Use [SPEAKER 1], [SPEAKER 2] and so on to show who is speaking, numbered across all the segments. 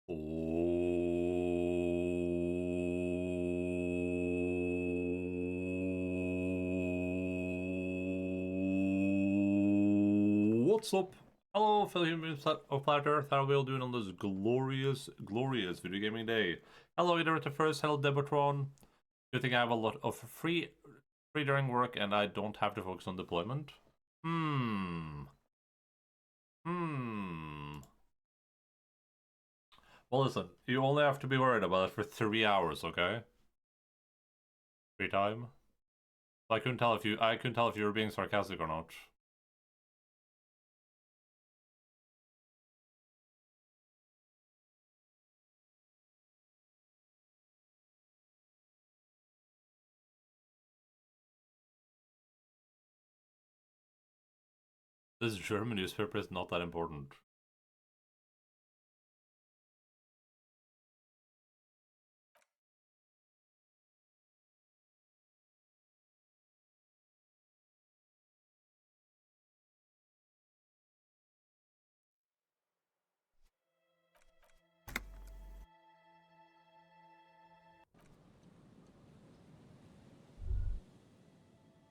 [SPEAKER 1] What's up? Hello, fellow humans of planet Earth. How are we all doing on this glorious video gaming day? Hello, Iterator First. Hello, Debatron. Good thing I have a lot of free during work and I don't have to focus on deployment. Well, listen, you only have to be worried about it for 3 hours, okay? Free time. I couldn't tell if you were being sarcastic or not. This German newspaper is not that important.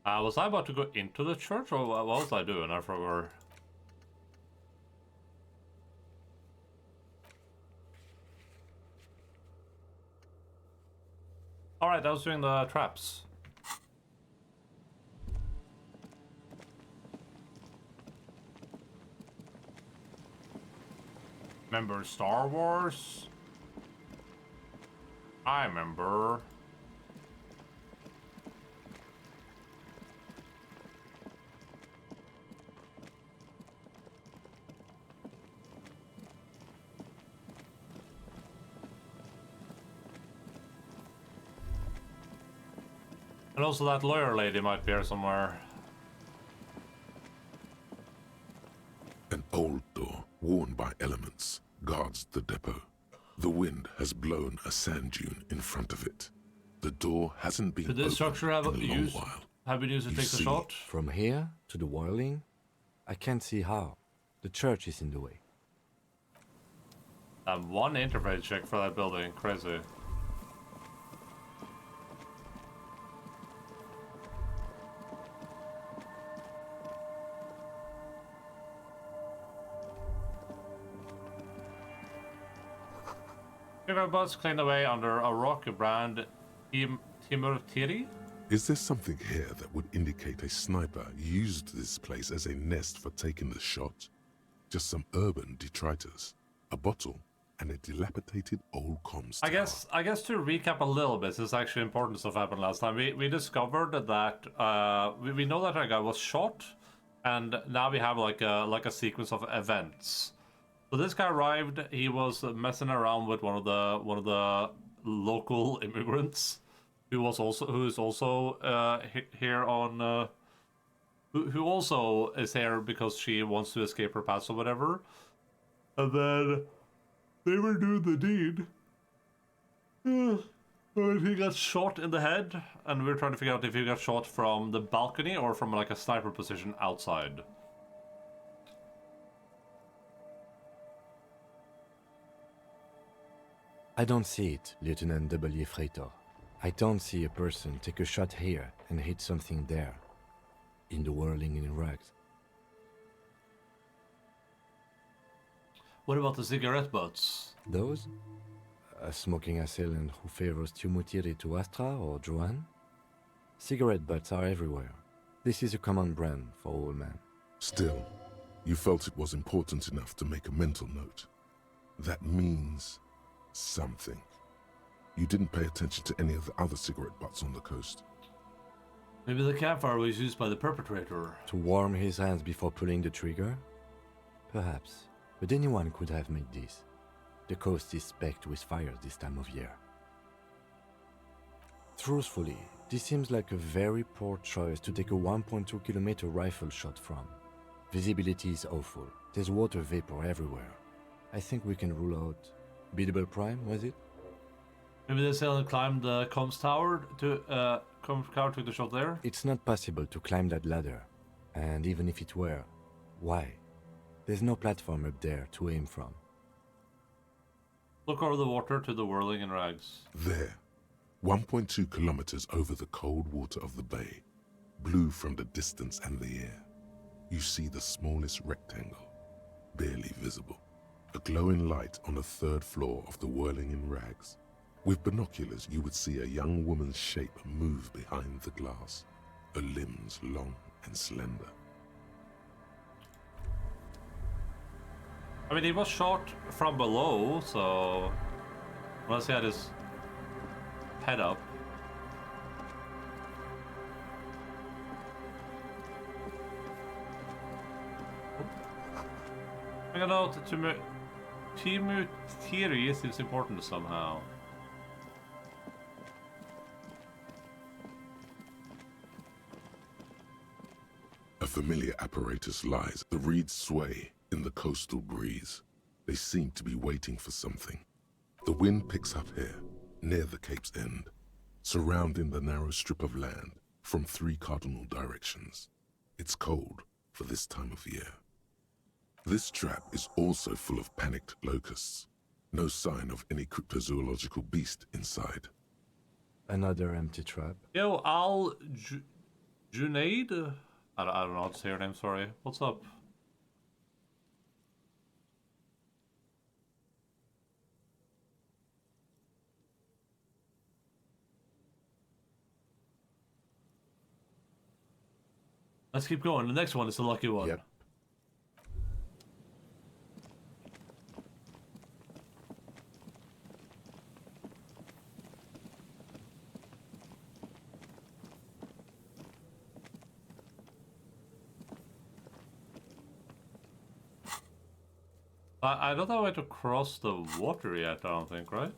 [SPEAKER 1] Was I about to go into the church, or what was I doing? I forgot. Alright, I was doing the traps. Remember Star Wars? I remember. And also that lawyer lady might be here somewhere.
[SPEAKER 2] An old door, worn by elements, guards the depot. The wind has blown a sand dune in front of it. The door hasn't been
[SPEAKER 1] Could this structure have been used to take the shot?
[SPEAKER 3] From here to the whirling, I can't see how. The church is in the way.
[SPEAKER 1] And one interface check for that building, crazy. Butts cleaned away under a rock brand Timurtiri?
[SPEAKER 2] Is there something here that would indicate a sniper used this place as a nest for taking the shot? Just some urban detritus, a bottle, and a dilapidated old comms tower.
[SPEAKER 1] I guess to recap a little bit, this is actually important stuff happened last time. We discovered that we know that our guy was shot, and now we have like a sequence of events. So this guy arrived. He was messing around with one of the local immigrants, who is also here on who also is here because she wants to escape her past or whatever. And then they were doing the deed. And he got shot in the head, and we're trying to figure out if he got shot from the balcony or from like a sniper position outside.
[SPEAKER 3] I don't see it, Lieutenant W. Freitor. I don't see a person take a shot here and hit something there. In the whirling in rags.
[SPEAKER 1] What about the cigarette butts?
[SPEAKER 3] Those? A smoking assailant who favors Timurtiri to Astra or Joanne? Cigarette butts are everywhere. This is a common brand for all men.
[SPEAKER 2] Still, you felt it was important enough to make a mental note. That means something. You didn't pay attention to any of the other cigarette butts on the coast.
[SPEAKER 1] Maybe the campfire was used by the perpetrator.
[SPEAKER 3] To warm his hands before pulling the trigger? Perhaps. But anyone could have made this. The coast is specked with fires this time of year. Truthfully, this seems like a very poor choice to take a 1.2 kilometer rifle shot from. Visibility is awful. There's water vapor everywhere. I think we can rule out Biddable Prime, was it?
[SPEAKER 1] Maybe they sailed and climbed the comms tower to took the shot there.
[SPEAKER 3] It's not possible to climb that ladder. And even if it were, why? There's no platform up there to aim from.
[SPEAKER 1] Look over the water to the whirling in rags.
[SPEAKER 2] There, 1.2 kilometers over the cold water of the bay, blue from the distance and the air, you see the smallest rectangle, barely visible. A glowing light on the third floor of the whirling in rags. With binoculars, you would see a young woman's shape move behind the glass, her limbs long and slender.
[SPEAKER 1] I mean, he was shot from below, so unless he had his head up. I got out to Timu Thierry seems important somehow.
[SPEAKER 2] A familiar apparatus lies. The reeds sway in the coastal breeze. They seem to be waiting for something. The wind picks up here, near the cape's end, surrounding the narrow strip of land from 3 cardinal directions. It's cold for this time of year. This trap is also full of panicked locusts. No sign of any cryptozoological beast inside.
[SPEAKER 3] Another empty trap.
[SPEAKER 1] Yo, Junaid? I don't know how to say your name, sorry. What's up? Let's keep going. The next one is the lucky one.
[SPEAKER 3] Yep.
[SPEAKER 1] I don't have a way to cross the water yet, I don't think, right?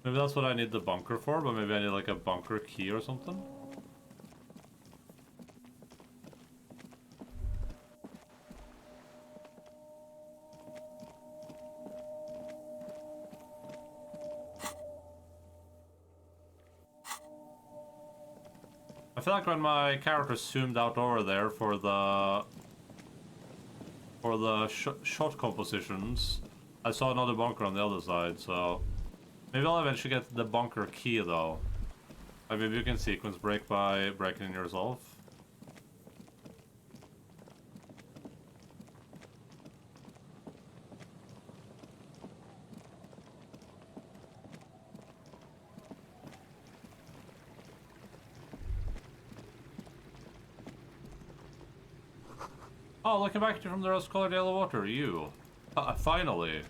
[SPEAKER 1] Maybe that's what I need the bunker for, but maybe I need like a bunker key or something? I feel like when my character zoomed out over there for the shot compositions, I saw another bunker on the other side, so maybe I'll eventually get the bunker key though. Like maybe you can sequence break by breaking in yourself. Oh, looking back at you from the rose-colored yellow water, you. Finally.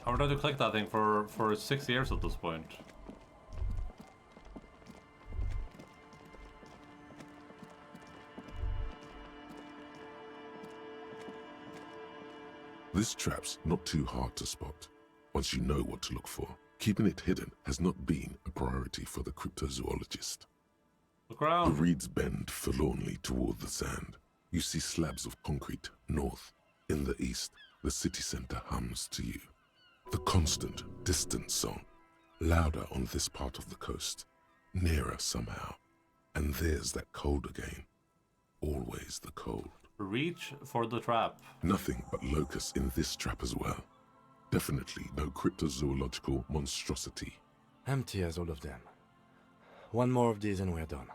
[SPEAKER 1] I've tried to click that thing for 6 years at this point.
[SPEAKER 2] This trap's not too hard to spot, once you know what to look for. Keeping it hidden has not been a priority for the cryptozoologist.
[SPEAKER 1] Look around.
[SPEAKER 2] The reeds bend forlornly toward the sand. You see slabs of concrete north. In the east, the city center hums to you. The constant, distant song, louder on this part of the coast, nearer somehow. And there's that cold again. Always the cold.
[SPEAKER 1] Reach for the trap.
[SPEAKER 2] Nothing but locusts in this trap as well. Definitely no cryptozoological monstrosity.
[SPEAKER 3] Empty as all of them. One more of these and we're done.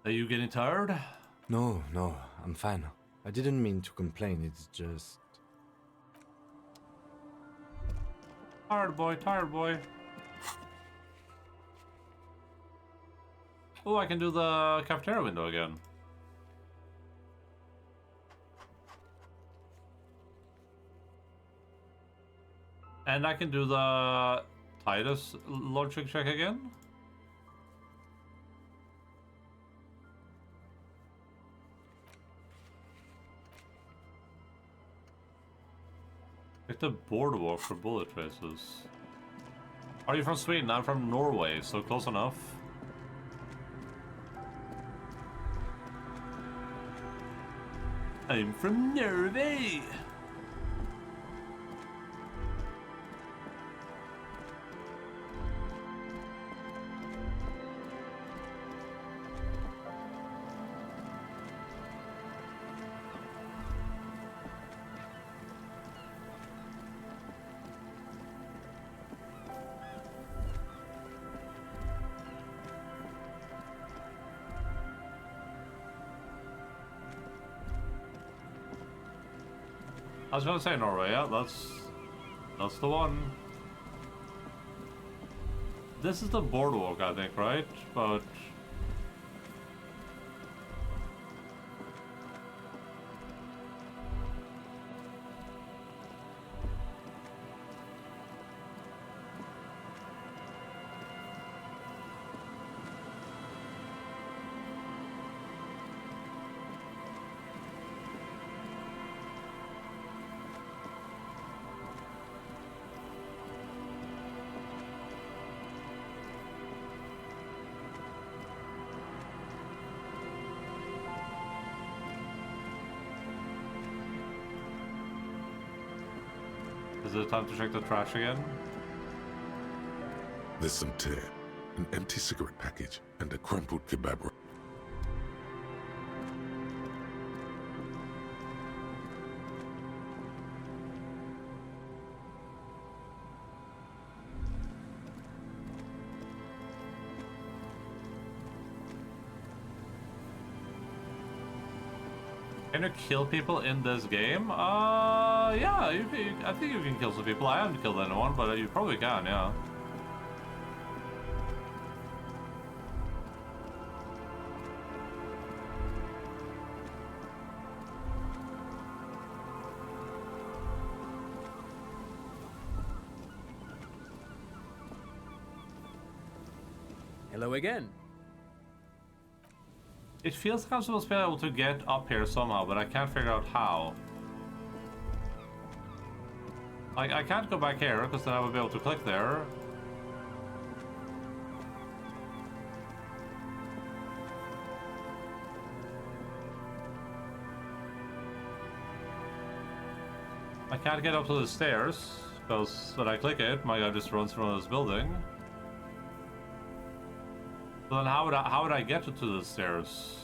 [SPEAKER 1] Are you getting tired?
[SPEAKER 3] No, I'm fine. I didn't mean to complain, it's just...
[SPEAKER 1] Tired boy, tired boy. Oh, I can do the cafeteria window again. And I can do the Titus logic check again. Check the boardwalk for bullet traces. Are you from Sweden? I'm from Norway, so close enough. I'm from Norway. I was gonna say Norway, yeah, that's the one. This is the boardwalk, I think, right? But is it time to check the trash again?
[SPEAKER 2] There's some tear, an empty cigarette package, and a crumpled kebab roll.
[SPEAKER 1] Can you kill people in this game? Yeah, I think you can kill some people. I haven't killed anyone, but you probably can, yeah.
[SPEAKER 4] Hello again.
[SPEAKER 1] It feels like I'm supposed to be able to get up here somehow, but I can't figure out how. I can't go back here, because then I would be able to click there. I can't get up to the stairs, because when I click it, my guy just runs from this building. So then how would I get to the stairs?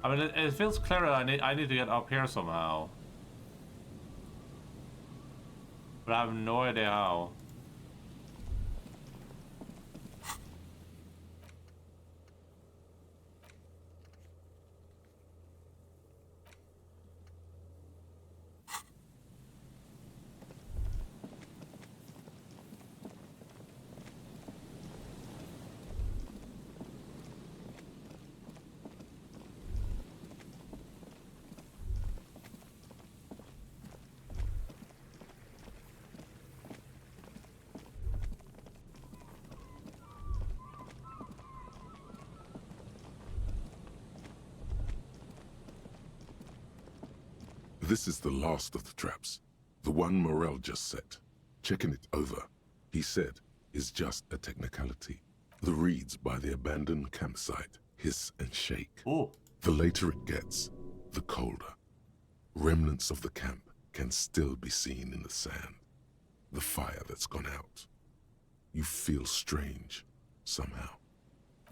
[SPEAKER 1] I mean, it feels clear that I need to get up here somehow. But I have no idea how.
[SPEAKER 2] This is the last of the traps. The one Morel just set. Checking it over, he said, is just a technicality. The reeds by the abandoned campsite hiss and shake.
[SPEAKER 1] Ooh.
[SPEAKER 2] The later it gets, the colder. Remnants of the camp can still be seen in the sand. The fire that's gone out. You feel strange, somehow.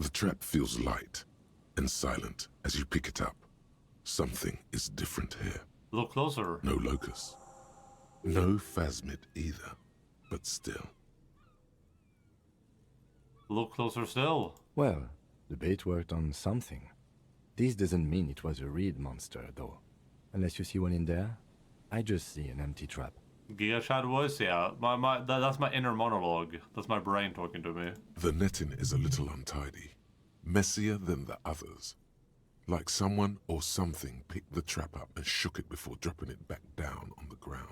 [SPEAKER 2] The trap feels light and silent as you pick it up. Something is different here.
[SPEAKER 1] Look closer.
[SPEAKER 2] No locust. No phasmid either, but still.
[SPEAKER 1] Look closer still.
[SPEAKER 3] Well, the bait worked on something. This doesn't mean it was a reed monster, though. Unless you see one in there, I just see an empty trap.
[SPEAKER 1] Giga Chad voice, yeah. That's my inner monologue. That's my brain talking to me.
[SPEAKER 2] The netting is a little untidy. Messier than the others. Like someone or something picked the trap up and shook it before dropping it back down on the ground.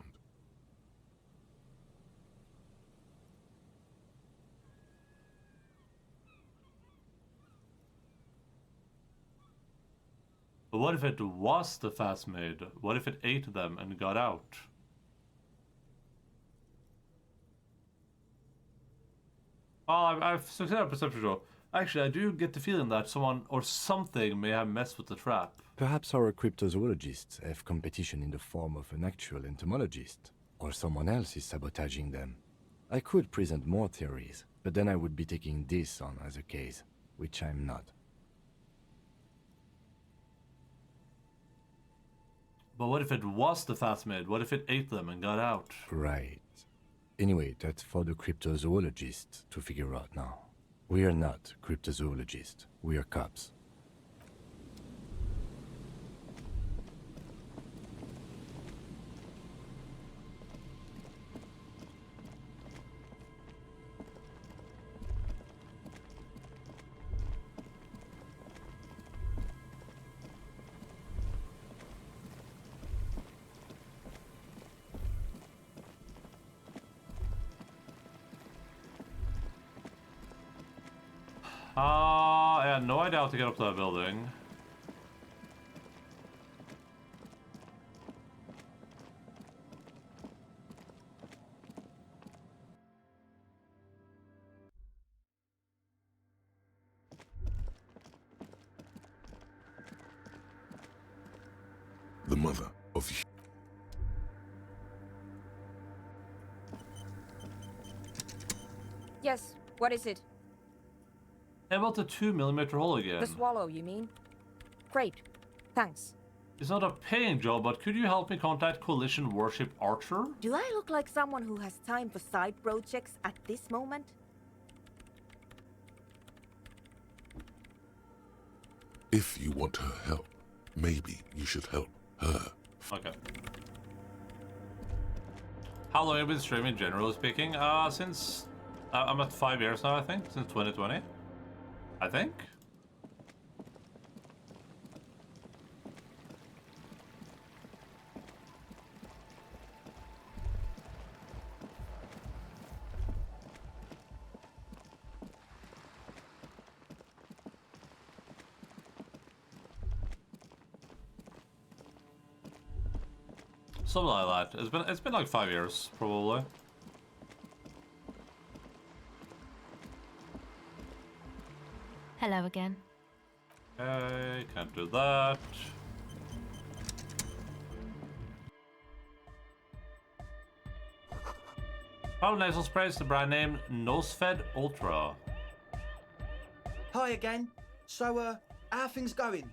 [SPEAKER 1] But what if it was the phasmid? What if it ate them and got out? Well, I've succeeded at perception roll. Actually, I do get the feeling that someone or something may have messed with the trap.
[SPEAKER 3] Perhaps our cryptozoologists have competition in the form of an actual entomologist, or someone else is sabotaging them. I could present more theories, but then I would be taking this on as a case, which I'm not.
[SPEAKER 1] But what if it was the phasmid? What if it ate them and got out?
[SPEAKER 3] Right. Anyway, that's for the cryptozoologists to figure out now. We are not cryptozoologists. We are cops.
[SPEAKER 1] I had no idea how to get up to that building.
[SPEAKER 2] The mother of...
[SPEAKER 5] Yes, what is it?
[SPEAKER 1] About the 2mm hole again.
[SPEAKER 5] The swallow, you mean? Great. Thanks.
[SPEAKER 1] It's not a paying job, but could you help me contact Coalition Warship Archer?
[SPEAKER 5] Do I look like someone who has time for side projects at this moment?
[SPEAKER 2] If you want her help, maybe you should help her.
[SPEAKER 1] Okay. How long have you been streaming, generally speaking? Since... I'm at 5 years now, I think. Since 2020. I think? Something like that. It's been like 5 years, probably.
[SPEAKER 6] Hello again.
[SPEAKER 1] Okay, can't do that. Power nasal spray is the brand name Nosefed Ultra.
[SPEAKER 7] Hi again. So, how are things going?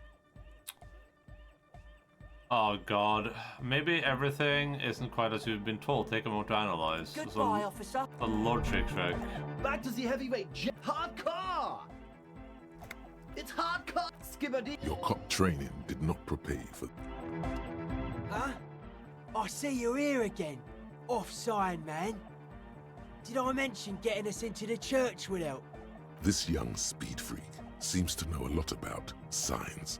[SPEAKER 1] Oh god, maybe everything isn't quite as you've been told. Take a moment to analyze.
[SPEAKER 7] Goodbye, officer.
[SPEAKER 1] A logic check.
[SPEAKER 7] Back to the heavyweight hardcore! It's hardcore, Skibbity!
[SPEAKER 2] Your cop training did not prepare you for...
[SPEAKER 8] Huh? I see you're here again. Off-sign, man. Did I mention getting us into the church would help?
[SPEAKER 2] This young speed freak seems to know a lot about signs.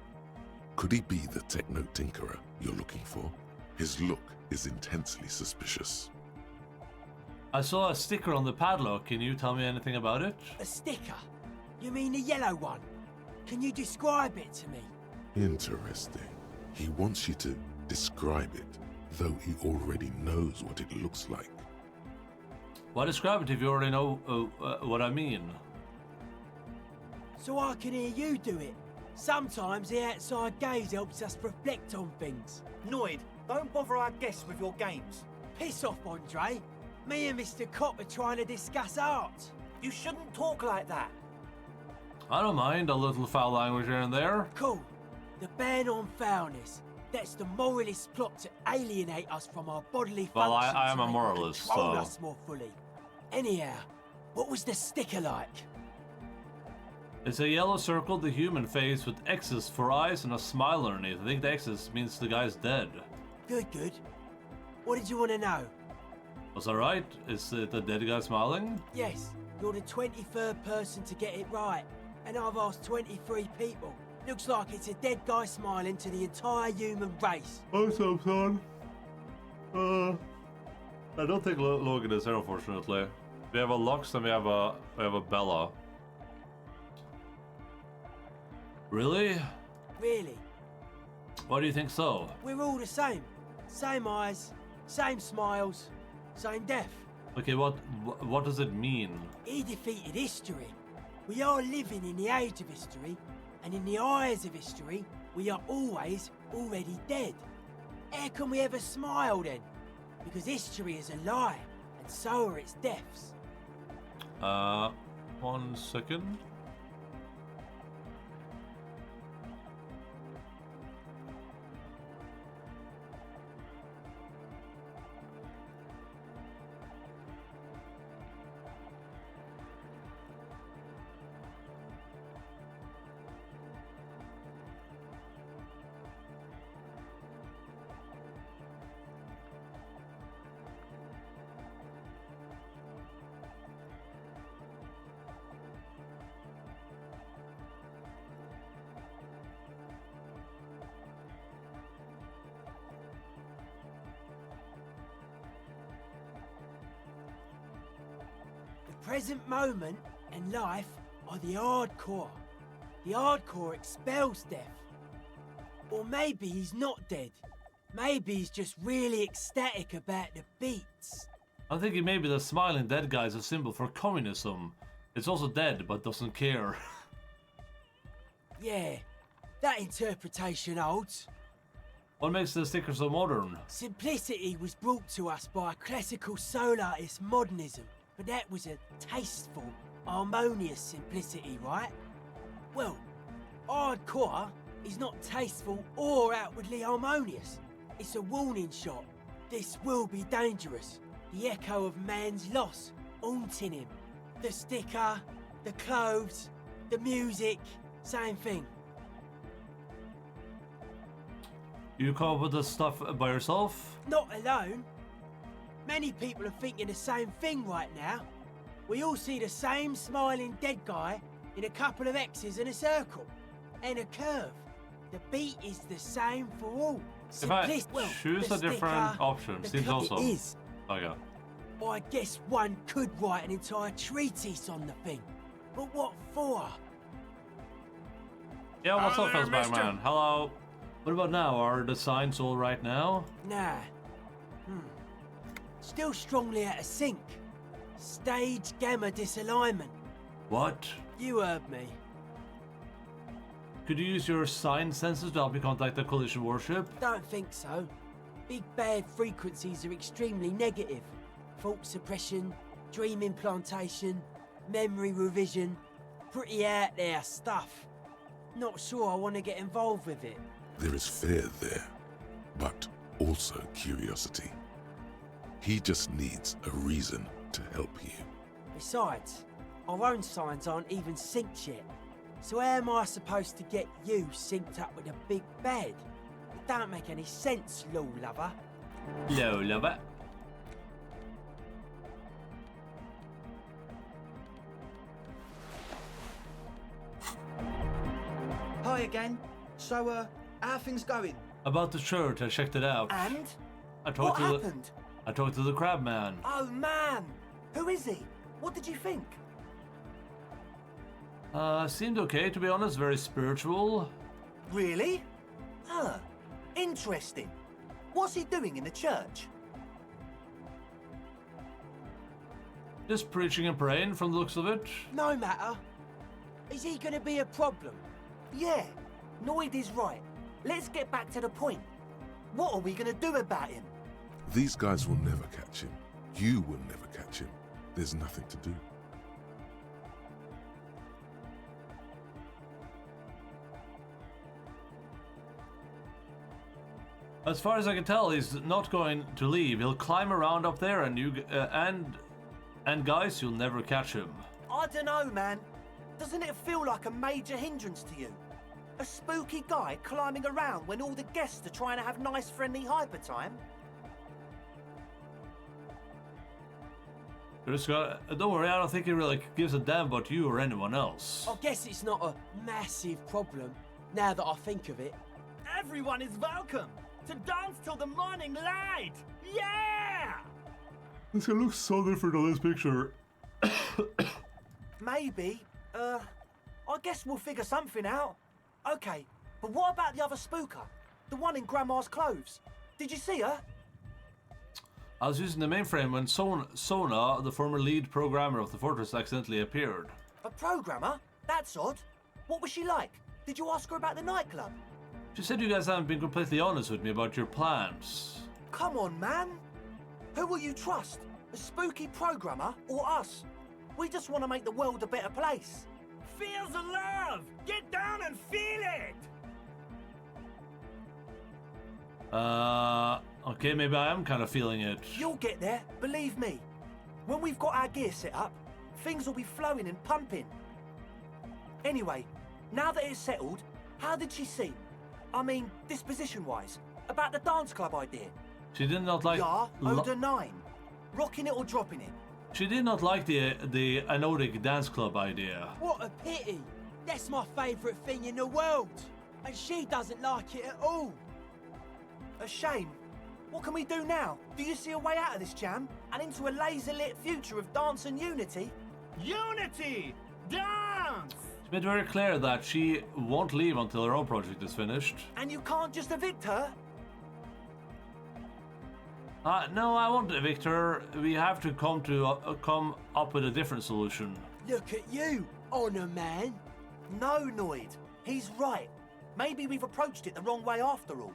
[SPEAKER 2] Could he be the techno tinkerer you're looking for? His look is intensely suspicious.
[SPEAKER 1] I saw a sticker on the padlock. Can you tell me anything about it?
[SPEAKER 8] A sticker? You mean the yellow one? Can you describe it to me?
[SPEAKER 2] Interesting. He wants you to describe it, though he already knows what it looks like.
[SPEAKER 1] Why describe it if you already know what I mean?
[SPEAKER 8] So I can hear you do it. Sometimes the outside gaze helps us reflect on things.
[SPEAKER 7] Noid, don't bother our guests with your games.
[SPEAKER 8] Piss off, Andre. Me and Mr. Cop are trying to discuss art.
[SPEAKER 7] You shouldn't talk like that.
[SPEAKER 1] I don't mind a little foul language here and there.
[SPEAKER 8] Cool. The ban on foulness. That's the moralist plot to alienate us from our bodily functions.
[SPEAKER 1] Well, I am
[SPEAKER 8] so
[SPEAKER 1] a
[SPEAKER 8] they can
[SPEAKER 1] moralist,
[SPEAKER 8] control
[SPEAKER 1] so...
[SPEAKER 8] us more fully. Anyhow, what was the sticker like?
[SPEAKER 1] It's a yellow circle, the human face with X's for eyes and a smile underneath. I think the X's means the guy's dead.
[SPEAKER 8] Good, good. What did you want to know?
[SPEAKER 1] Was that right? Is the dead guy smiling?
[SPEAKER 8] Yes, you're the 23rd person to get it right. And I've asked 23 people. Looks like it's a dead guy smiling to the entire human race.
[SPEAKER 1] Awesome, son. I don't think Logan is here, unfortunately. We have a Lux and we have a Bella. Really?
[SPEAKER 8] Really?
[SPEAKER 1] Why do you think so?
[SPEAKER 8] We're all the same. Same eyes, same smiles, same death.
[SPEAKER 1] Okay, what does it mean?
[SPEAKER 8] He defeated history. We are living in the age of history, and in the eyes of history, we are always already dead. How can we ever smile then? Because history is a lie, and so are its deaths.
[SPEAKER 1] 1 second.
[SPEAKER 8] The present moment and life are the hardcore. The hardcore expels death. Or maybe he's not dead. Maybe he's just really ecstatic about the beats.
[SPEAKER 1] I'm thinking maybe the smiling dead guy is a symbol for communism. It's also dead, but doesn't care.
[SPEAKER 8] Yeah, that interpretation holds.
[SPEAKER 1] What makes the sticker so modern?
[SPEAKER 8] Simplicity was brought to us by a classical soul artist modernism, but that was a tasteful, harmonious simplicity, right? Well, hardcore is not tasteful or outwardly harmonious. It's a warning shot. This will be dangerous. The echo of man's loss haunting him. The sticker, the clothes, the music, same thing.
[SPEAKER 1] You come up with this stuff by yourself?
[SPEAKER 8] Not alone. Many people are thinking the same thing right now. We all see the same smiling dead guy in a couple of X's and a circle. And a curve. The beat is the same for all.
[SPEAKER 1] If I choose
[SPEAKER 8] the
[SPEAKER 1] a different
[SPEAKER 8] sticker,
[SPEAKER 1] option,
[SPEAKER 8] the
[SPEAKER 1] seems
[SPEAKER 8] cut
[SPEAKER 1] also.
[SPEAKER 8] it is.
[SPEAKER 1] Okay.
[SPEAKER 8] I guess one could write an entire treatise on the thing. But what for?
[SPEAKER 1] Yeah, what's
[SPEAKER 7] Hello
[SPEAKER 1] up,
[SPEAKER 7] there,
[SPEAKER 1] Felsbang
[SPEAKER 7] mister.
[SPEAKER 1] man? Hello. What about now? Are the signs all right now?
[SPEAKER 8] Nah. Still strongly out of sync. Stage gamma disalignment.
[SPEAKER 1] What?
[SPEAKER 8] You heard me.
[SPEAKER 1] Could you use your sign sensors to help me contact the collision warship?
[SPEAKER 8] Don't think so. Big bad frequencies are extremely negative. Fault suppression, dream implantation, memory revision. Pretty out there stuff. Not sure I want to get involved with it.
[SPEAKER 2] There is fear there, but also curiosity. He just needs a reason to help you.
[SPEAKER 8] Besides, our own signs aren't even synced yet. So how am I supposed to get you synced up with a big bad? It don't make any sense, lol lover.
[SPEAKER 1] Hello, lover.
[SPEAKER 7] Hi again. So, how are things going?
[SPEAKER 1] About the church, I checked it out.
[SPEAKER 9] And?
[SPEAKER 1] I
[SPEAKER 9] What
[SPEAKER 1] talked to
[SPEAKER 9] happened?
[SPEAKER 1] I talked to the crab man.
[SPEAKER 9] Oh man! Who is he? What did you think?
[SPEAKER 1] Seemed okay, to be honest. Very spiritual.
[SPEAKER 9] Really? Huh. Interesting. What's he doing in the church?
[SPEAKER 1] Just preaching and praying from the looks of it.
[SPEAKER 8] No matter. Is he gonna be a problem?
[SPEAKER 9] Yeah, Noid is right. Let's get back to the point. What are we gonna do about him?
[SPEAKER 2] These guys will never catch him. You will never catch him. There's nothing to do.
[SPEAKER 1] As far as I can tell, he's not going to leave. He'll climb around up there, and and guys, you'll never catch him.
[SPEAKER 9] I don't know, man. Doesn't it feel like a major hindrance to you? A spooky guy climbing around when all the guests are trying to have nice, friendly hyper time?
[SPEAKER 1] Just don't worry, I don't think he really gives a damn about you or anyone else.
[SPEAKER 8] I guess it's not a massive problem, now that I think of it.
[SPEAKER 10] Everyone is welcome to dance till the morning light! Yeah!
[SPEAKER 1] This guy looks so different on this picture.
[SPEAKER 9] Maybe. I guess we'll figure something out. Okay, but what about the other spooker? The one in Grandma's clothes? Did you see her?
[SPEAKER 1] I was using the mainframe when Sona, the former lead programmer of the fortress, accidentally appeared.
[SPEAKER 9] programmer? That's odd. What was she like? Did you ask her about the nightclub?
[SPEAKER 1] She said you guys haven't been completely honest with me about your plans.
[SPEAKER 9] Come on, man. Who will you trust? A spooky programmer or us? We just want to make the world a better place.
[SPEAKER 10] Feel the love! Get down and feel it!
[SPEAKER 1] Okay, maybe I am kind of feeling it.
[SPEAKER 9] You'll get there, believe me. When we've got our gear set up, things will be flowing and pumping. Anyway, now that it's settled, how did she seem? I mean, disposition-wise, about the dance club idea.
[SPEAKER 1] She did not like...
[SPEAKER 9] Yeah, Oda 9. Rocking it or dropping it.
[SPEAKER 1] She did not like the anodic dance club idea.
[SPEAKER 8] What a pity! That's my favourite thing in the world! And she doesn't like it at all!
[SPEAKER 9] A shame. What can we do now? Do you see a way out of this jam? And into a laser-lit future of dance and unity?
[SPEAKER 10] Unity! Dance!
[SPEAKER 1] It's made very clear that she won't leave until her own project is finished.
[SPEAKER 9] And you can't just evict her?
[SPEAKER 1] No, I won't evict her. We have to come up with a different solution.
[SPEAKER 8] Look at you, Honor Man!
[SPEAKER 9] No, Noid. He's right. Maybe we've approached it the wrong way after all.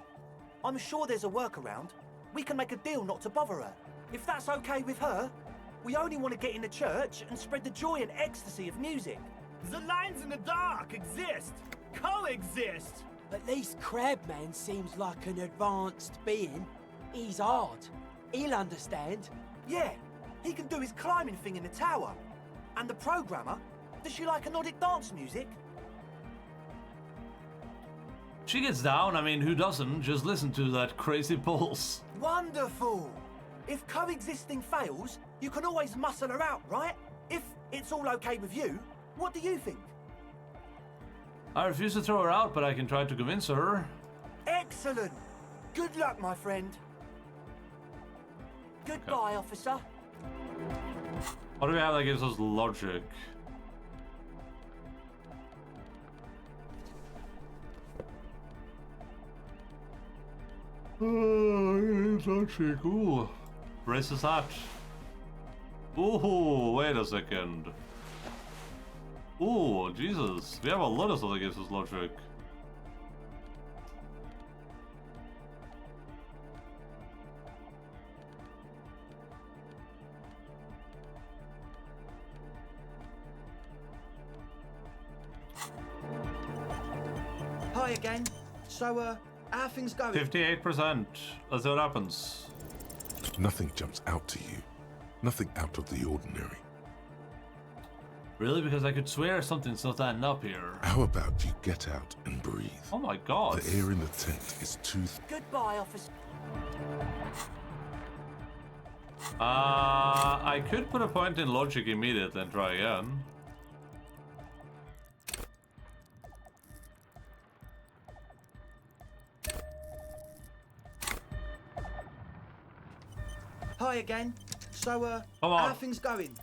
[SPEAKER 9] I'm sure there's a workaround. We can make a deal not to bother her. If that's okay with her, we only want to get in the church and spread the joy and ecstasy of music.
[SPEAKER 10] The lines in the dark exist! Coexist!
[SPEAKER 8] At least Crabman seems like an advanced being. He's hard. He'll understand.
[SPEAKER 9] Yeah, he can do his climbing thing in the tower. And the programmer, does she like anodic dance music?
[SPEAKER 1] She gets down. I mean, who doesn't? Just listen to that crazy pulse.
[SPEAKER 9] Wonderful! If coexisting fails, you can always muscle her out, right? If it's all okay with you, what do you think?
[SPEAKER 1] I refuse to throw her out, but I can try to convince her.
[SPEAKER 9] Excellent! Good luck, my friend. Goodbye, officer.
[SPEAKER 1] What do we have that gives us logic? Logic. Ooh. Racist hat. Ooh, wait a second. Ooh, Jesus. We have a lot of stuff that gives us logic.
[SPEAKER 7] Hi again. So, how are things going?
[SPEAKER 1] 58%. Let's see what happens.
[SPEAKER 2] Nothing jumps out to you. Nothing out of the ordinary.
[SPEAKER 1] Really? Because I could swear something's not adding up here.
[SPEAKER 2] How about you get out and breathe?
[SPEAKER 1] Oh my god.
[SPEAKER 2] The air in the tent is too...
[SPEAKER 9] Goodbye, officer.
[SPEAKER 1] I could put a point in logic immediately and try again.
[SPEAKER 7] Hi again. So,
[SPEAKER 1] Come
[SPEAKER 7] how
[SPEAKER 1] on.
[SPEAKER 7] are things going?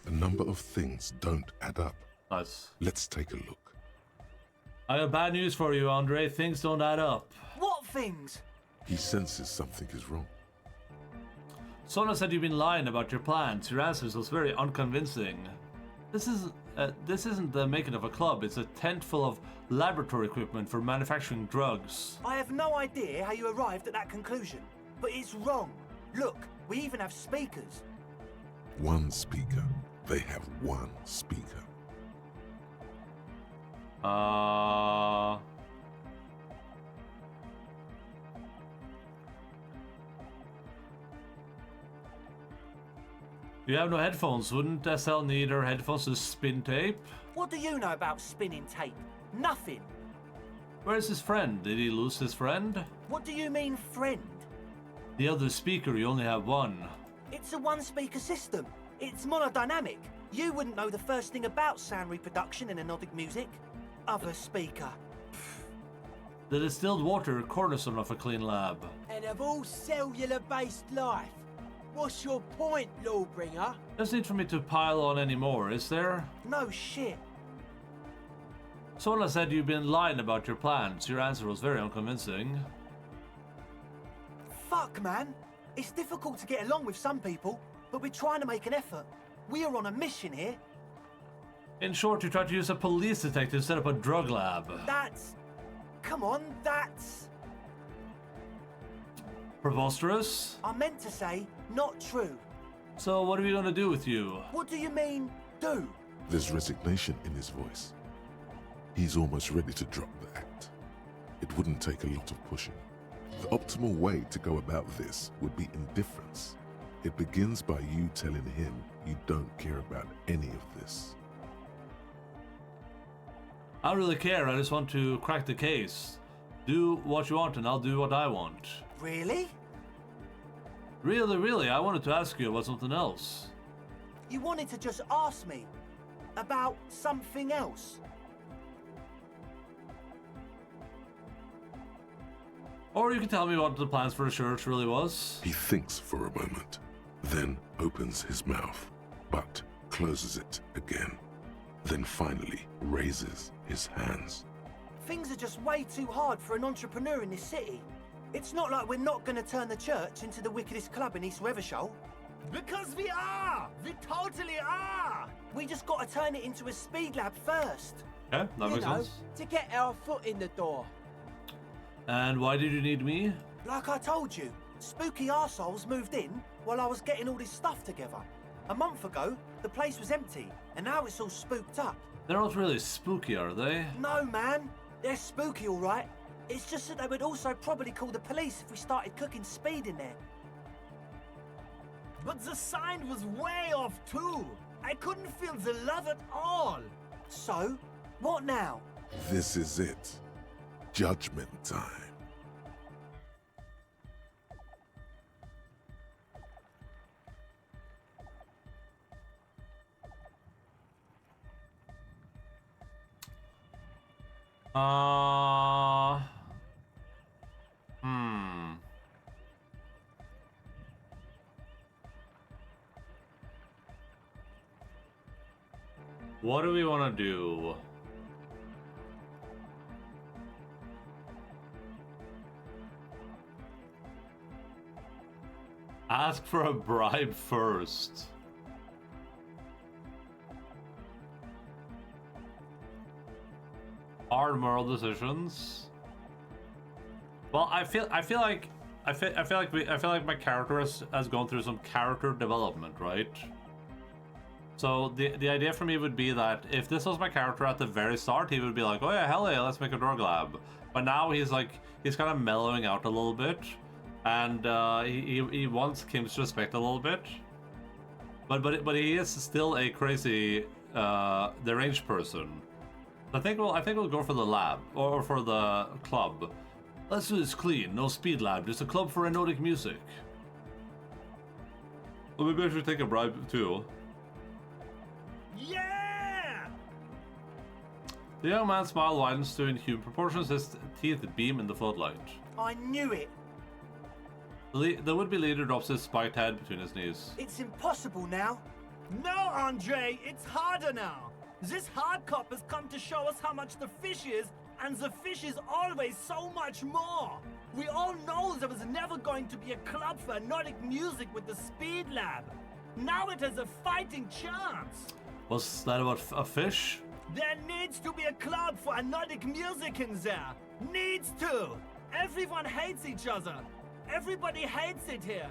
[SPEAKER 2] A number of things don't add up.
[SPEAKER 1] Nice.
[SPEAKER 2] Let's take a look.
[SPEAKER 1] I got bad news for you, Andre. Things don't add up.
[SPEAKER 9] What things?
[SPEAKER 2] He senses something is wrong.
[SPEAKER 1] Sona said you've been lying about your plans. Your answers was very unconvincing. This isn't the making of a club. It's a tent full of laboratory equipment for manufacturing drugs.
[SPEAKER 9] I have no idea how you arrived at that conclusion, but it's wrong. Look, we even have speakers.
[SPEAKER 2] One speaker. They have one speaker.
[SPEAKER 1] You have no headphones. Wouldn't SL need her headphones to spin tape?
[SPEAKER 9] What do you know about spinning tape? Nothing.
[SPEAKER 1] Where's his friend? Did he lose his friend?
[SPEAKER 9] What do you mean, friend?
[SPEAKER 1] The other speaker, you only have one.
[SPEAKER 9] It's a one-speaker system. It's monodynamic. You wouldn't know the first thing about sound reproduction in anodic music. Other speaker.
[SPEAKER 1] The distilled water, cornerstone of a clean lab.
[SPEAKER 8] And of all cellular-based life, what's your point, Lawbringer?
[SPEAKER 1] There's need for me to pile on any more, is there?
[SPEAKER 9] No shit.
[SPEAKER 1] Sona said you've been lying about your plans. Your answer was very unconvincing.
[SPEAKER 9] Fuck, man. It's difficult to get along with some people, but we're trying to make an effort. We are on a mission here.
[SPEAKER 1] In short, you tried to use a police detective to set up a drug lab.
[SPEAKER 9] That's... Come on, that's...
[SPEAKER 1] Preposterous?
[SPEAKER 9] I meant to say, not true.
[SPEAKER 1] So what are we gonna do with you?
[SPEAKER 9] What do you mean, do?
[SPEAKER 2] There's resignation in his voice. He's almost ready to drop the act. It wouldn't take a lot of pushing. The optimal way to go about this would be indifference. It begins by you telling him you don't care about any of this.
[SPEAKER 1] I don't really care, I just want to crack the case. Do what you want and I'll do what I want.
[SPEAKER 9] Really?
[SPEAKER 1] Really, I wanted to ask you about something else.
[SPEAKER 9] You wanted to just ask me about something else?
[SPEAKER 1] Or you can tell me what the plans for the church really was.
[SPEAKER 2] He thinks for a moment, then opens his mouth, but closes it again. Then finally raises his hands.
[SPEAKER 9] Things are just way too hard for an entrepreneur in this city. It's not like we're not going to turn the church into the wickedest club in East Revershoal.
[SPEAKER 10] Because we are! We totally are!
[SPEAKER 9] We just got to turn it into a speed lab first.
[SPEAKER 1] Yeah, that
[SPEAKER 8] You
[SPEAKER 1] makes
[SPEAKER 8] know,
[SPEAKER 1] sense.
[SPEAKER 8] to get our foot in the door.
[SPEAKER 1] And why did you need me?
[SPEAKER 9] Like I told you, spooky arseholes moved in while I was getting all this stuff together. A month ago, the place was empty, and now it's all spooked up.
[SPEAKER 1] They're not really spooky, are they?
[SPEAKER 9] No, man. They're spooky, all right. It's just that they would also probably call the police if we started cooking speed in there.
[SPEAKER 10] But the sign was way off too. I couldn't feel the love at all.
[SPEAKER 9] So, what now?
[SPEAKER 2] This is it. Judgment time.
[SPEAKER 1] What do we want to do? Ask for a bribe first. Hard moral decisions. Well, I feel like my character has gone through some character development, right? So the idea for me would be that if this was my character at the very start, he would be like, oh yeah, hell yeah, let's make a drug lab. But now he's kind of mellowing out a little bit, and he wants Kim's respect a little bit. But he is still a crazy deranged person. I think we'll go for the lab or for the club. Let's do this clean, no speed lab, just a club for hypnotic music. Well, maybe I should take a bribe too.
[SPEAKER 10] Yeah!
[SPEAKER 1] The young man's smile widens to inhuman proportions, his teeth beam in the floodlight.
[SPEAKER 9] I knew it.
[SPEAKER 1] The would-be leader drops his spiked head between his knees.
[SPEAKER 9] It's impossible now.
[SPEAKER 10] No, Andre, it's harder now. This hard cop has come to show us how much the fish is, and the fish is always so much more. We all know there was never going to be a club for hypnotic music with the Speed Lab. Now it has a fighting chance.
[SPEAKER 1] Was that about a fish?
[SPEAKER 10] There needs to be a club for hypnotic music in there. Needs to. Everyone hates each other. Everybody hates it here.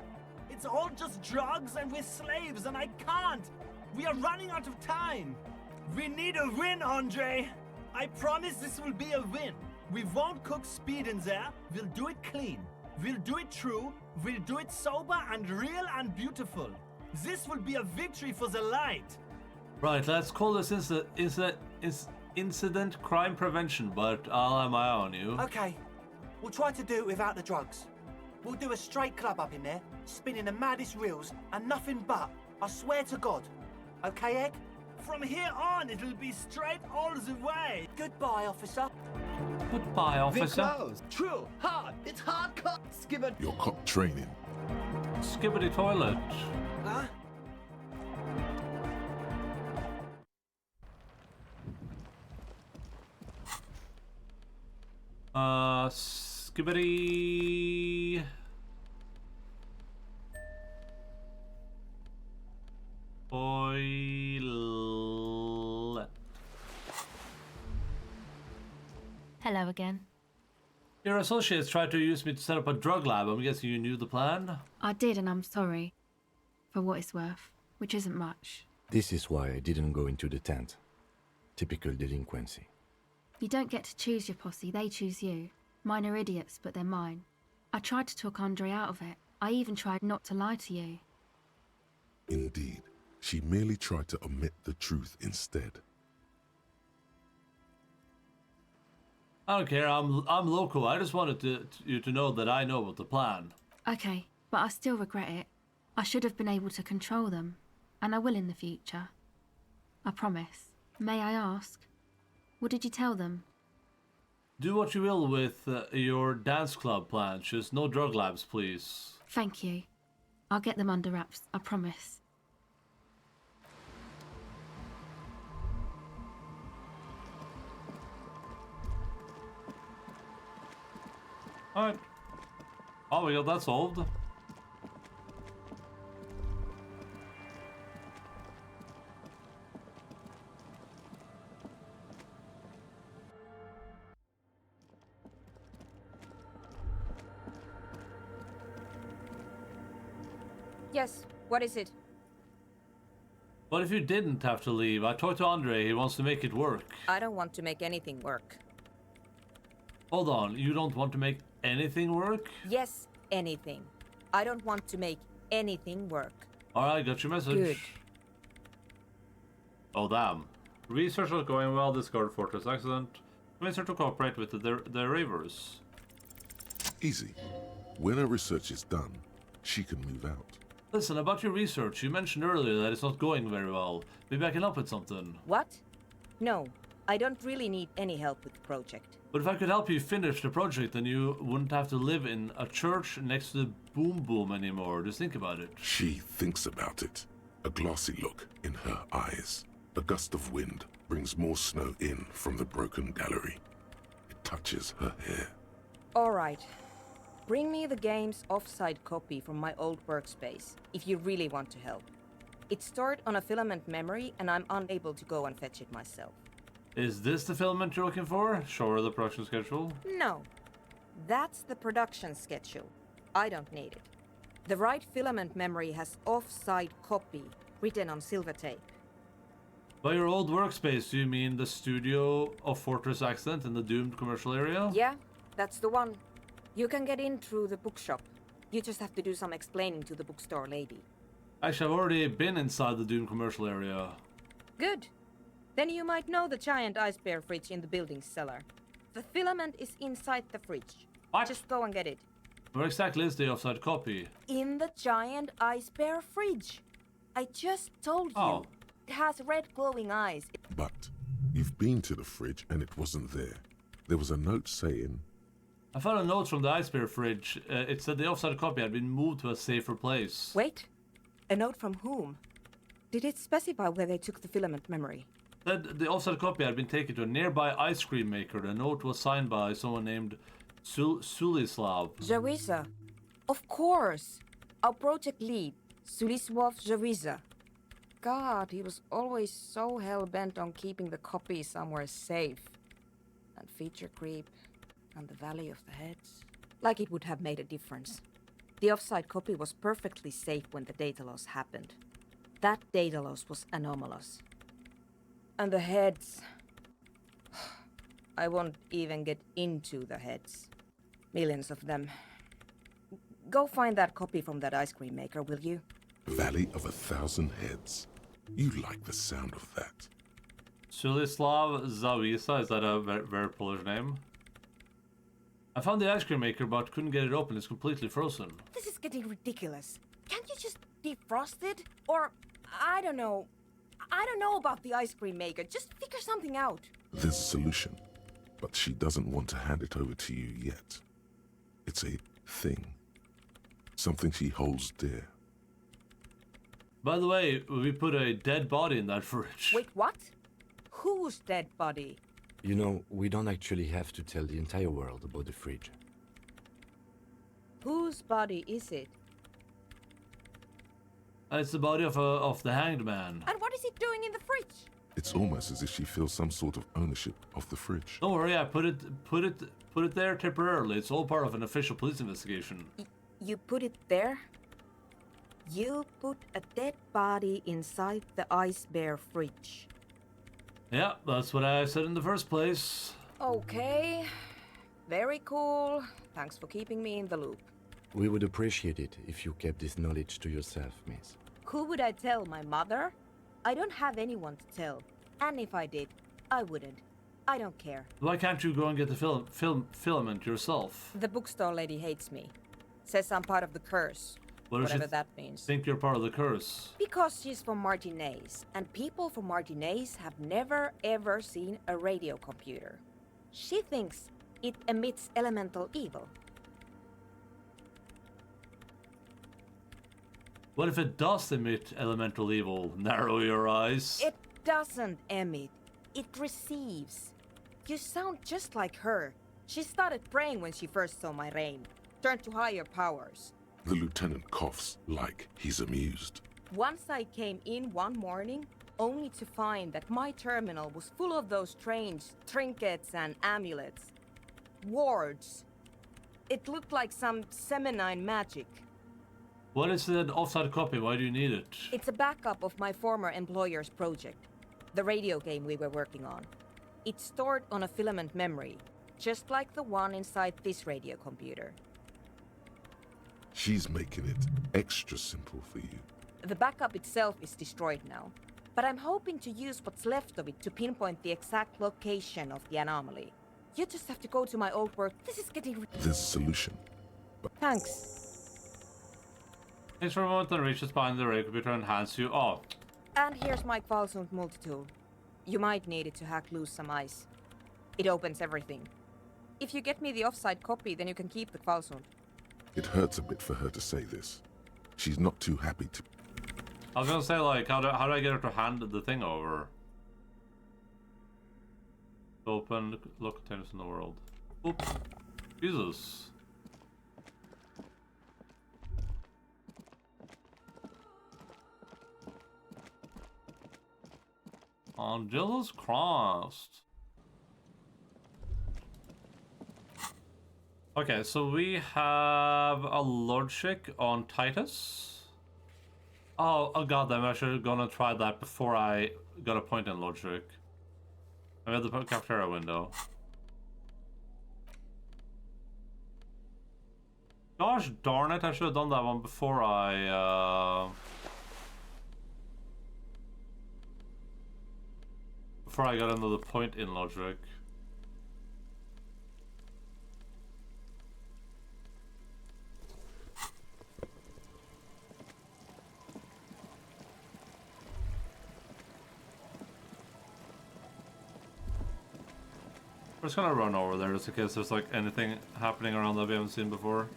[SPEAKER 10] It's all just drugs and we're slaves and I can't. We are running out of time. We need a win, Andre. I promise this will be a win. We won't cook speed in there. We'll do it clean. We'll do it true. We'll do it sober and real and beautiful. This will be a victory for the light.
[SPEAKER 1] Right, let's call this incident crime prevention, but I'll have my eye on you.
[SPEAKER 9] Okay, we'll try to do it without the drugs. We'll do a straight club up in there, spinning the maddest reels, and nothing but. I swear to God. Okay, Egg?
[SPEAKER 10] From here on, it'll be straight all the way.
[SPEAKER 9] Goodbye, officer.
[SPEAKER 1] Goodbye, officer.
[SPEAKER 7] We're closed. True. Hard. It's hard cut. Skibbert.
[SPEAKER 2] Your cop training.
[SPEAKER 1] Skibbity toilet.
[SPEAKER 9] Huh?
[SPEAKER 1] Skibbity. Toilet.
[SPEAKER 6] Hello again.
[SPEAKER 1] Your associates tried to use me to set up a drug lab. I'm guessing you knew the plan?
[SPEAKER 6] I did, and I'm sorry. For what it's worth, which isn't much.
[SPEAKER 3] This is why I didn't go into the tent. Typical delinquency.
[SPEAKER 6] You don't get to choose your posse, they choose you. Mine are idiots, but they're mine. I tried to talk Andre out of it. I even tried not to lie to you.
[SPEAKER 2] Indeed, she merely tried to omit the truth instead.
[SPEAKER 1] I don't care. I'm local. I just wanted you to know that I know about the plan.
[SPEAKER 6] Okay, but I still regret it. I should have been able to control them, and I will in the future. I promise. May I ask, what did you tell them?
[SPEAKER 1] Do what you will with your dance club plans. Just no drug labs, please.
[SPEAKER 6] Thank you. I'll get them under wraps, I promise.
[SPEAKER 1] Alright. Oh, we got that solved.
[SPEAKER 5] Yes, what is it?
[SPEAKER 1] But if you didn't have to leave, I talked to Andre. He wants to make it work.
[SPEAKER 5] I don't want to make anything work.
[SPEAKER 1] Hold on. You don't want to make anything work?
[SPEAKER 5] Yes, anything. I don't want to make anything work.
[SPEAKER 1] Alright, got your message.
[SPEAKER 5] Good.
[SPEAKER 1] Oh, damn. Research is going well. Discovered Fortress accident. Convince her to cooperate with the Ravers.
[SPEAKER 2] Easy. When her research is done, she can move out.
[SPEAKER 1] Listen, about your research, you mentioned earlier that it's not going very well. Maybe I can help with something.
[SPEAKER 5] What? No, I don't really need any help with the project.
[SPEAKER 1] But if I could help you finish the project, then you wouldn't have to live in a church next to the Boom Boom anymore. Just think about it.
[SPEAKER 2] She thinks about it. A glassy look in her eyes. A gust of wind brings more snow in from the broken gallery. It touches her hair.
[SPEAKER 5] All right. Bring me the game's offside copy from my old workspace, if you really want to help. It's stored on a filament memory, and I'm unable to go and fetch it myself.
[SPEAKER 1] Is this the filament you're looking for? Show her the production schedule.
[SPEAKER 5] No. That's the production schedule. I don't need it. The right filament memory has offside copy written on silver tape.
[SPEAKER 1] By your old workspace, do you mean the studio of Fortress Accident in the doomed commercial area?
[SPEAKER 5] Yeah, that's the one. You can get in through the bookshop. You just have to do some explaining to the bookstore lady.
[SPEAKER 1] Actually, I've already been inside the doomed commercial area.
[SPEAKER 5] Good. Then you might know the giant ice bear fridge in the building's cellar. The filament is inside the fridge.
[SPEAKER 1] What?
[SPEAKER 5] Just go and get it.
[SPEAKER 1] Where exactly is the offside copy?
[SPEAKER 5] In the giant ice bear fridge. I just told you.
[SPEAKER 1] Oh.
[SPEAKER 5] It has red glowing eyes.
[SPEAKER 2] But you've been to the fridge and it wasn't there. There was a note saying,
[SPEAKER 1] I found a note from the ice bear fridge. It said the offside copy had been moved to a safer place.
[SPEAKER 5] Wait. A note from whom? Did it specify where they took the filament memory?
[SPEAKER 1] Said the offside copy had been taken to a nearby ice cream maker. The note was signed by someone named Sulislav.
[SPEAKER 5] Zawiza. Of course. Our project lead, Sulislav Zawiza. God, he was always so hell-bent on keeping the copy somewhere safe. And feature creep. And the Valley of the Heads. Like it would have made a difference. The offside copy was perfectly safe when the data loss happened. That data loss was anomalous. And the heads... I won't even get into the heads. Millions of them. Go find that copy from that ice cream maker, will you?
[SPEAKER 2] Valley of 1,000 Heads. You like the sound of that.
[SPEAKER 1] Sulislav Zawiza, is that a very Polish name? I found the ice cream maker but couldn't get it open. It's completely frozen.
[SPEAKER 5] This is getting ridiculous. Can't you just defrost it? Or, I don't know. I don't know about the ice cream maker. Just figure something out.
[SPEAKER 2] There's a solution, but she doesn't want to hand it over to you yet. It's a thing. Something she holds dear.
[SPEAKER 1] By the way, we put a dead body in that fridge.
[SPEAKER 5] Wait, what? Whose dead body?
[SPEAKER 3] You know, we don't actually have to tell the entire world about the fridge.
[SPEAKER 5] Whose body is it?
[SPEAKER 1] It's the body of the hanged man.
[SPEAKER 5] And what is it doing in the fridge?
[SPEAKER 2] It's It's almost as if she feels some sort of ownership of the fridge.
[SPEAKER 1] Don't worry, I put it there temporarily. It's all part of an official police investigation.
[SPEAKER 5] You put it there? You put a dead body inside the ice bear fridge.
[SPEAKER 1] Yeah, that's what I said in the first place.
[SPEAKER 5] Okay. Very cool. Thanks for keeping me in the loop.
[SPEAKER 3] We would appreciate it if you kept this knowledge to yourself, miss.
[SPEAKER 5] Who would I tell? My mother? I don't have anyone to tell. And if I did, I wouldn't. I don't care.
[SPEAKER 1] Why can't you go and get the filament yourself?
[SPEAKER 5] The bookstore lady hates me. Says I'm part of the curse.
[SPEAKER 1] What does she
[SPEAKER 5] whatever that means.
[SPEAKER 1] think you're part of the curse?
[SPEAKER 5] Because she's from Martinez, and people from Martinez have never ever seen a radio computer. She thinks it emits elemental evil.
[SPEAKER 1] What if it does emit elemental evil? Narrow your eyes.
[SPEAKER 5] It doesn't emit, it receives. You sound just like her. She started praying when she first saw my rain. Turned to higher powers.
[SPEAKER 2] The lieutenant coughs like he's amused.
[SPEAKER 5] Once I came in one morning, only to find that my terminal was full of those strange trinkets and amulets. Wards. It looked like some Seminine magic.
[SPEAKER 1] What is an offside copy? Why do you need it?
[SPEAKER 5] It's a backup of my former employer's project, the radio game we were working on. It's stored on a filament memory, just like the one inside this radio computer.
[SPEAKER 2] She's making it extra simple for you.
[SPEAKER 5] The backup itself is destroyed now, but I'm hoping to use what's left of it to pinpoint the exact location of the anomaly. You just have to go to my old work. This is getting...
[SPEAKER 2] There's a solution.
[SPEAKER 5] Thanks.
[SPEAKER 1] Takes for a moment and reaches behind the radio computer and hands you... Oh.
[SPEAKER 5] And here's my Kvalsund multitool. You might need it to hack loose some ice. It opens everything. If you get me the offside copy, then you can keep the Kvalsund.
[SPEAKER 2] It hurts a bit for her to say this. She's not too happy to...
[SPEAKER 1] I was gonna say, like, how do I get her to hand the thing over? Open, look, containers in the world. Oops. Jesus. Oh, Jesus Christ. Okay, so we have a logic on Titus. Oh god, I'm actually gonna try that before I got a point in logic. I made the cafeteria window. Gosh darn it, I should have done that one before I got another point in logic. We're just gonna run over there just in case there's like anything happening around that we haven't seen before.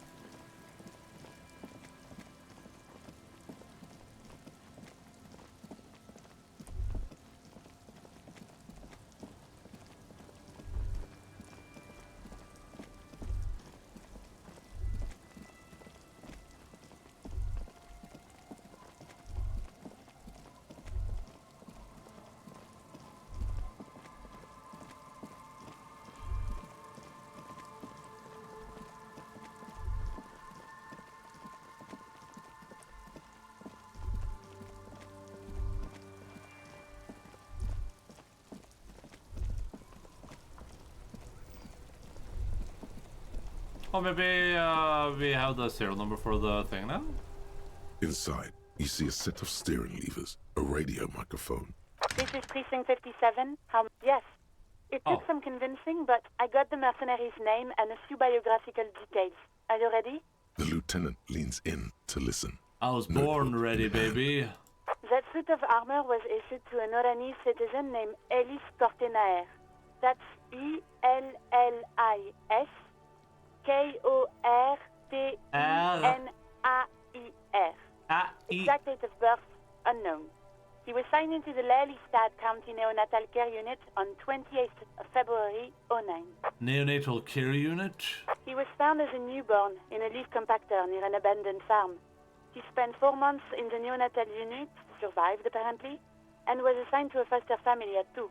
[SPEAKER 1] Oh, maybe we have the serial number for the thing now?
[SPEAKER 2] Inside, you see a set of steering levers, a radio microphone.
[SPEAKER 11] This is Precinct 57. Yes. It took some convincing, but I got the mercenary's name and a few biographical details. Are you ready?
[SPEAKER 2] The lieutenant leans in to listen.
[SPEAKER 1] I was born ready, baby.
[SPEAKER 11] That suit of armor was issued to an Oranese citizen named Ellis Kortenaer. That's E-L-L-I-S Kortenaer. Exact date of birth, unknown. He was signed into the Lelystad County Neonatal Care Unit on 28th of February, 09.
[SPEAKER 1] Neonatal Care Unit?
[SPEAKER 11] He was found as a newborn in a leaf compactor near an abandoned farm. He spent 4 months in the neonatal unit, survived apparently, and was assigned to a foster family at 2.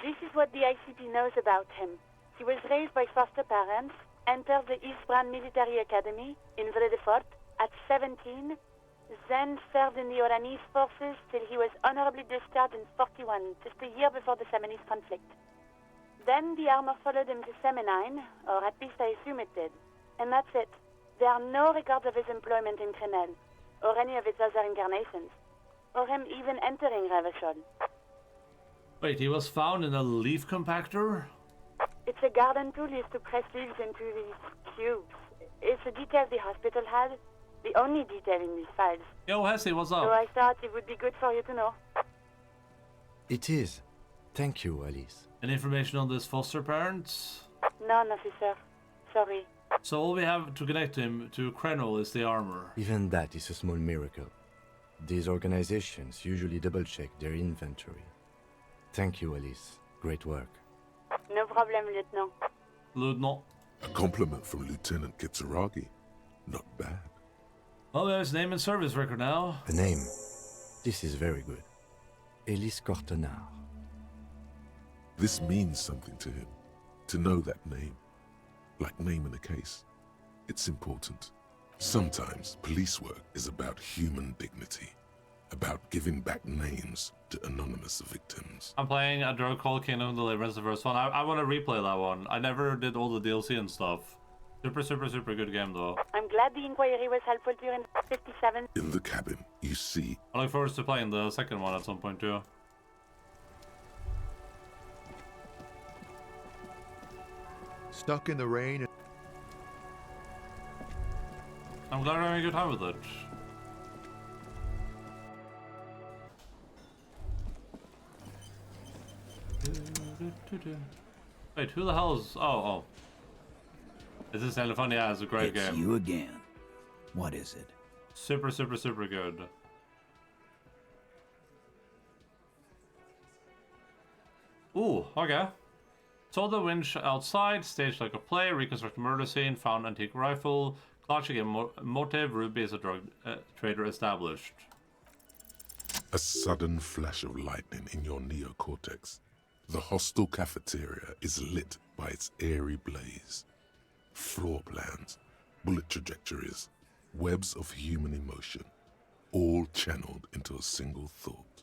[SPEAKER 11] This is what the ICP knows about him. He was raised by foster parents, entered the Eastbrand Military Academy in Vredefort at 17, then served in the Oranese forces till he was honorably discharged in 41, just a year before the Seminese conflict. Then the armor followed him to Seminine, or at least I assume it did. And that's it. There are no records of his employment in Crenel, or any of its other incarnations, or him even entering Revachol.
[SPEAKER 1] Wait, he was found in a leaf compactor?
[SPEAKER 11] It's a garden tool used to press leaves into these cubes. It's a detail the hospital had, the only detail in these files.
[SPEAKER 1] Yo, Hesse, what's up?
[SPEAKER 11] So I thought it would be good for you to know.
[SPEAKER 3] It is. Thank you, Alice.
[SPEAKER 1] Any information on this foster parents?
[SPEAKER 11] None, officer. Sorry.
[SPEAKER 1] So all we have to connect him to Krenol is the armor.
[SPEAKER 3] Even that is a small miracle. These organizations usually double-check their inventory. Thank you, Alice. Great work.
[SPEAKER 11] No problem, Lieutenant.
[SPEAKER 1] Lieutenant.
[SPEAKER 2] A compliment from Lieutenant Kitsuragi. Not bad.
[SPEAKER 1] Oh, there's name and service record now.
[SPEAKER 3] The name. This is very good. Elise Cortenard.
[SPEAKER 2] This means something to him. To know that name. Like naming a case. It's important. Sometimes police work is about human dignity. About giving back names to anonymous victims.
[SPEAKER 1] I'm playing a drug called Kingdom Deliverance, the first one. I want to replay that one. I never did all the DLC and stuff. Super good game though.
[SPEAKER 11] I'm glad the inquiry was helpful to you in 57.
[SPEAKER 2] In the cabin, you see...
[SPEAKER 1] I look forward to playing the second one at some point too.
[SPEAKER 12] Stuck in the rain.
[SPEAKER 1] I'm glad I'm having a good time with it. Wait, who the hell is... Oh. Is this any fun? Yeah, it's a great game.
[SPEAKER 13] It's you again. What is it?
[SPEAKER 1] Super good. Ooh, okay. Saw the winch outside, staged like a play, reconstruct murder scene, found antique rifle, clutching a motive, Ruby is a drug trader established.
[SPEAKER 2] A sudden flash of lightning in your neocortex. The hostel cafeteria is lit by its airy blaze. Floor plans, bullet trajectories, webs of human emotion, all channeled into a single thought.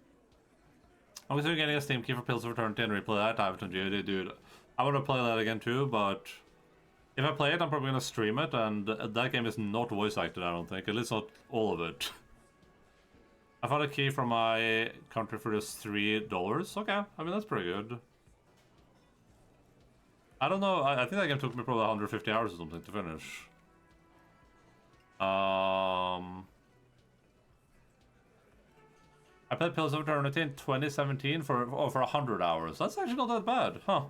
[SPEAKER 1] I'm considering getting a Steam key for Pills of Eternity and replay that. I haven't enjoyed it, dude. I want to play that again too, but if I play it, I'm probably going to stream it, and that game is not voice acted, I don't think. At least not all of it. I found a key from my country for just $3. Okay, I mean, that's pretty good. I don't know, I think that game took me probably 150 hours or something to finish. I played Pills of Eternity in 2017 for 100 hours. That's actually not that bad, huh?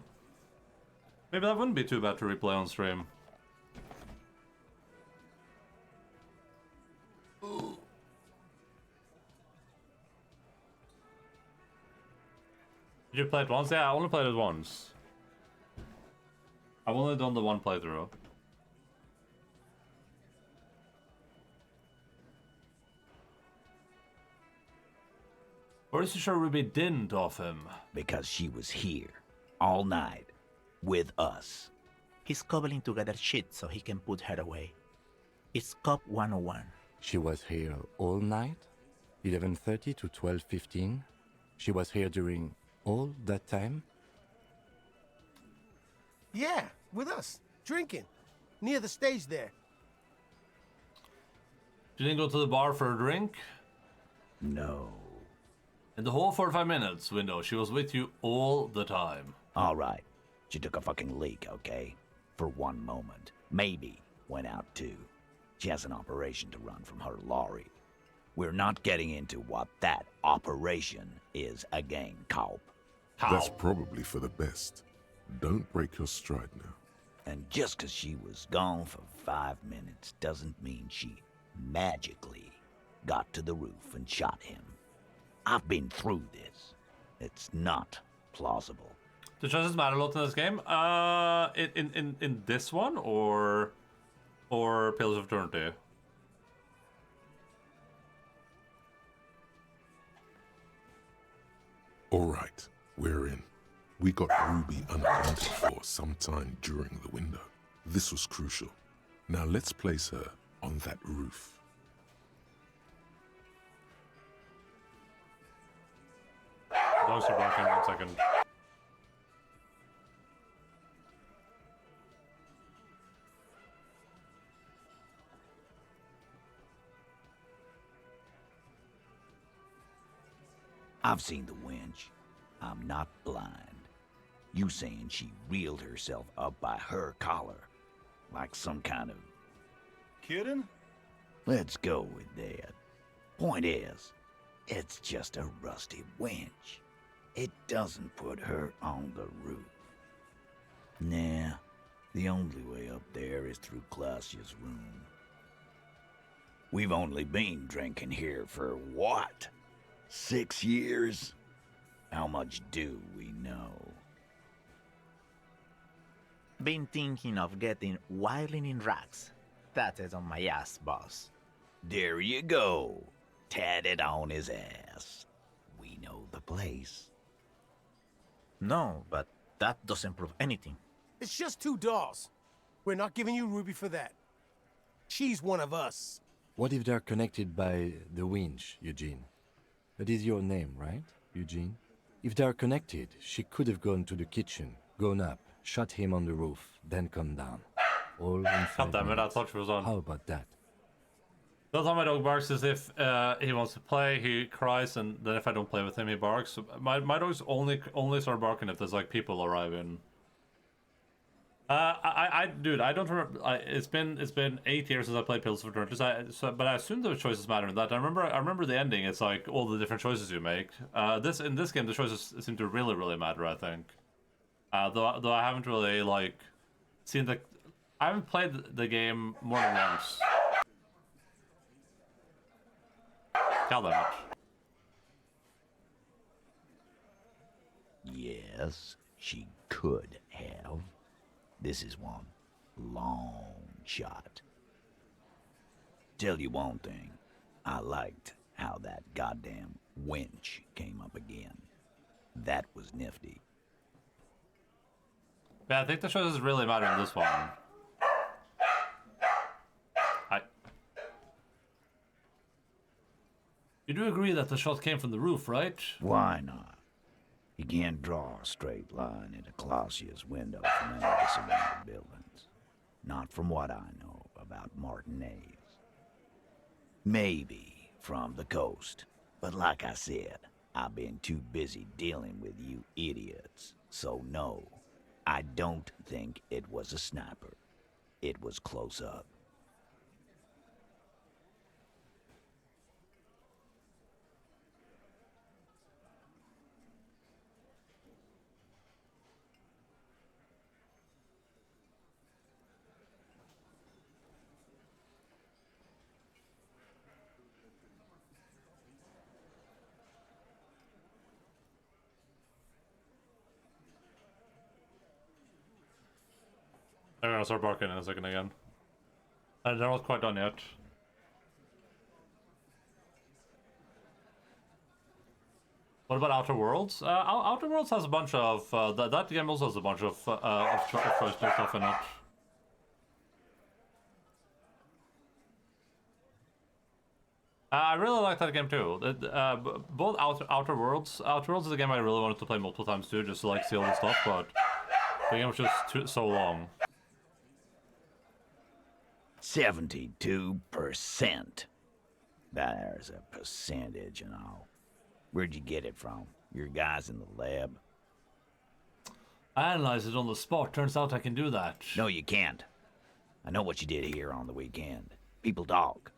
[SPEAKER 1] Maybe that wouldn't be too bad to replay on stream. Did you play it once? Yeah, I only played it once. I've only done the one playthrough. Where is sure Ruby didn't off him?
[SPEAKER 13] Because she was here, all night, with us.
[SPEAKER 14] He's cobbling together shit so he can put her away. It's Cop 101.
[SPEAKER 3] She was here all night? 11:30 to 12:15? She was here during all that time?
[SPEAKER 15] Yeah, with us, drinking, near the stage there.
[SPEAKER 1] She didn't go to the bar for a drink?
[SPEAKER 13] No.
[SPEAKER 1] In the whole 45 minutes window, she was with you all the time.
[SPEAKER 13] All right. She took a fucking leak, okay? For one moment. Maybe went out too. She has an operation to run from her lorry. We're not getting into what that operation is again, Cop.
[SPEAKER 1] How?
[SPEAKER 2] That's probably for the best. Don't break your stride now.
[SPEAKER 13] And just 'cause she was gone for 5 minutes doesn't mean she magically got to the roof and shot him. I've been through this. It's not plausible.
[SPEAKER 1] The choices matter a lot in this game. In this one or Pillars of Eternity?
[SPEAKER 2] All right, we're in. We got Ruby unaccounted for sometime during the window. This was crucial. Now let's place her on that roof.
[SPEAKER 1] Dogs are barking. 1 second.
[SPEAKER 13] I've seen the wench. I'm not blind. You saying she reeled herself up by her collar, like some kind of...
[SPEAKER 10] Kidding?
[SPEAKER 13] Let's go with that. Point is, it's just a rusty wench. It doesn't put her on the roof. Nah, the only way up there is through Clausia's room. We've only been drinking here for what? 6 years? How much do we know?
[SPEAKER 14] Been thinking of getting wilding in racks. That is on my ass, boss.
[SPEAKER 13] There you go. Tatted on his ass. We know the place.
[SPEAKER 14] No, but that doesn't prove anything.
[SPEAKER 15] It's just 2 dolls. We're not giving you Ruby for that. She's one of us.
[SPEAKER 3] What if they're connected by the winch, Eugene? That is your name, right, Eugene? If they're connected, she could have gone to the kitchen, gone up, shot him on the roof, then come down. All in 5
[SPEAKER 1] God damn it, I
[SPEAKER 3] minutes.
[SPEAKER 1] thought she was on.
[SPEAKER 3] How about that?
[SPEAKER 1] The time my dog barks is if he wants to play, he cries, and then if I don't play with him, he barks. So my dogs only start barking if there's like people arriving. Dude, I don't remember. It's been 8 years since I played Pills of Eternity. But I assume the choices matter in that. I remember the ending. It's like all the different choices you make. In this game, the choices seem to really matter. I think. Though I haven't really like seen the. I haven't played the game more than once. God damn it.
[SPEAKER 13] Yes, she could have. This is one long shot. Tell you one thing, I liked how that goddamn winch came up again. That was nifty.
[SPEAKER 1] Yeah, I think the choices really matter in this one. You do agree that the shot came from the roof, right?
[SPEAKER 13] Why not? You can't draw a straight line into Clausia's window from any of the surrounding buildings. Not from what I know about Martinez. Maybe from the coast. But like I said, I've been too busy dealing with you idiots. So no, I don't think it was a sniper. It was close up.
[SPEAKER 1] I'm gonna start barking in a second again. And they're not quite done yet. What about Outer Worlds? Outer Worlds has a bunch of that game also has a bunch of choice stuff in it. I really like that game too. Both Outer Worlds. Outer Worlds is a game I really wanted to play multiple times too, just to like see all the stuff, but the game was just so long.
[SPEAKER 13] 72%. There's a percentage and all. Where'd you get it from? Your guys in the lab?
[SPEAKER 1] I analyzed it on the spot. Turns out I can do that.
[SPEAKER 13] No, you can't. I know what you did here on the weekend. People talk.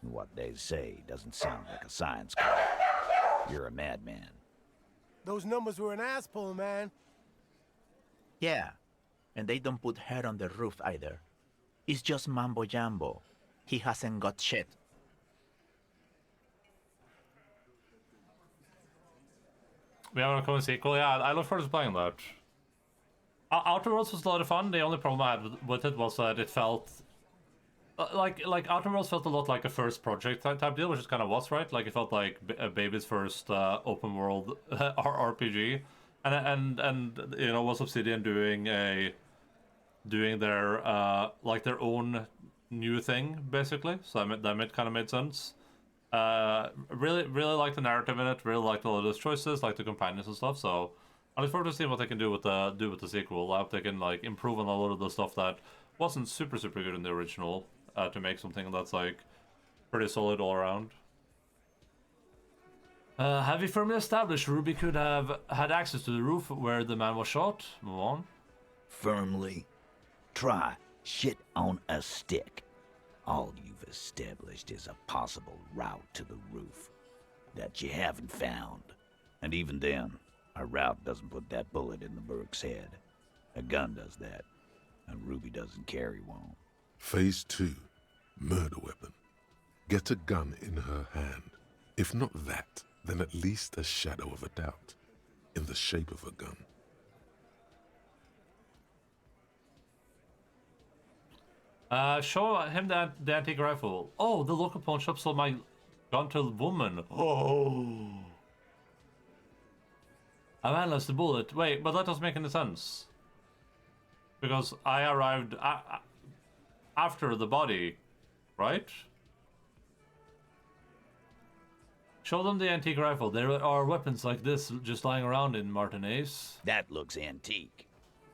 [SPEAKER 13] And what they say doesn't sound like a science class. You're a madman.
[SPEAKER 15] Those numbers were an ass pull, man.
[SPEAKER 14] Yeah, and they don't put her on the roof either. It's just mambo jumbo. He hasn't got shit.
[SPEAKER 1] We have a common sequel. Yeah, I look forward to playing that. Outer Worlds was a lot of fun. The only problem I had with it was that it felt like Outer Worlds felt a lot like a first project type deal, which it kind of was, right? Like it felt like a baby's first open world RPG, and you know, was Obsidian doing their like their own new thing basically. So that kind of made sense. Really liked the narrative in it. Really liked all of those choices, like the companions and stuff. So I look forward to seeing what they can do with the sequel. I hope they can like improve on a lot of the stuff that wasn't super good in the original, to make something that's like pretty solid all around. Have you firmly established Ruby could have had access to the roof where the man was shot? Move on.
[SPEAKER 13] Firmly? Try shit on a stick. All you've established is a possible route to the roof that you haven't found. And even then, a route doesn't put that bullet in the Burke's head. A gun does that, and Ruby doesn't carry one.
[SPEAKER 2] Phase 2. Murder weapon. Get a gun in her hand. If not that, then at least a shadow of a doubt. In the shape of a gun.
[SPEAKER 1] Show him the antique rifle. Oh, the local pawn shop sold my gun to a woman. Oh. I analyzed the bullet. Wait, but that doesn't make any sense. Because I arrived after the body, right? Show them the antique rifle. There are weapons like this just lying around in Martinez.
[SPEAKER 13] That looks antique.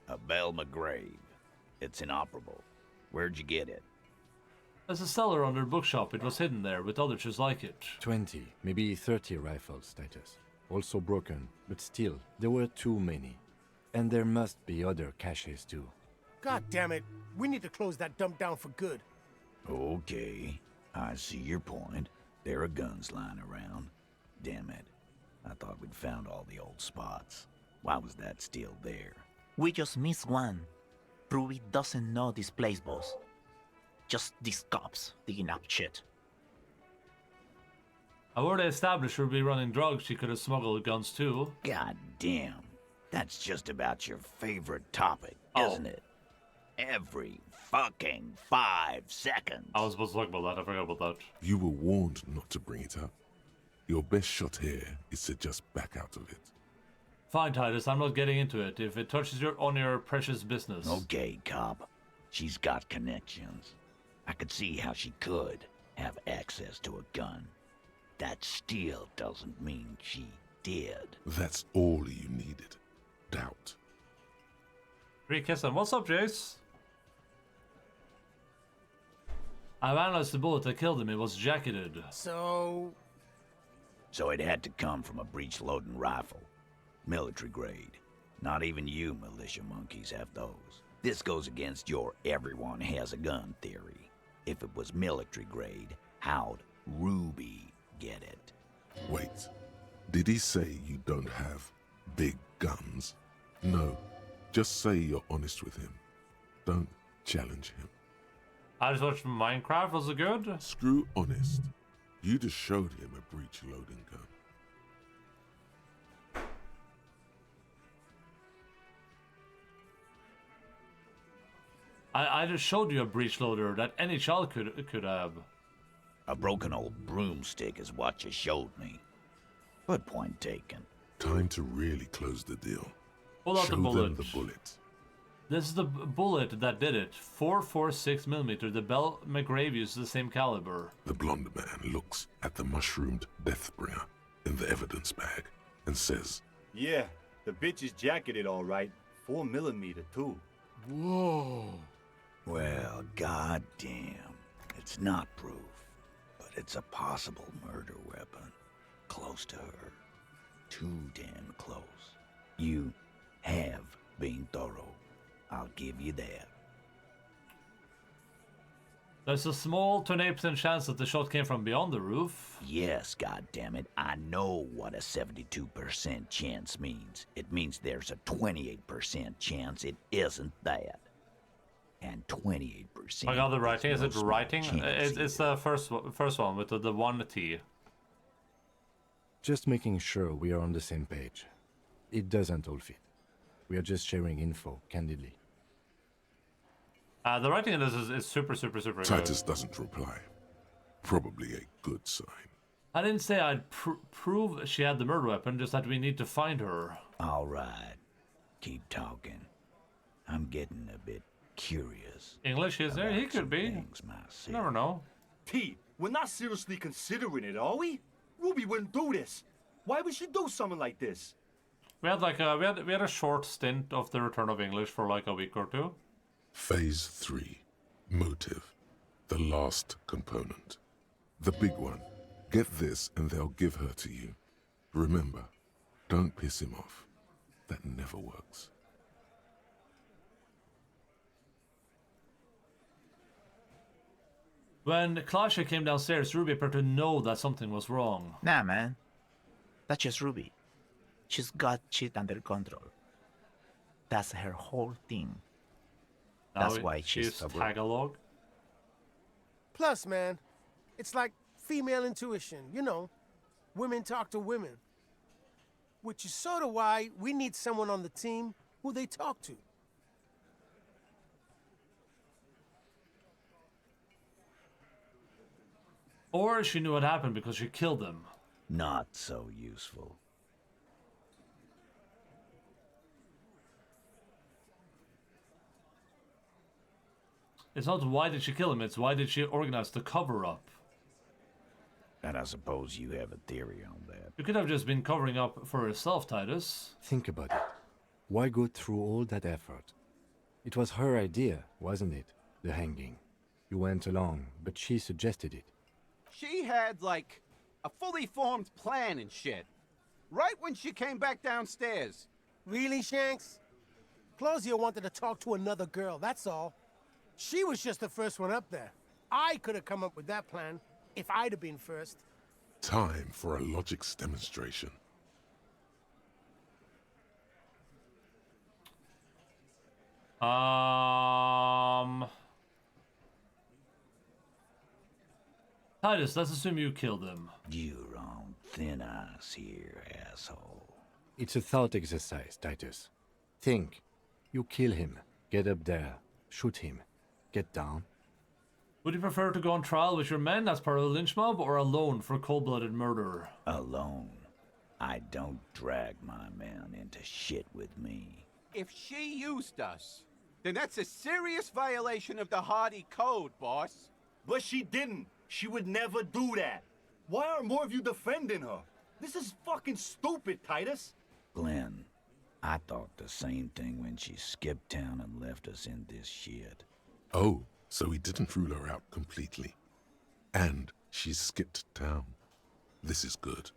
[SPEAKER 13] A Belle McGrave. It's inoperable. Where'd you get it?
[SPEAKER 1] There's a cellar under the bookshop. It was hidden there with others just like it.
[SPEAKER 3] 20, maybe 30 rifles, Titus. Also broken, but still, there were too many. And there must be other caches too.
[SPEAKER 15] God damn it. We need to close that dump down for good.
[SPEAKER 13] Okay, I see your point. There are guns lying around. Damn it. I thought we'd found all the old spots. Why was that still there?
[SPEAKER 14] We just missed one. Ruby doesn't know this place, boss. Just these cops digging up shit.
[SPEAKER 1] I already established Ruby running drugs. She could have smuggled guns too.
[SPEAKER 13] God damn. That's just about your favorite topic, isn't it? Every fucking 5 seconds.
[SPEAKER 1] I was supposed to talk about that. I forgot about that.
[SPEAKER 2] You were warned not to bring it up. Your best shot here is to just back out of it.
[SPEAKER 1] Fine, Titus. I'm not getting into it. If it touches on your precious business.
[SPEAKER 13] Okay, cop. She's got connections. I could see how she could have access to a gun. That still doesn't mean she did.
[SPEAKER 2] That's all you needed. Doubt.
[SPEAKER 1] Re-kiss him. What's up, Jace? I've analyzed the bullet that killed him. It was jacketed.
[SPEAKER 15] So
[SPEAKER 13] it had to come from a breech-loading rifle. Military grade. Not even you militia monkeys have those. This goes against your everyone has a gun theory. If it was military grade, how'd Ruby get it?
[SPEAKER 2] Wait. Did he say you don't have big guns? No. Just say you're honest with him. Don't challenge him.
[SPEAKER 1] I just watched Minecraft. Was it good?
[SPEAKER 2] Screw honest. You just showed him a breech-loading gun.
[SPEAKER 1] I just showed you a breech loader that any child could have.
[SPEAKER 13] A broken old broomstick is what you showed me. But point taken.
[SPEAKER 2] Time to really close the deal.
[SPEAKER 1] Pull out
[SPEAKER 2] Show
[SPEAKER 1] the bullet.
[SPEAKER 2] them the bullet.
[SPEAKER 1] This is the bullet that did it. 4.46mm. The Belle McGrave used the same caliber.
[SPEAKER 2] The blonde man looks at the mushroomed deathbringer in the evidence bag and says,
[SPEAKER 16] Yeah, the bitch is jacketed all right. 4mm too.
[SPEAKER 15] Whoa.
[SPEAKER 13] Well, goddamn. It's not proof, but it's a possible murder weapon. Close to her. Too damn close. You have been thorough. I'll give you that.
[SPEAKER 1] There's a small 28% chance that the shot came from beyond the roof.
[SPEAKER 13] Yes, goddammit. I know what a 72% chance means. It means there's a 28% chance it isn't that. And 28%.
[SPEAKER 1] I got the writing. Is it writing? It's the first one with the 1 T.
[SPEAKER 3] Just making sure we are on the same page. It doesn't all fit. We are just sharing info, candidly.
[SPEAKER 1] The writing in this is super, super, super
[SPEAKER 2] Titus
[SPEAKER 1] good.
[SPEAKER 2] doesn't reply. Probably a good sign.
[SPEAKER 1] I didn't say I'd prove she had the murder weapon, just that we need to find her.
[SPEAKER 13] All right. Keep talking. I'm getting a bit curious.
[SPEAKER 1] English is there? He could be. Never know.
[SPEAKER 16] T, we're not seriously considering it, are we? Ruby wouldn't do this. Why would she do something like this?
[SPEAKER 1] We had like we had a short stint of the return of English for like a week or two.
[SPEAKER 2] Phase 3. Motive. The last component. The big one. Get this and they'll give her to you. Remember, don't piss him off. That never works.
[SPEAKER 1] When Klasha came downstairs, Ruby appeared to know that something was wrong.
[SPEAKER 14] Nah, man. That's just Ruby. She's got shit under control. That's her whole thing. That's why she's stubborn.
[SPEAKER 1] Tagalog.
[SPEAKER 15] Plus, man, it's like female intuition, you know. Women talk to women. Which is sort of why we need someone on the team who they talk to.
[SPEAKER 1] Or she knew what happened because she killed them.
[SPEAKER 13] Not so useful.
[SPEAKER 1] It's not why did she kill him, it's why did she organize the cover-up.
[SPEAKER 13] And I suppose you have a theory on that.
[SPEAKER 1] You could have just been covering up for herself, Titus.
[SPEAKER 3] Think about it. Why go through all that effort? It was her idea, wasn't it? The hanging. You went along, but she suggested it.
[SPEAKER 17] She had, like, a fully formed plan and shit. Right when she came back downstairs.
[SPEAKER 15] Really, Shanks? Claudia wanted to talk to another girl, that's all. She was just the first one up there. I could have come up with that plan if I'd have been first.
[SPEAKER 2] Time for a logics demonstration.
[SPEAKER 1] Titus, let's assume you killed him.
[SPEAKER 13] You're on thin ice here, asshole.
[SPEAKER 3] It's a thought exercise, Titus. Think. You kill him. Get up there. Shoot him. Get down.
[SPEAKER 1] Would you prefer to go on trial with your men as part of the lynch mob or alone for cold-blooded murder?
[SPEAKER 13] Alone. I don't drag my men into shit with me.
[SPEAKER 17] If she used us, then that's a serious violation of the Hardy Code, boss.
[SPEAKER 16] But she didn't. She would never do that. Why aren't more of you defending her? This is fucking stupid, Titus.
[SPEAKER 13] Glenn, I thought the same thing when she skipped town and left us in this shit.
[SPEAKER 2] Oh, so he didn't rule her out completely. And she skipped town. This is good.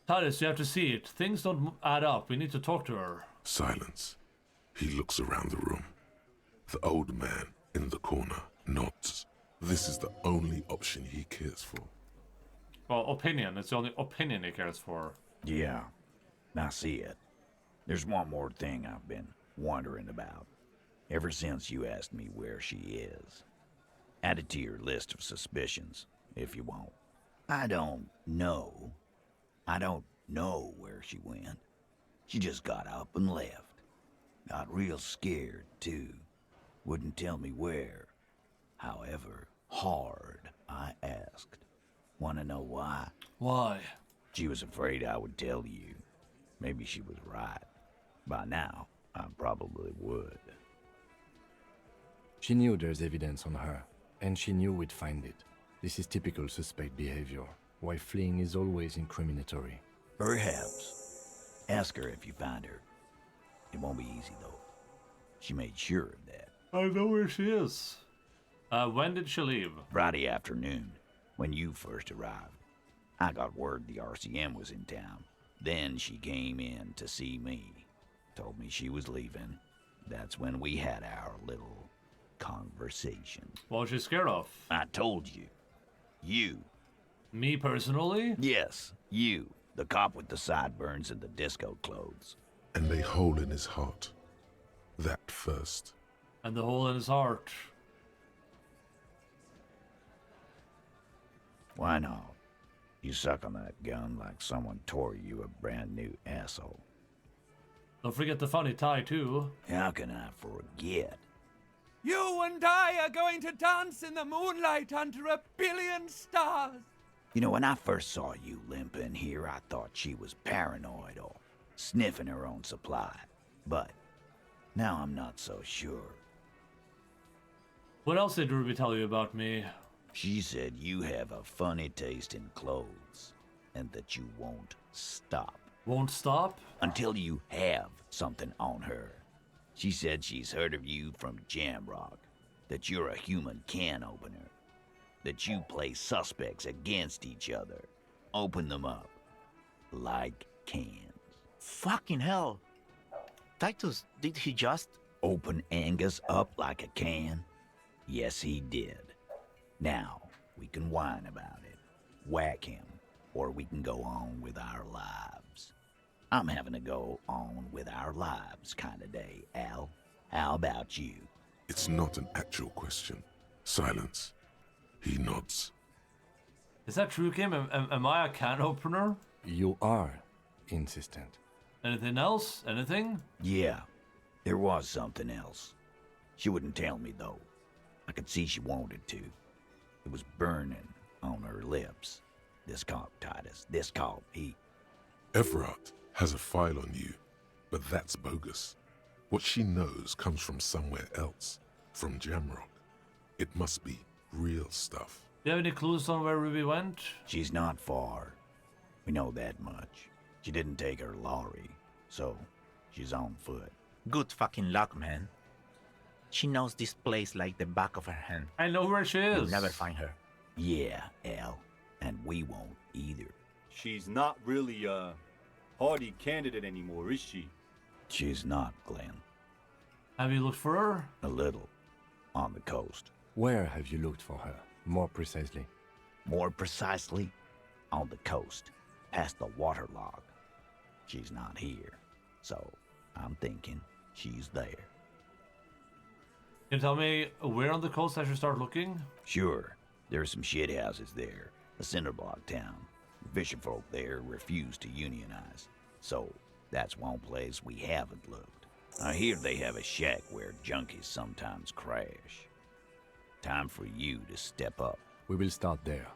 [SPEAKER 1] Titus, you have to see it. Things don't add up. We need to talk to her.
[SPEAKER 2] Silence. He looks around the room. The old man in the corner nods. This is the only option he cares for.
[SPEAKER 1] Well, opinion. It's the only opinion he cares for.
[SPEAKER 13] Yeah, I see it. There's one more thing I've been wondering about. Ever since you asked me where she is. Add it to your list of suspicions, if you want. I don't know. I don't know where she went. She just got up and left. Got real scared, too. Wouldn't tell me where. However hard I asked. Want to know why?
[SPEAKER 1] Why?
[SPEAKER 13] She was afraid I would tell you. Maybe she was right. By now, I probably would.
[SPEAKER 3] She knew there's evidence on her, and she knew we'd find it. This is typical suspect behavior, why fleeing is always incriminatory.
[SPEAKER 13] Perhaps. Ask her if you find her. It won't be easy, though. She made sure of that.
[SPEAKER 1] I know where she is. When did she leave?
[SPEAKER 13] Friday afternoon, when you first arrived. I got word the RCM was in town. Then she came in to see me. Told me she was leaving. That's when we had our little conversation.
[SPEAKER 1] What was she scared of?
[SPEAKER 13] I told you. You.
[SPEAKER 1] Me personally?
[SPEAKER 13] Yes, you. The cop with the sideburns and the disco clothes.
[SPEAKER 2] And a hole in his heart. That first.
[SPEAKER 1] And the hole in his heart.
[SPEAKER 13] Why not? You suck on that gun like someone tore you a brand new asshole.
[SPEAKER 1] Don't forget the funny tie, too.
[SPEAKER 13] How can I forget?
[SPEAKER 18] You and I are going to dance in the moonlight under 1 billion stars.
[SPEAKER 13] You know, when I first saw you limping here, I thought she was paranoid or sniffing her own supply. But now I'm not so sure.
[SPEAKER 1] What else did Ruby tell you about me?
[SPEAKER 13] She said you have a funny taste in clothes, and that you won't stop.
[SPEAKER 1] Won't stop?
[SPEAKER 13] Until you have something on her. She said she's heard of you from Jamrock, that you're a human can opener, that you play suspects against each other, open them up like cans.
[SPEAKER 14] Fucking hell. Titus, did he just...
[SPEAKER 13] Open Angus up like a can? Yes, he did. Now, we can whine about it, whack him, or we can go on with our lives. I'm having a go on with our lives kind of day, Al. How about you?
[SPEAKER 2] It's not an actual question. Silence. He nods.
[SPEAKER 1] Is that true, Kim? Am I a can opener?
[SPEAKER 3] You are insistent.
[SPEAKER 1] Anything else? Anything?
[SPEAKER 13] Yeah, there was something else. She wouldn't tell me, though. I could see she wanted to. It was burning on her lips. This caught Titus. This caught heat.
[SPEAKER 2] Everard has a file on you, but that's bogus. What she knows comes from somewhere else, from Jamrock. It must be real stuff.
[SPEAKER 1] Do you have any clues on where Ruby went?
[SPEAKER 13] She's not far. We know that much. She didn't take her lorry, so she's on foot.
[SPEAKER 14] Good fucking luck, man. She knows this place like the back of her hand.
[SPEAKER 1] I know where she is.
[SPEAKER 14] You'll never find her.
[SPEAKER 13] Yeah, Al. And we won't either.
[SPEAKER 16] She's not really a hardy candidate anymore, is she?
[SPEAKER 13] She's not, Glenn.
[SPEAKER 1] Have you looked for her?
[SPEAKER 13] A little. On the coast.
[SPEAKER 3] Where have you looked for her, more precisely?
[SPEAKER 13] More precisely, on the coast, past the waterlog. She's not here, so I'm thinking she's there.
[SPEAKER 1] Can you tell me where on the coast I should start looking?
[SPEAKER 13] Sure. There's some shit houses there. A cinder block town. Fisherfolk there refuse to unionize. So, that's one place we haven't looked. I hear they have a shack where junkies sometimes crash. Time for you to step up.
[SPEAKER 3] We will start there.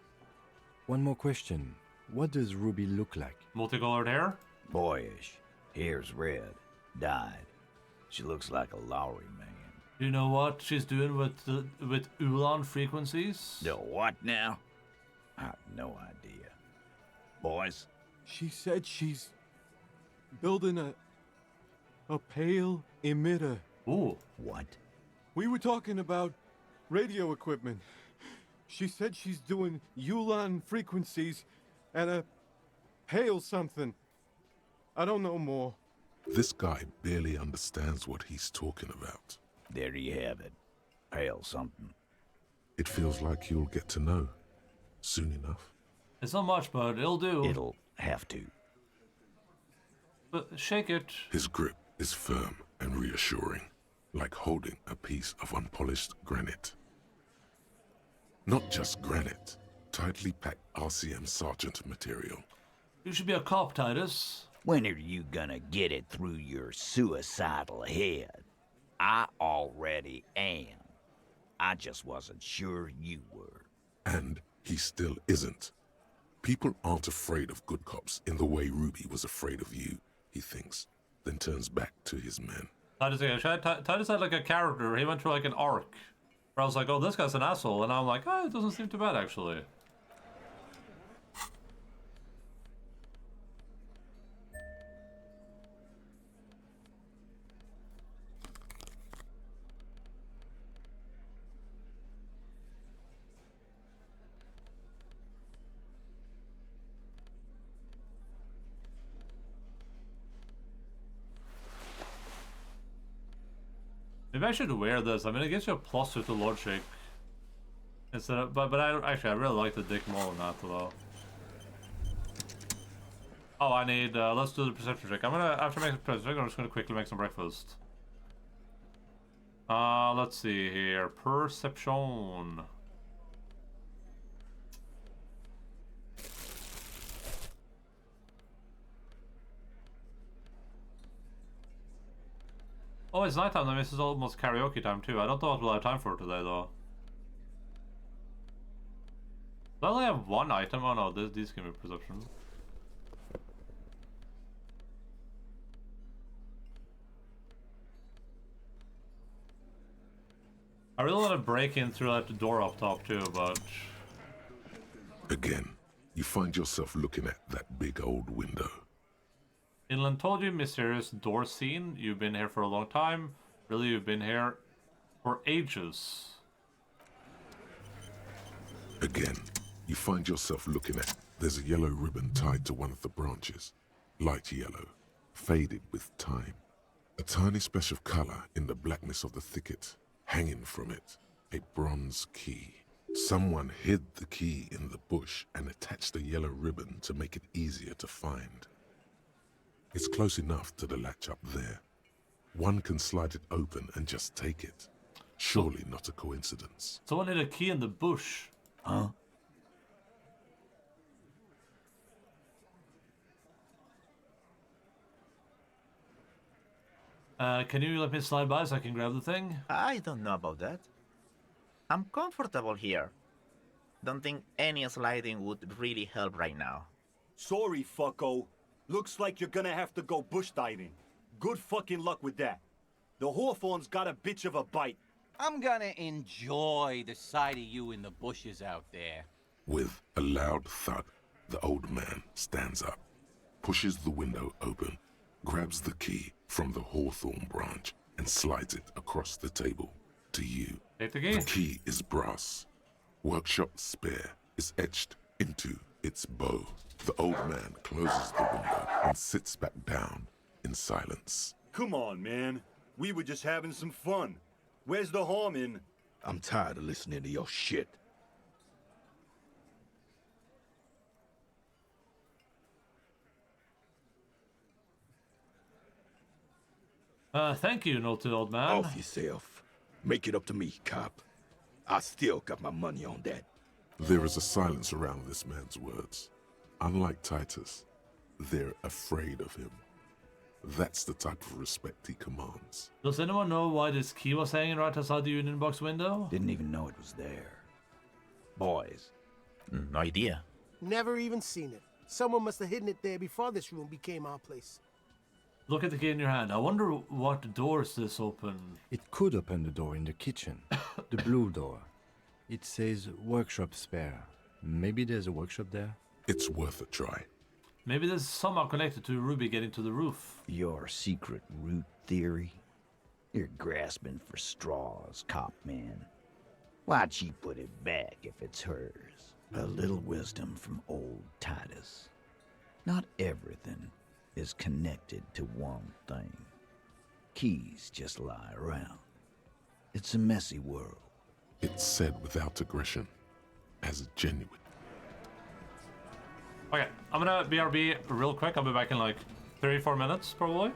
[SPEAKER 3] One more question. What does Ruby look like?
[SPEAKER 1] Multicolored hair?
[SPEAKER 13] Boyish. Hair's red. Dyed. She looks like a Lowry man.
[SPEAKER 1] Do you know what she's doing with Ulan frequencies?
[SPEAKER 13] The what now? I have no idea. Boys?
[SPEAKER 19] She said she's building a pale emitter.
[SPEAKER 1] Ooh.
[SPEAKER 13] What?
[SPEAKER 19] We were talking about radio equipment. She said she's doing Ulan frequencies and a pale something. I don't know more.
[SPEAKER 2] This guy barely understands what he's talking about.
[SPEAKER 13] There you have it. Pale something.
[SPEAKER 2] It feels like you'll get to know soon enough.
[SPEAKER 1] It's not much, but it'll do.
[SPEAKER 13] It'll have to.
[SPEAKER 1] But shake it.
[SPEAKER 2] His grip is firm and reassuring, like holding a piece of unpolished granite. Not just granite, tightly packed RCM Sergeant material.
[SPEAKER 1] You should be a cop, Titus.
[SPEAKER 13] When are you gonna get it through your suicidal head? I already am. I just wasn't sure you were.
[SPEAKER 2] And he still isn't. People aren't afraid of good cops in the way Ruby was afraid of you, he thinks, then turns back to his men.
[SPEAKER 1] Titus had like a character. He went through like an arc. Where I was like, oh, this guy's an asshole. And I'm like, oh, it doesn't seem too bad, actually. Maybe I should wear this. I mean, it gives you a plus to logic. Instead of, but I really like the dick more than that though. Oh, I need. Let's do the perception check. I'm gonna after making the perception check, I'm just gonna quickly make some breakfast. Let's see here. Perception. Oh, it's nighttime. Then this is almost karaoke time too. I don't know what we'll have time for today though. I only have one item. Oh no, these can be perception. I really want to break in through that door up top too, but...
[SPEAKER 2] Again, you find yourself looking at that big old window.
[SPEAKER 1] Inland told you mysterious door scene. You've been here for a long time. Really, you've been here for ages.
[SPEAKER 2] Again, you find yourself looking at... There's a yellow ribbon tied to one of the branches. Light yellow, faded with time. A tiny splash of color in the blackness of the thicket. Hanging from it, a bronze key. Someone hid the key in the bush and attached a yellow ribbon to make it easier to find. It's close enough to the latch up there. One can slide it open and just take it. Surely not a coincidence.
[SPEAKER 1] Someone hid a key in the bush.
[SPEAKER 13] Huh?
[SPEAKER 1] Can you let me slide by so I can grab the thing?
[SPEAKER 14] I don't know about that. I'm comfortable here. Don't think any sliding would really help right now.
[SPEAKER 16] Sorry, fucko. Looks like you're gonna have to go bush diving. Good fucking luck with that. The Hawthorne's got a bitch of a bite.
[SPEAKER 17] I'm gonna enjoy the sight of you in the bushes out there.
[SPEAKER 2] With a loud thud, the old man stands up, pushes the window open, grabs the key from the hawthorn branch and slides it across the table to you.
[SPEAKER 1] Take the key.
[SPEAKER 2] The key is brass. Workshop spare is etched into its bow. The old man closes the window and sits back down in silence.
[SPEAKER 16] Come on, man. We were just having some fun. Where's the harm in...
[SPEAKER 12] I'm tired of listening to your shit.
[SPEAKER 1] Thank you, noted old man.
[SPEAKER 12] Off yourself. Make it up to me, cop. I still got my money on that.
[SPEAKER 2] There is a silence around this man's words. Unlike Titus, they're afraid of him. That's the type of respect he commands.
[SPEAKER 1] Does anyone know why this key was hanging right outside the Union Box window?
[SPEAKER 13] Didn't even know it was there. Boys.
[SPEAKER 14] No idea.
[SPEAKER 15] Never even seen it. Someone must have hidden it there before this room became our place.
[SPEAKER 1] Look at the key in your hand. I wonder what doors this open.
[SPEAKER 3] It could open the door in the kitchen. The blue door. It says workshop spare. Maybe there's a workshop there?
[SPEAKER 2] It's worth a try.
[SPEAKER 1] Maybe this is somehow connected to Ruby getting to the roof.
[SPEAKER 13] Your secret root theory? You're grasping for straws, cop man. Why'd she put it back if it's hers? A little wisdom from old Titus. Not everything is connected to one thing. Keys just lie around. It's a messy world.
[SPEAKER 2] It's said without aggression, as genuine.
[SPEAKER 1] Okay, I'm gonna BRB real quick. I'll be back in like 34 minutes, probably.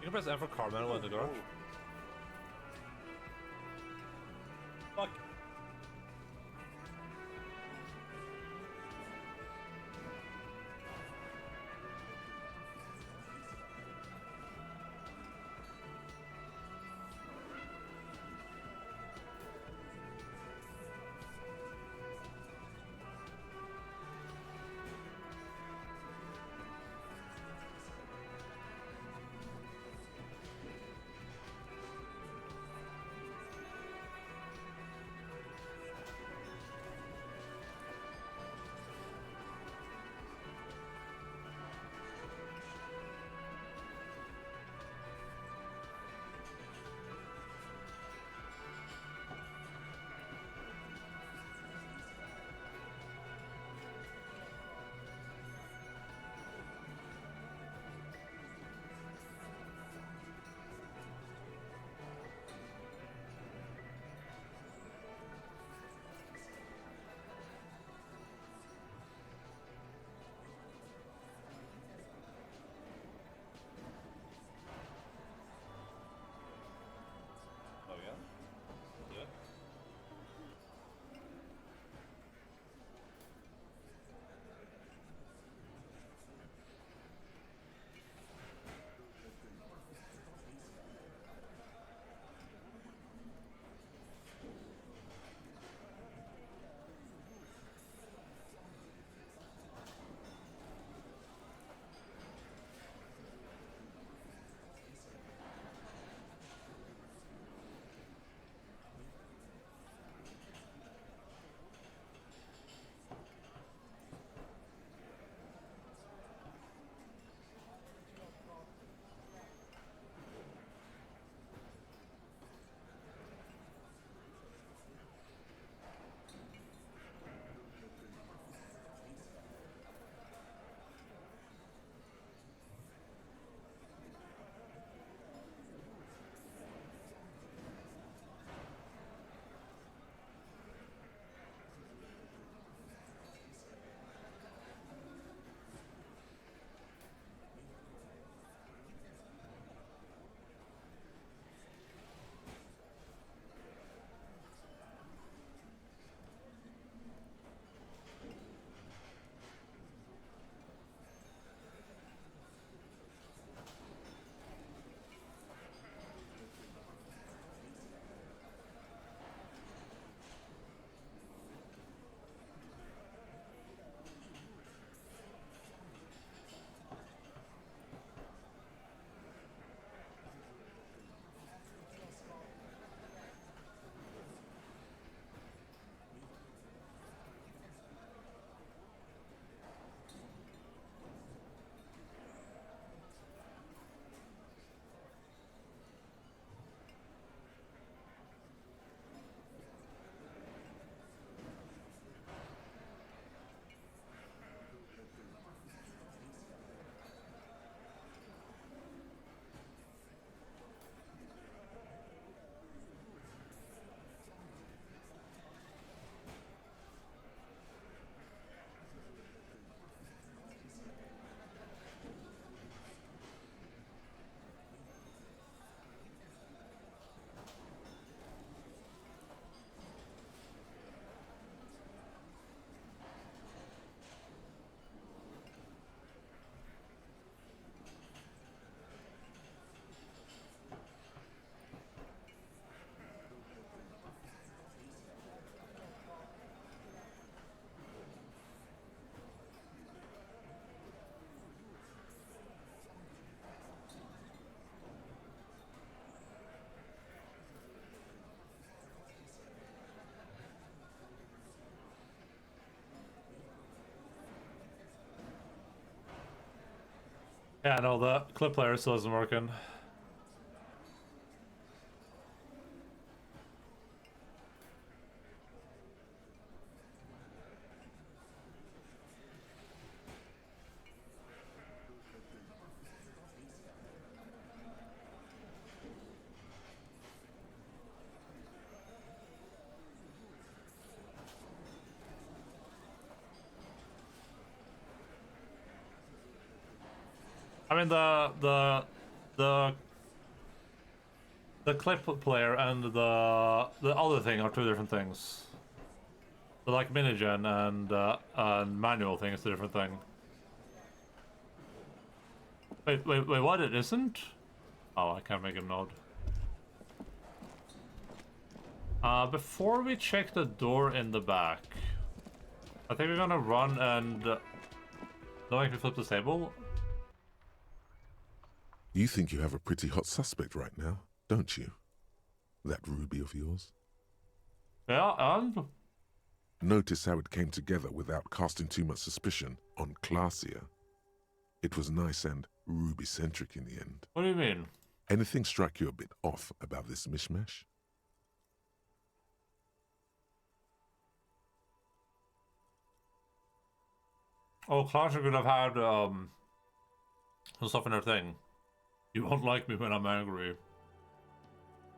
[SPEAKER 1] You can press F for car manual in the garage. Fuck. Yeah, no, the clip player still isn't working. I mean, the The clip player and the other thing are two different things. The like minigen and manual thing is a different thing. Wait, what? It isn't? Oh, I can't make a note. Before we check the door in the back, I think we're gonna run and knowing we flip the table.
[SPEAKER 2] You think you have a pretty hot suspect right now, don't you? That Ruby of yours?
[SPEAKER 1] Yeah, and?
[SPEAKER 2] Notice how it came together without casting too much suspicion on Clasia. It was nice and Ruby-centric in the end.
[SPEAKER 1] What do you mean?
[SPEAKER 2] Anything strike you a bit off about this mishmash?
[SPEAKER 1] Oh, Clasia could have had some stuff in her thing. You won't like me when I'm angry.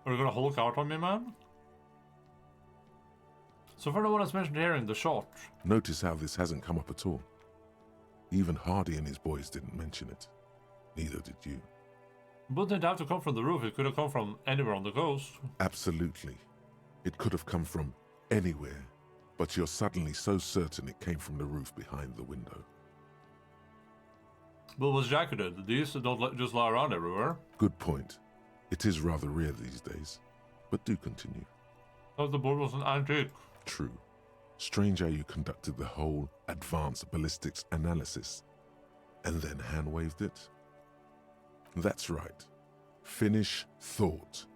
[SPEAKER 1] Are you gonna Hulk out on me, man? So for the one that's mentioned here in the shot.
[SPEAKER 2] Notice how this hasn't come up at all. Even Hardy and his boys didn't mention it. Neither did you.
[SPEAKER 1] But it didn't have to come from the roof. It could have come from anywhere on the coast.
[SPEAKER 2] Absolutely. It could have come from anywhere. But you're suddenly so certain it came from the roof behind the window.
[SPEAKER 1] But it was jacketed. These don't just lie around everywhere.
[SPEAKER 2] Good point. It is rather rare these days. But do continue.
[SPEAKER 1] Thought the board was an antique.
[SPEAKER 2] True. Strange how you conducted the whole advanced ballistics analysis and then hand-waved it. That's right. Finish thought.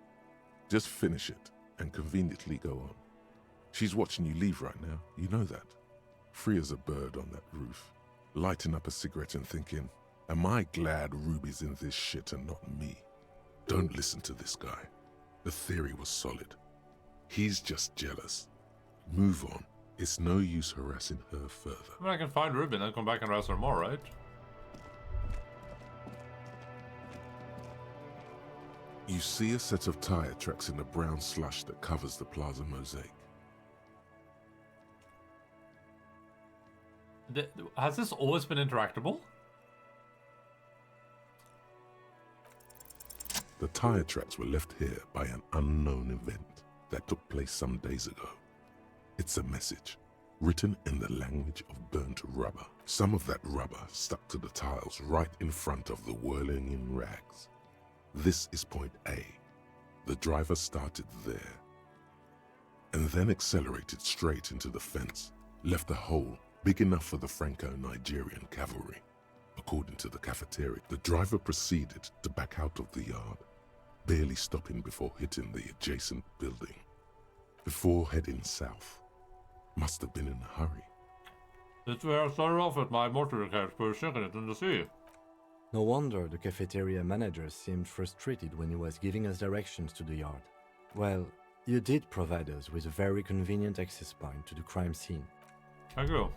[SPEAKER 2] Just finish it and conveniently go on. She's watching you leave right now. You know that. Free as a bird on that roof. Lighting up a cigarette and thinking, am I glad Ruby's in this shit and not me? Don't listen to this guy. The theory was solid. He's just jealous. Move on. It's no use harassing her further.
[SPEAKER 1] I mean, I can find Ruby and then come back and harass her more, right?
[SPEAKER 2] You see a set of tire tracks in the brown slush that covers the plaza mosaic.
[SPEAKER 1] Has this always been interactable?
[SPEAKER 2] The tire tracks were left here by an unknown event that took place some days ago. It's a message, written in the language of burnt rubber. Some of that rubber stuck to the tiles right in front of the whirling in rags. This is point A. The driver started there, and then accelerated straight into the fence, left a hole big enough for the Franco-Nigerian cavalry. According to the cafeteria, the driver proceeded to back out of the yard, barely stopping before hitting the adjacent building. Before heading south, must have been in a hurry.
[SPEAKER 1] That's where I started off with my mortar cart for sinking it in the sea.
[SPEAKER 3] No wonder the cafeteria manager seemed frustrated when he was giving us directions to the yard. Well, you did provide us with a very convenient access point to the crime scene.
[SPEAKER 1] Thank you.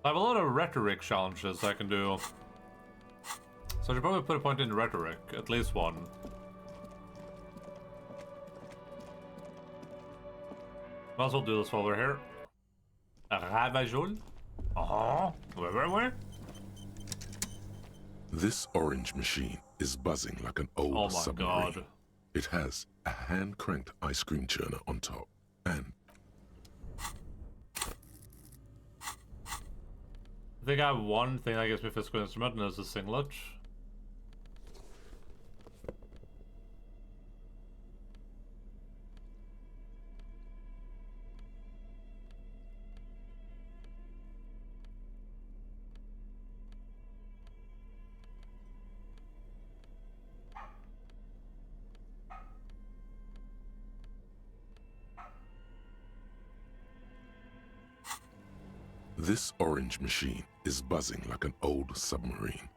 [SPEAKER 1] I have a lot of rhetoric challenges I can do. So I should probably put a point in rhetoric, at least one. Might as well do this while we're here. Ravajol? Where?
[SPEAKER 2] This orange machine is buzzing like an old submarine.
[SPEAKER 1] God.
[SPEAKER 2] It has a hand-cranked ice cream churner on top, and
[SPEAKER 1] I think I have one thing that gives me physical instrument, and it's a singlet.
[SPEAKER 2] this orange machine is buzzing like an old submarine.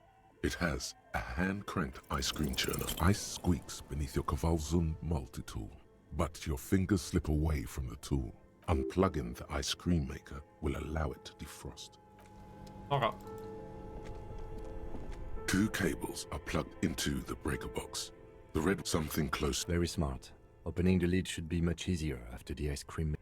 [SPEAKER 2] It has a hand-cranked ice cream churner. Ice squeaks beneath your Kavalzund multi-tool, but your fingers slip away from the tool. Unplugging the ice cream maker will allow it to defrost.
[SPEAKER 1] Okay.
[SPEAKER 2] 2 cables are plugged into the breaker box. The red something close.
[SPEAKER 3] Very smart. Opening the lid should be much easier after the ice cream.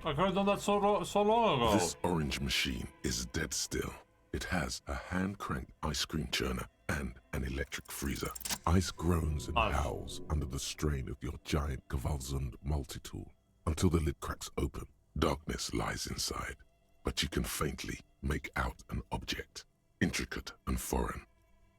[SPEAKER 1] I could have done that so long ago.
[SPEAKER 2] This orange machine is dead still. It has a hand-cranked ice cream churner and an electric freezer. Ice groans and howls under the strain of your giant Gewaltsund multi-tool until the lid cracks open. Darkness lies inside, but you can faintly make out an object, intricate and foreign,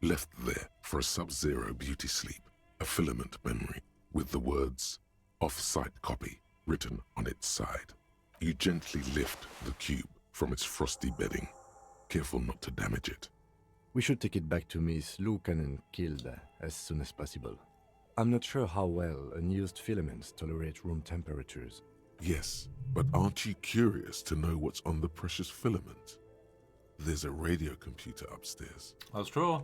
[SPEAKER 2] left there for a sub-zero beauty sleep, a filament memory with the words "off-site copy" written on its side. You gently lift the cube from its frosty bedding, careful not to damage it.
[SPEAKER 3] We should take it back to Miss Lukanen killed as soon as possible. I'm not sure how well unused filaments tolerate room temperatures.
[SPEAKER 2] Yes, but aren't you curious to know what's on the precious filament? There's a radio computer upstairs.
[SPEAKER 1] That's true.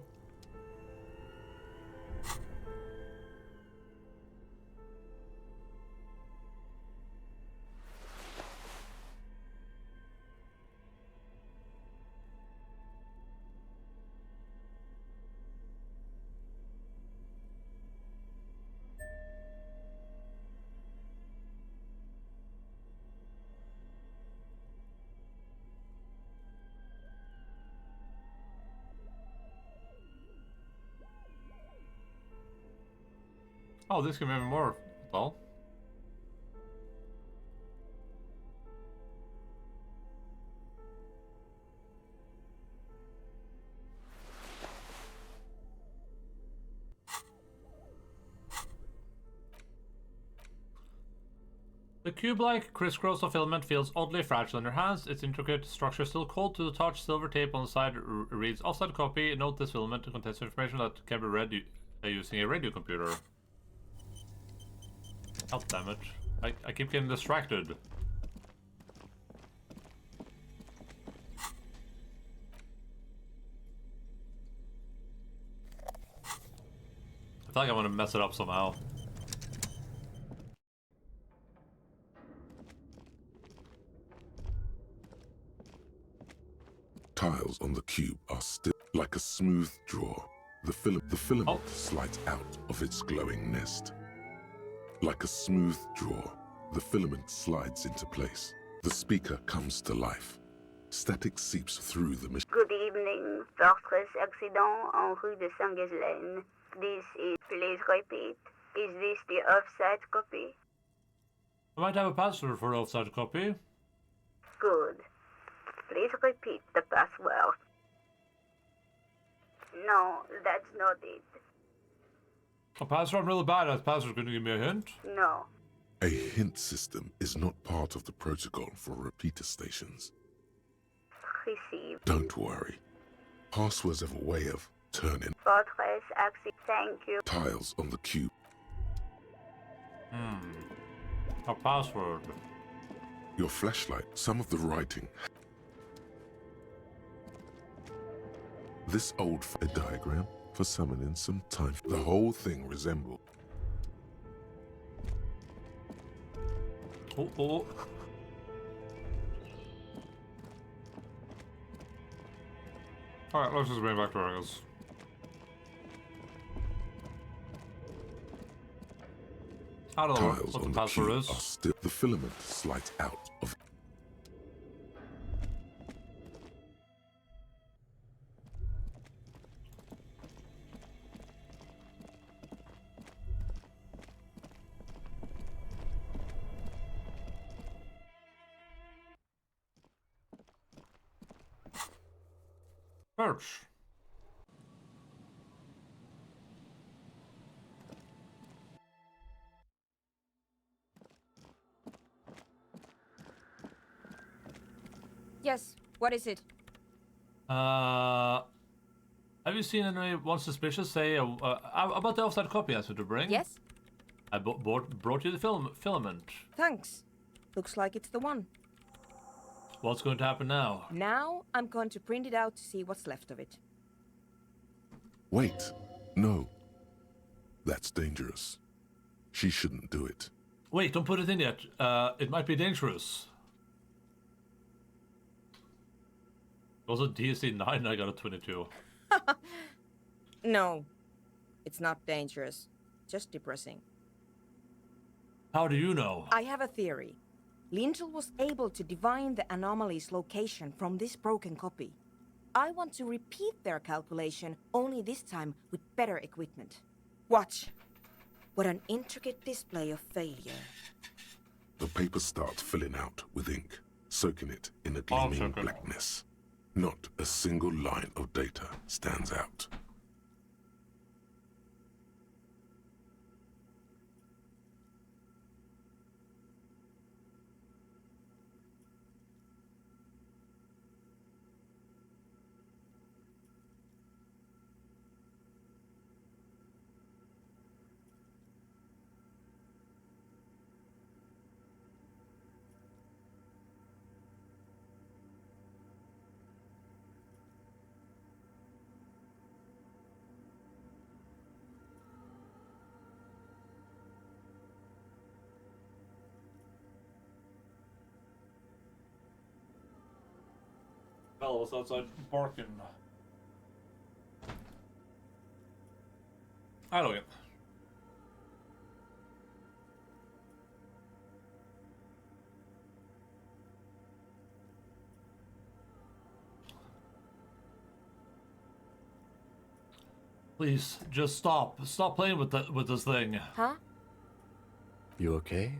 [SPEAKER 1] Oh, this can be even more dull. The cube-like crisscross of filament feels oddly fragile in your hands. Its intricate structure still cold to the touch. Silver tape on the side reads offside copy. Note this filament contains information that can be read using a radio computer. God damn it. I keep getting distracted. I feel like I'm gonna mess it up somehow.
[SPEAKER 2] Tiles on the cube are still like a smooth draw. The filament slides out of its glowing nest. Like a smooth draw, the filament slides into place. The speaker comes to life. Static seeps through the machine.
[SPEAKER 20] Good evening. Fortress accident en rue de Saint-Ghislaine. This is, please repeat. Is this the offside copy?
[SPEAKER 1] I might have a password for offside copy.
[SPEAKER 20] Good. Please repeat the password. No, that's not it.
[SPEAKER 1] A password? I'm really bad at password. Can you give me a hint?
[SPEAKER 20] No.
[SPEAKER 2] A hint system is not part of the protocol for repeater stations.
[SPEAKER 20] Receive.
[SPEAKER 2] Don't worry. Passwords have a way of turning
[SPEAKER 20] Fortress accident. Thank you.
[SPEAKER 2] tiles on the cube.
[SPEAKER 1] A password.
[SPEAKER 2] Your flashlight, some of the writing. This old a diagram for summoning some time. The whole thing resembles.
[SPEAKER 1] Oh. Alright, let's just bring back to Argus. I don't know
[SPEAKER 2] Tiles
[SPEAKER 1] what the
[SPEAKER 2] on
[SPEAKER 1] password
[SPEAKER 2] cube
[SPEAKER 1] is.
[SPEAKER 2] are still. The filament slides out of.
[SPEAKER 1] Search.
[SPEAKER 5] Yes, what is it?
[SPEAKER 1] Have you seen anyone suspicious say about the offside copy I asked you to bring?
[SPEAKER 5] Yes?
[SPEAKER 1] I brought you the filament.
[SPEAKER 5] Thanks. Looks like it's the one.
[SPEAKER 1] What's going to happen now?
[SPEAKER 5] Now I'm going to print it out to see what's left of it.
[SPEAKER 2] Wait, no. That's dangerous. She shouldn't do it.
[SPEAKER 1] Wait, don't put it in yet. It might be dangerous. was a DC-9, I got a 22.
[SPEAKER 5] No, it's not dangerous. Just depressing.
[SPEAKER 1] How do you know?
[SPEAKER 5] I have a theory. Lintel was able to divine the anomaly's location from this broken copy. I want to repeat their calculation, only this time with better equipment. Watch. What an intricate display of failure.
[SPEAKER 2] The paper starts filling out with ink, soaking it in a gleaming blackness. Not a single line of data stands out.
[SPEAKER 1] Bella was outside barking. I don't get. Please, just stop. Stop playing with this thing.
[SPEAKER 5] Huh?
[SPEAKER 3] You okay?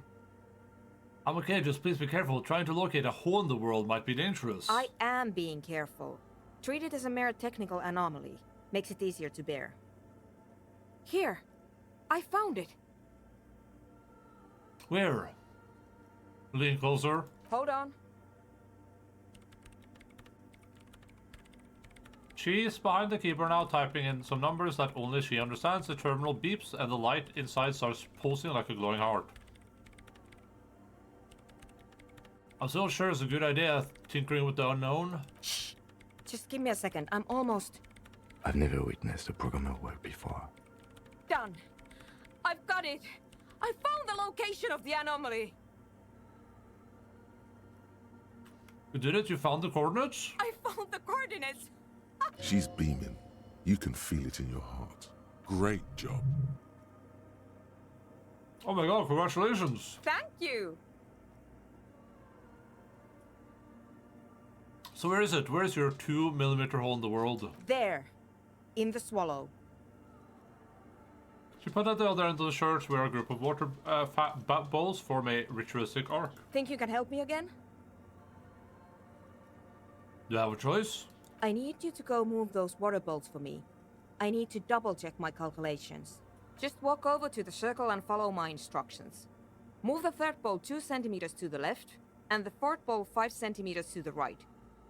[SPEAKER 1] I'm okay, just please be careful. Trying to locate a hole in the world might be dangerous.
[SPEAKER 5] I am being careful. Treat it as a mere technical anomaly. Makes it easier to bear. Here. I found it.
[SPEAKER 1] Where? Lean closer.
[SPEAKER 5] Hold on.
[SPEAKER 1] She's behind the keyboard now, typing in some numbers that only she understands. The terminal beeps and the light inside starts pulsing like a glowing heart. I'm still sure it's a good idea, tinkering with the unknown.
[SPEAKER 5] Shh. Just give me a second. I'm almost...
[SPEAKER 3] I've never witnessed a programmer work before.
[SPEAKER 5] Done. I've got it. I found the location of the anomaly.
[SPEAKER 1] You did it? You found the coordinates?
[SPEAKER 5] I found the coordinates.
[SPEAKER 2] She's beaming. You can feel it in your heart. Great job.
[SPEAKER 1] Oh my god, congratulations.
[SPEAKER 5] Thank you.
[SPEAKER 1] So where is it? Where is your 2mm hole in the world?
[SPEAKER 5] There. In the swallow.
[SPEAKER 1] She put at the other end of the church where a group of water bowls form a ritualistic arc.
[SPEAKER 5] Think you can help me again?
[SPEAKER 1] Do you have a choice?
[SPEAKER 5] I need you to go move those water bowls for me. I need to double check my calculations. Just walk over to the circle and follow my instructions. Move the third bowl 2 centimeters to the left, and the fourth bowl 5 centimeters to the right.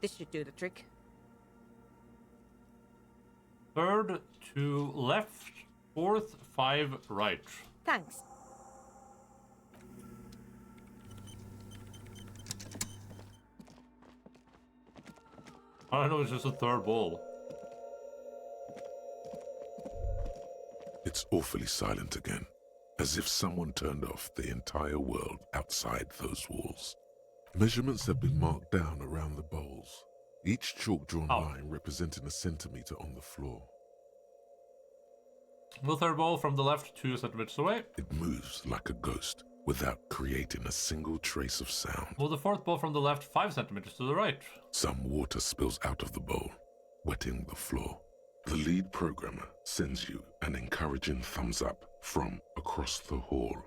[SPEAKER 5] This should do the trick.
[SPEAKER 1] Third to left, fourth 5 right.
[SPEAKER 5] Thanks.
[SPEAKER 1] I know it's just a third bowl.
[SPEAKER 2] It's awfully silent again, as if someone turned off the entire world outside those walls. Measurements have been marked down around the bowls, each chalk-drawn line representing a centimeter on the floor.
[SPEAKER 1] The third bowl from the left 2 centimeters away.
[SPEAKER 2] It moves like a ghost, without creating a single trace of sound.
[SPEAKER 1] Move the fourth bowl from the left 5 centimeters to the right.
[SPEAKER 2] Some water spills out of the bowl, wetting the floor. The lead programmer sends you an encouraging thumbs up from across the hall.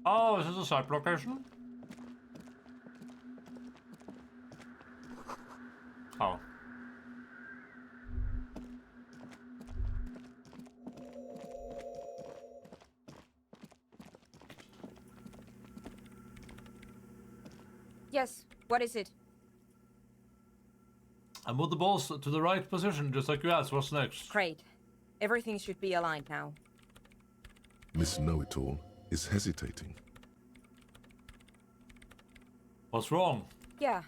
[SPEAKER 1] Oh, is this a site location? Oh.
[SPEAKER 5] Yes, what is it?
[SPEAKER 1] I moved the balls to the right position, just like you asked. What's next?
[SPEAKER 5] Great. Everything should be aligned now.
[SPEAKER 2] Miss Know-It-All is hesitating.
[SPEAKER 1] What's wrong?
[SPEAKER 5] Yeah.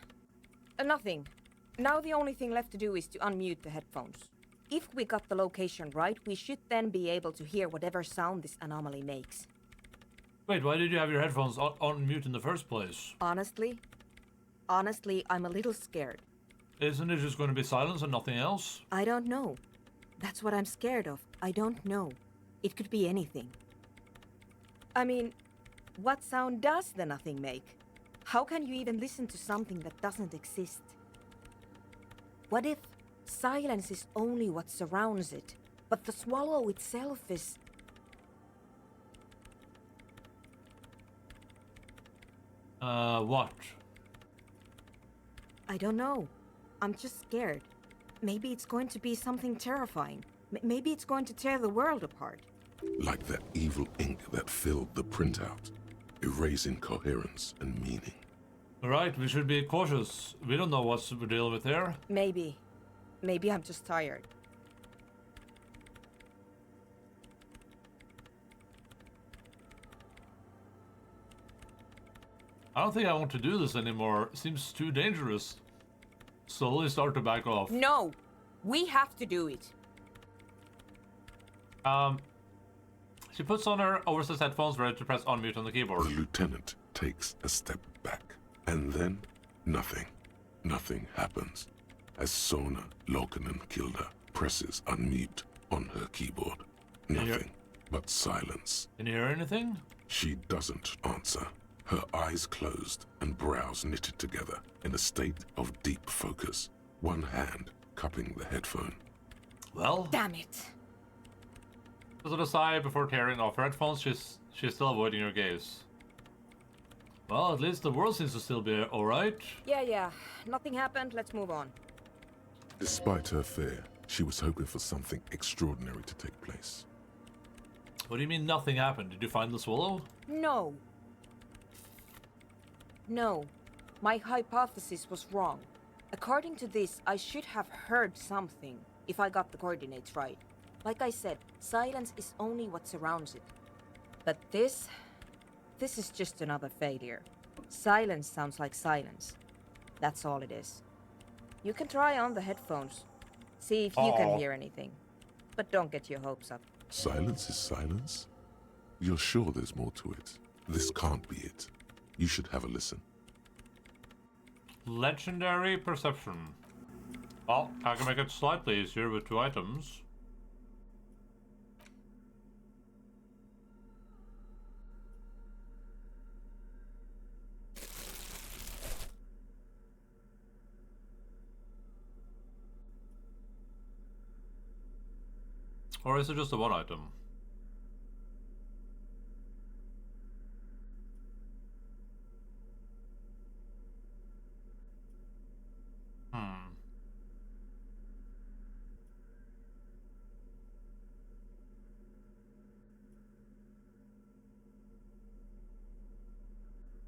[SPEAKER 5] Nothing. Now the only thing left to do is to unmute the headphones. If we got the location right, we should then be able to hear whatever sound this anomaly makes.
[SPEAKER 1] Wait, why did you have your headphones on mute in the first place?
[SPEAKER 5] Honestly, I'm a little scared.
[SPEAKER 1] Isn't it just going to be silence and nothing else?
[SPEAKER 5] I don't know. That's what I'm scared of. I don't know. It could be anything. I mean, what sound does the nothing make? How can you even listen to something that doesn't exist? What if silence is only what surrounds it, but the swallow itself is...
[SPEAKER 1] What?
[SPEAKER 5] I don't know. I'm just scared. Maybe it's going to be something terrifying. Maybe it's going to tear the world apart.
[SPEAKER 2] Like that evil ink that filled the printout, erasing coherence and meaning.
[SPEAKER 1] Alright, we should be cautious. We don't know what we're dealing with here.
[SPEAKER 5] Maybe. Maybe I'm just tired.
[SPEAKER 1] I don't think I want to do this anymore. It seems too dangerous. Slowly start to back off.
[SPEAKER 5] No! We have to do it.
[SPEAKER 2] She puts on her oversized headphones, ready to press unmute on the keyboard. The lieutenant takes a step back, and then nothing. Nothing happens. As Sona Lokanen Kilda presses unmute on her keyboard. Nothing but silence.
[SPEAKER 1] Can you hear anything?
[SPEAKER 2] She doesn't answer. Her eyes closed and brows knitted together in a state of deep focus, one hand cupping the headphone.
[SPEAKER 1] Well,
[SPEAKER 5] damn it.
[SPEAKER 1] As an aside, before tearing off her headphones, she's still avoiding your gaze. Well, at least the world seems to still be alright.
[SPEAKER 5] Yeah. Nothing happened. Let's move on.
[SPEAKER 2] Despite her fear, she was hoping for something extraordinary to take place.
[SPEAKER 1] What do you mean nothing happened? Did you find the swallow?
[SPEAKER 5] No. No. My hypothesis was wrong. According to this, I should have heard something, if I got the coordinates right. Like I said, silence is only what surrounds it. But this is just another failure. Silence sounds like silence. That's all it is. You can try on the headphones. See if you can hear anything. But don't get your hopes up.
[SPEAKER 2] Silence is silence? You're sure there's more to it? This can't be it. You should have a listen.
[SPEAKER 1] Legendary perception. Well, I can make it slightly easier with 2 items. Or is it just a 1 item?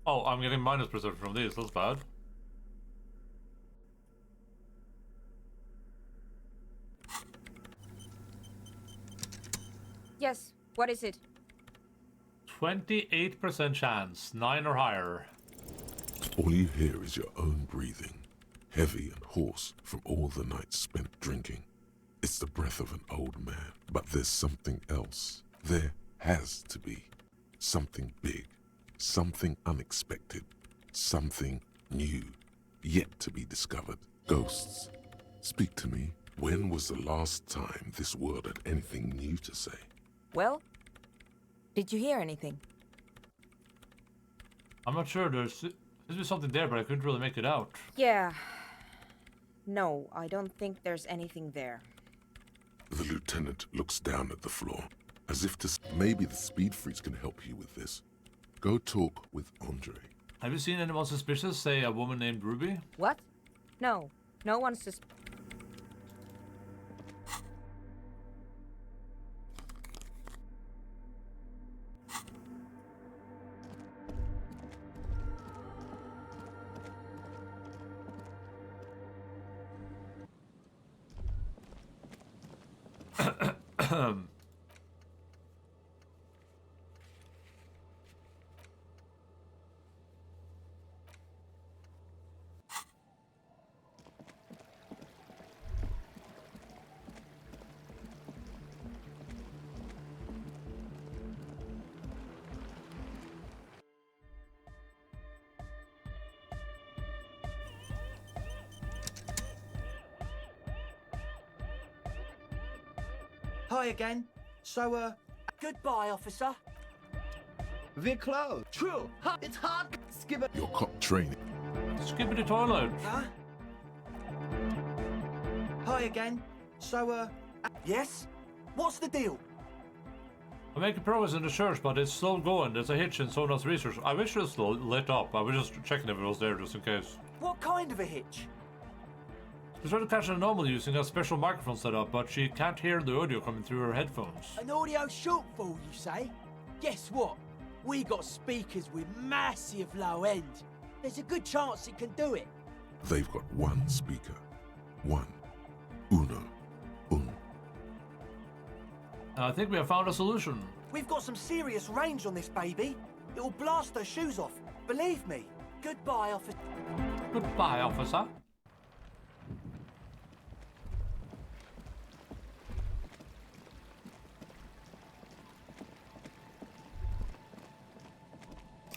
[SPEAKER 1] Oh, I'm getting minus perception from these, that's bad.
[SPEAKER 5] Yes, what is it?
[SPEAKER 1] 28% chance, 9 or higher.
[SPEAKER 2] All you hear is your own breathing, heavy and hoarse from all the nights spent drinking. It's the breath of an old man, but there's something else. There has to be. Something big, something unexpected, something new, yet to be discovered. Ghosts, speak to me. When was the last time this world had anything new to say?
[SPEAKER 5] Well, did you hear anything?
[SPEAKER 1] I'm not sure, there's something there, but I couldn't really make it out.
[SPEAKER 5] Yeah. No, I don't think there's anything there.
[SPEAKER 2] The lieutenant looks down at the floor, as if to maybe the speed freeze can help you with this. Go talk with Andre.
[SPEAKER 1] Have you seen anyone suspicious, say a woman named Ruby?
[SPEAKER 5] What? No, no one's
[SPEAKER 7] Hi again. So,
[SPEAKER 9] Goodbye, officer.
[SPEAKER 10] We're closed. True. It's hard. Skip it.
[SPEAKER 2] Your cop training.
[SPEAKER 1] Skip the toilet.
[SPEAKER 7] Huh? Hi again. So,
[SPEAKER 9] Yes? What's the deal?
[SPEAKER 1] I'm making progress in the search, but it's slow going. There's a hitch in Sona's research. I wish it was lit up. I was just checking if it was there just in case.
[SPEAKER 9] What kind of a hitch?
[SPEAKER 1] She's trying to catch an anomaly using a special microphone setup, but she can't hear the audio coming through her headphones.
[SPEAKER 8] An audio shortfall, you say? Guess what? We got speakers with massive low end. There's a good chance it can do it.
[SPEAKER 2] They've got one speaker. One. Uno. Un.
[SPEAKER 1] I think we have found a solution.
[SPEAKER 9] We've got some serious range on this baby. It'll blast her shoes off. Believe me. Goodbye, officer.
[SPEAKER 1] Goodbye, officer.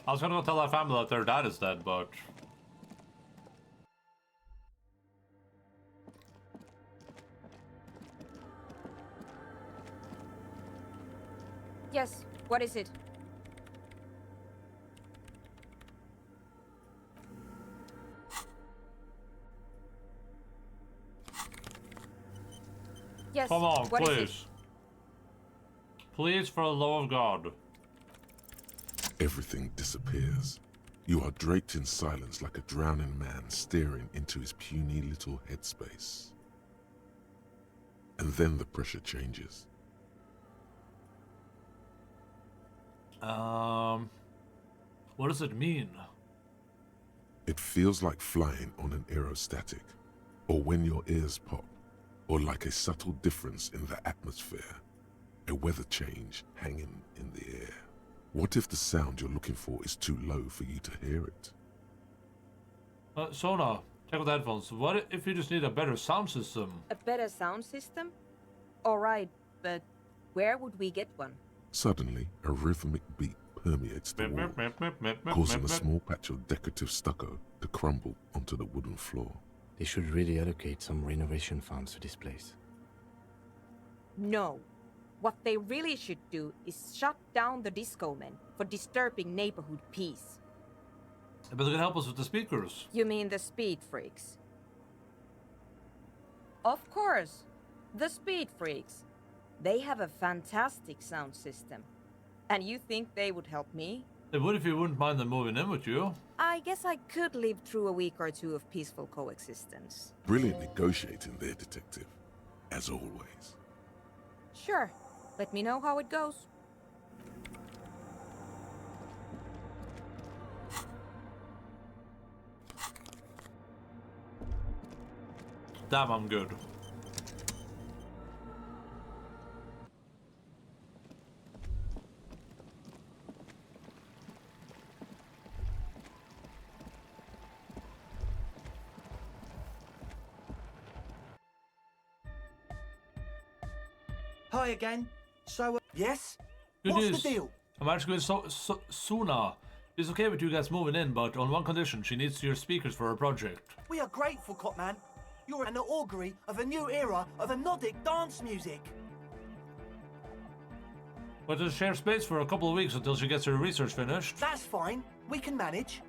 [SPEAKER 1] I was gonna go tell that family that their dad is dead, but...
[SPEAKER 5] Yes, what is it? Yes,
[SPEAKER 1] Come on,
[SPEAKER 5] what is it?
[SPEAKER 1] please. Please, for the love of God.
[SPEAKER 2] Everything disappears. You are draped in silence like a drowning man staring into his puny little headspace. And then the pressure changes.
[SPEAKER 1] What does it mean?
[SPEAKER 2] It feels like flying on an aerostatic, or when your ears pop, or like a subtle difference in the atmosphere, a weather change hanging in the air. What if the sound you're looking for is too low for you to hear it?
[SPEAKER 1] Sona, check out the headphones. What if you just need a better sound system?
[SPEAKER 5] A better sound system? Alright, but where would we get one?
[SPEAKER 2] Suddenly, a rhythmic beat permeates the wall, causing a small patch of decorative stucco to crumble onto the wooden floor.
[SPEAKER 3] They should really allocate some renovation funds to this place.
[SPEAKER 5] No. What they really should do is shut down the disco men for disturbing neighborhood peace.
[SPEAKER 1] But they can help us with the speakers.
[SPEAKER 5] You mean the speed freaks? Of course. The speed freaks. They have a fantastic sound system. And you think they would help me?
[SPEAKER 1] They would if you wouldn't mind them moving in with you.
[SPEAKER 5] I guess I could live through a week or two of peaceful coexistence.
[SPEAKER 2] Brilliant negotiating there, detective. As always.
[SPEAKER 5] Sure. Let me know how it goes.
[SPEAKER 1] Damn, I'm good.
[SPEAKER 7] hi again. So,
[SPEAKER 9] yes?
[SPEAKER 1] Good
[SPEAKER 9] What's
[SPEAKER 1] news.
[SPEAKER 9] the deal?
[SPEAKER 1] I'm actually going Suna. It's okay with you guys moving in, but on one condition, she needs your speakers for her project.
[SPEAKER 9] We are grateful, Copman. You're an augury of a new era of Nordic dance music.
[SPEAKER 1] But just share space for a couple of weeks until she gets her research finished.
[SPEAKER 9] That's fine. We can manage.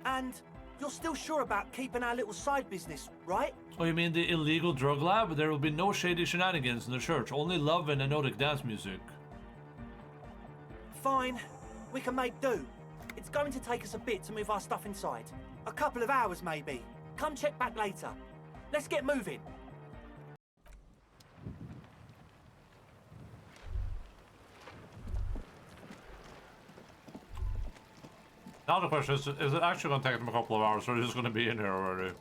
[SPEAKER 9] And you're still sure about keeping our little side business, right?
[SPEAKER 1] Oh, you mean the illegal drug lab? There will be no shady shenanigans in the church, only love and Nordic dance music.
[SPEAKER 9] Fine. We can make do. It's going to take us a bit to move our stuff inside. A couple of hours, maybe. Come check back later. Let's get moving.
[SPEAKER 1] Now the question is it actually going to take them a couple of hours, or are they just going to be in here already?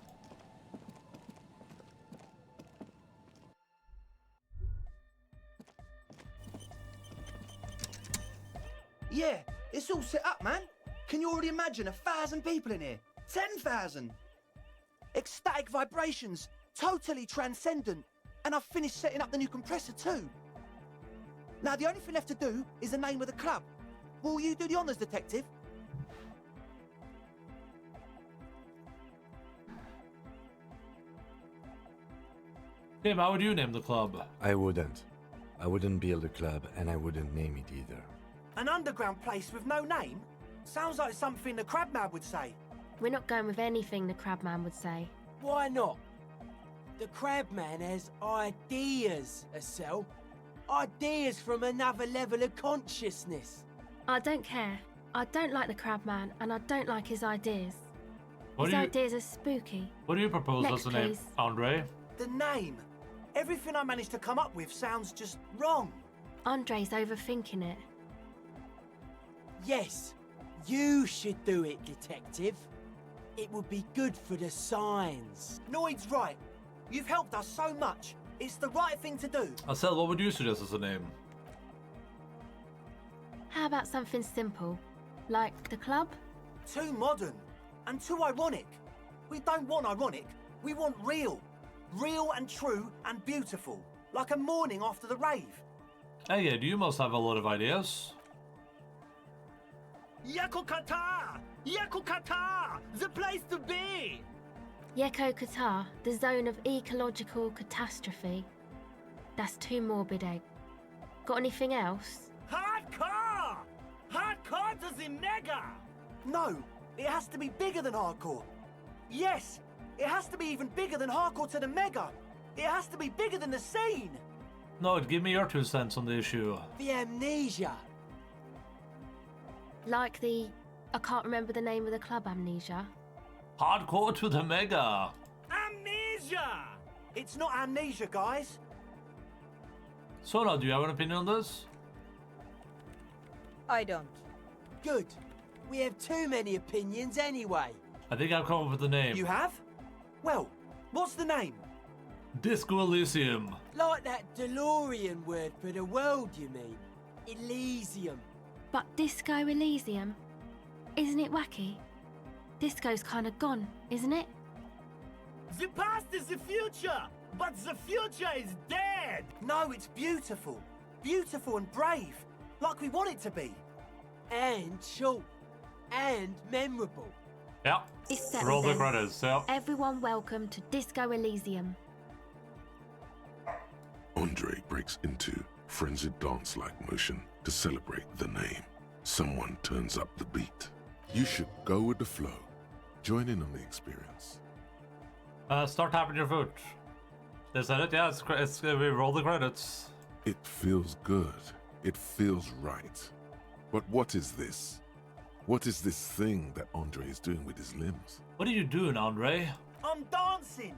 [SPEAKER 7] yeah, it's all set up, man. Can you already imagine 1,000 people in here? 10,000.
[SPEAKER 9] Ecstatic vibrations, totally transcendent. And I've finished setting up the new compressor too. Now the only thing left to do is the name of the club. Will you do the honours, detective?
[SPEAKER 1] Tim, how would you name the club?
[SPEAKER 3] I wouldn't. I wouldn't build a club, and I wouldn't name it either.
[SPEAKER 9] An underground place with no name? Sounds like something the Crabman would say.
[SPEAKER 6] We're not going with anything the Crabman would say.
[SPEAKER 8] Why not? The Crabman has ideas, Estelle. Ideas from another level of consciousness.
[SPEAKER 6] I don't care. I don't like the Crabman, and I don't like his ideas.
[SPEAKER 1] What
[SPEAKER 6] His
[SPEAKER 1] do you-
[SPEAKER 6] ideas are spooky.
[SPEAKER 1] What do you propose
[SPEAKER 6] Next,
[SPEAKER 1] as the name,
[SPEAKER 6] please.
[SPEAKER 1] Andre?
[SPEAKER 9] The name. Everything I managed to come up with sounds just wrong.
[SPEAKER 6] Andre's overthinking it.
[SPEAKER 8] Yes, you should do it, detective. It would be good for the signs.
[SPEAKER 9] Noid's right. You've helped us so much. It's the right thing to do.
[SPEAKER 1] Asel, what would you suggest as a name?
[SPEAKER 6] How about something simple? Like the club?
[SPEAKER 9] Too modern and too ironic. We don't want ironic. We want real. Real and true and beautiful. Like a morning after the rave.
[SPEAKER 1] Hey, Ed, you must have a lot of ideas.
[SPEAKER 10] Yakukata! Yakukata! The place to be!
[SPEAKER 6] Yeko Qatar, the zone of ecological catastrophe. That's too morbid, Egg. Got anything else?
[SPEAKER 10] Hardcore! Hardcore to the mega!
[SPEAKER 9] No, it has to be bigger than hardcore. Yes, it has to be even bigger than hardcore to the mega. It has to be bigger than the scene.
[SPEAKER 1] No, give me your 2 cents on the issue.
[SPEAKER 8] The amnesia.
[SPEAKER 6] Like the... I can't remember the name of the club, Amnesia.
[SPEAKER 1] Hardcore to the mega.
[SPEAKER 10] Amnesia!
[SPEAKER 9] It's not amnesia, guys.
[SPEAKER 1] Sora, do you have an opinion on this?
[SPEAKER 5] I don't.
[SPEAKER 8] Good. We have too many opinions anyway.
[SPEAKER 1] I think I've come up with the name.
[SPEAKER 9] You have? Well, what's the name?
[SPEAKER 1] Disco Elysium.
[SPEAKER 8] Like that DeLorean word for the world, you mean? Elysium.
[SPEAKER 6] But Disco Elysium? Isn't it wacky? Disco's kind of gone, isn't it?
[SPEAKER 10] The past is the future, but the future is dead!
[SPEAKER 9] No, it's beautiful. Beautiful and brave. Like we want it to be.
[SPEAKER 8] And short. And memorable.
[SPEAKER 1] Yeah.
[SPEAKER 6] It's settled
[SPEAKER 1] Roll the
[SPEAKER 6] then.
[SPEAKER 1] credits, yeah.
[SPEAKER 6] Everyone welcome to Disco Elysium.
[SPEAKER 2] Andre breaks into frenzied dance-like motion to celebrate the name. Someone turns up the beat. You should go with the flow. Join in on the experience.
[SPEAKER 1] Start tapping your foot. Is that it? Yeah, we roll the credits.
[SPEAKER 2] It feels good. It feels right. But what is this? What is this thing that Andre is doing with his limbs?
[SPEAKER 1] What are you doing, Andre?
[SPEAKER 9] I'm dancing.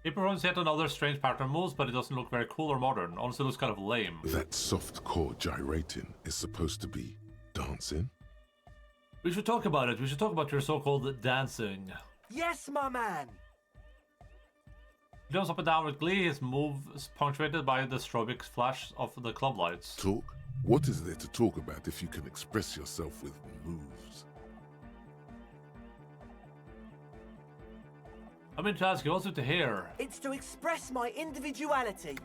[SPEAKER 1] He performs yet another strange pattern moves, but it doesn't look very cool or modern. Honestly, it looks kind of lame.
[SPEAKER 2] That soft core gyrating is supposed to be dancing?
[SPEAKER 1] We should talk about it. We should talk about your so-called dancing.
[SPEAKER 9] Yes, my man.
[SPEAKER 1] He jumps up and down with glee, his moves punctuated by the strobic flash of the club lights.
[SPEAKER 2] Talk? What is there to talk about if you can express yourself with moves?
[SPEAKER 1] I mean to ask you, what's it to hear?
[SPEAKER 9] It's to express my individuality.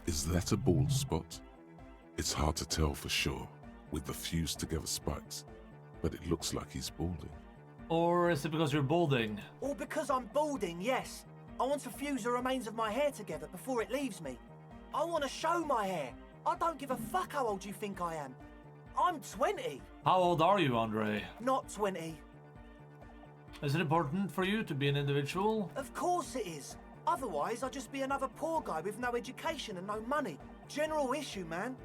[SPEAKER 2] Is that a bald spot? It's hard to tell for sure, with the fused together spikes, but it looks like he's balding.
[SPEAKER 1] Or is it because you're balding?
[SPEAKER 9] Or because I'm balding, yes. I want to fuse the remains of my hair together before it leaves me. I want to show my hair. I don't give a fuck how old you think I am. I'm 20.
[SPEAKER 1] How old are you, Andre?
[SPEAKER 9] Not 20.
[SPEAKER 1] Is it important for you to be an individual?
[SPEAKER 9] Of course it is. Otherwise, I'd just be another poor guy with no education and no money. General issue, man.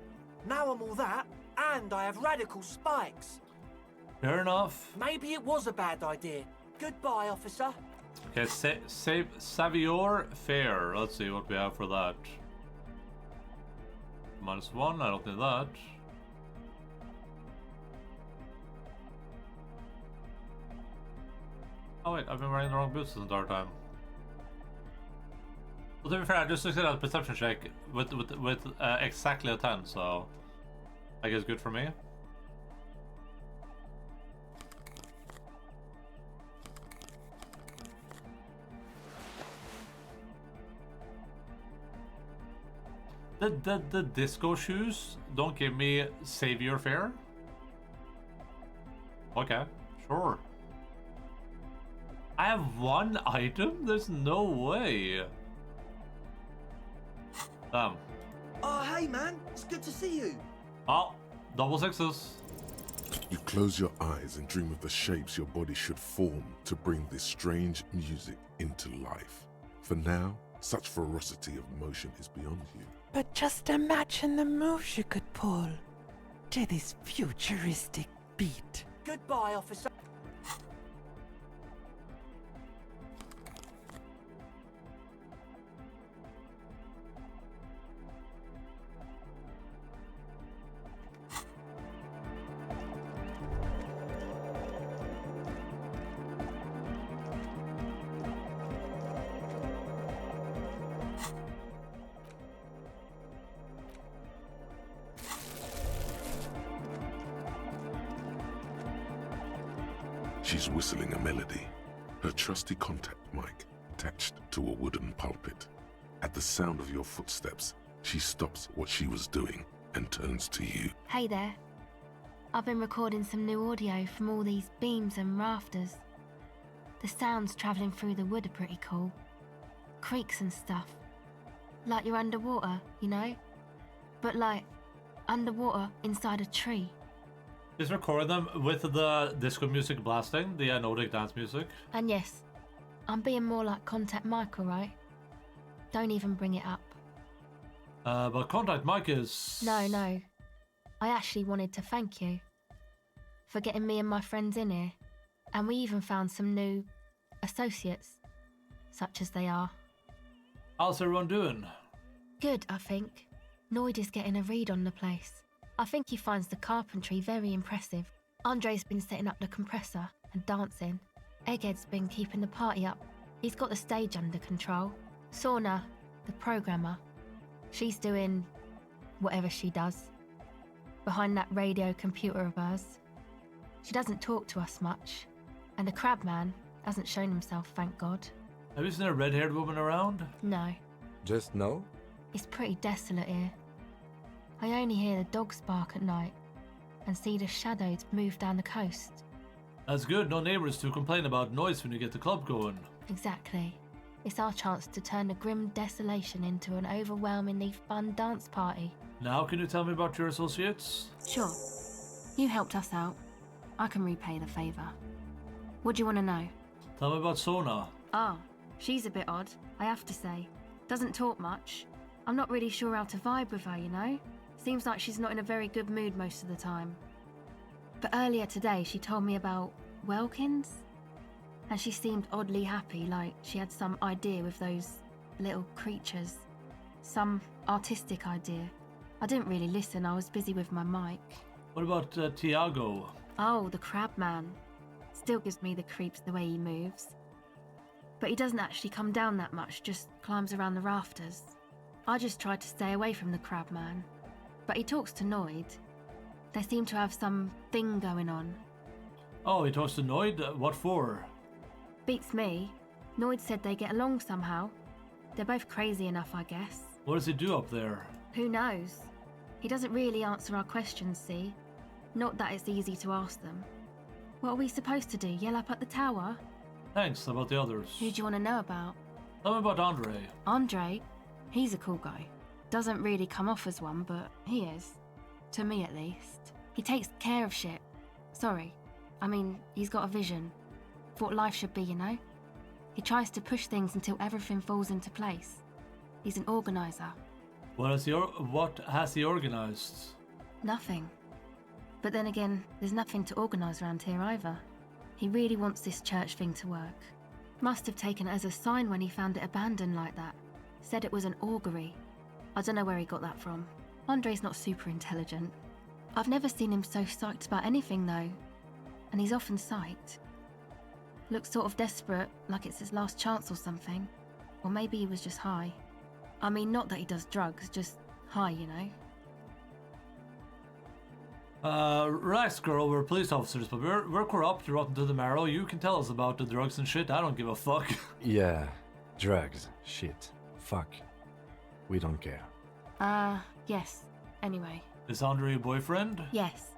[SPEAKER 9] Now I'm all that, and I have radical spikes.
[SPEAKER 1] Fair enough.
[SPEAKER 9] Maybe it was a bad idea. Goodbye, officer.
[SPEAKER 1] Okay, Savior Fair. Let's see what we have for that. -1, I don't need that. Oh wait, I've been wearing the wrong boots this entire time. Well, to be fair, I just looked at a perception check with exactly a 10, so I guess good for me. The disco shoes don't give me savior fare? Okay, sure. I have one item? There's no way. Damn.
[SPEAKER 7] Oh, hey, man. It's good to see you.
[SPEAKER 1] Oh, double sixes.
[SPEAKER 2] You close your eyes and dream of the shapes your body should form to bring this strange music into life. For now, such ferocity of motion is beyond you.
[SPEAKER 21] But just imagine the moves you could pull to this futuristic beat.
[SPEAKER 9] Goodbye, officer.
[SPEAKER 2] She's whistling a melody, her trusty contact mic attached to a wooden pulpit. At the sound of your footsteps, she stops what she was doing and turns to you.
[SPEAKER 6] Hey there. I've been recording some new audio from all these beams and rafters. The sounds travelling through the wood are pretty cool. Creaks and stuff. Like you're underwater, you know? But like, underwater inside a tree.
[SPEAKER 1] Just record them with the disco music blasting, the Nordic dance music.
[SPEAKER 6] And yes, I'm being more like Contact Mike, alright? Don't even bring it up.
[SPEAKER 1] But Contact Mike is...
[SPEAKER 6] No. I actually wanted to thank you for getting me and my friends in here. And we even found some new associates, such as they are.
[SPEAKER 1] How's everyone doing?
[SPEAKER 6] Good, I think. Noid is getting a read on the place. I think he finds the carpentry very impressive. Andre's been setting up the compressor and dancing. Egghead's been keeping the party up. He's got the stage under control. Sauna, the programmer, she's doing whatever she does behind that radio computer of hers. She doesn't talk to us much. And the Crabman hasn't shown himself, thank God.
[SPEAKER 1] Have you seen a red-haired woman around?
[SPEAKER 6] No.
[SPEAKER 3] Just no?
[SPEAKER 6] It's pretty desolate here. I only hear the dogs bark at night and see the shadows move down the coast.
[SPEAKER 1] That's good, no neighbours to complain about noise when you get the club going.
[SPEAKER 6] Exactly. It's our chance to turn the grim desolation into an overwhelmingly fun dance party.
[SPEAKER 1] Now can you tell me about your associates?
[SPEAKER 6] Sure. You helped us out. I can repay the favour. What do you want to know?
[SPEAKER 1] Tell me about Sona.
[SPEAKER 6] Ah, she's a bit odd, I have to say. Doesn't talk much. I'm not really sure how to vibe with her, you know? Seems like she's not in a very good mood most of the time. But earlier today she told me about Welkins, and she seemed oddly happy, like she had some idea with those little creatures. Some artistic idea. I didn't really listen, I was busy with my mic.
[SPEAKER 1] What about Tiago?
[SPEAKER 6] Oh, the Crabman. Still gives me the creeps the way he moves. But he doesn't actually come down that much, just climbs around the rafters. I just tried to stay away from the Crabman. But he talks to Noid. They seem to have some thing going on.
[SPEAKER 1] Oh, he talks to Noid? What for?
[SPEAKER 6] Beats me. Noid said they get along somehow. They're both crazy enough, I guess.
[SPEAKER 1] What does he do up there?
[SPEAKER 6] Who knows? He doesn't really answer our questions, see? Not that it's easy to ask them. What are we supposed to do, yell up at the tower?
[SPEAKER 1] Thanks, about the others.
[SPEAKER 6] Who do you want to know about?
[SPEAKER 1] Tell me about Andre.
[SPEAKER 6] Andre? He's a cool guy. Doesn't really come off as one, but he is. To me, at least. He takes care of shit. Sorry. I mean, he's got a vision. For what life should be, you know? He tries to push things until everything falls into place. He's an organizer.
[SPEAKER 1] What has he organized?
[SPEAKER 6] Nothing. But then again, there's nothing to organise around here either. He really wants this church thing to work. Must have taken it as a sign when he found it abandoned like that. Said it was an augury. I don't know where he got that from. Andre's not super intelligent. I've never seen him so psyched about anything though. And he's often psyched. Looks sort of desperate, like it's his last chance or something. Or maybe he was just high. I mean, not that he does drugs, just high, you know?
[SPEAKER 1] Relax, girl, we're police officers, but we're corrupt, rotten to the marrow. You can tell us about the drugs and shit, I don't give a fuck.
[SPEAKER 3] Yeah, drugs, shit, fuck. We don't care.
[SPEAKER 6] Yes. Anyway.
[SPEAKER 1] Is Andre your boyfriend?
[SPEAKER 6] Yes.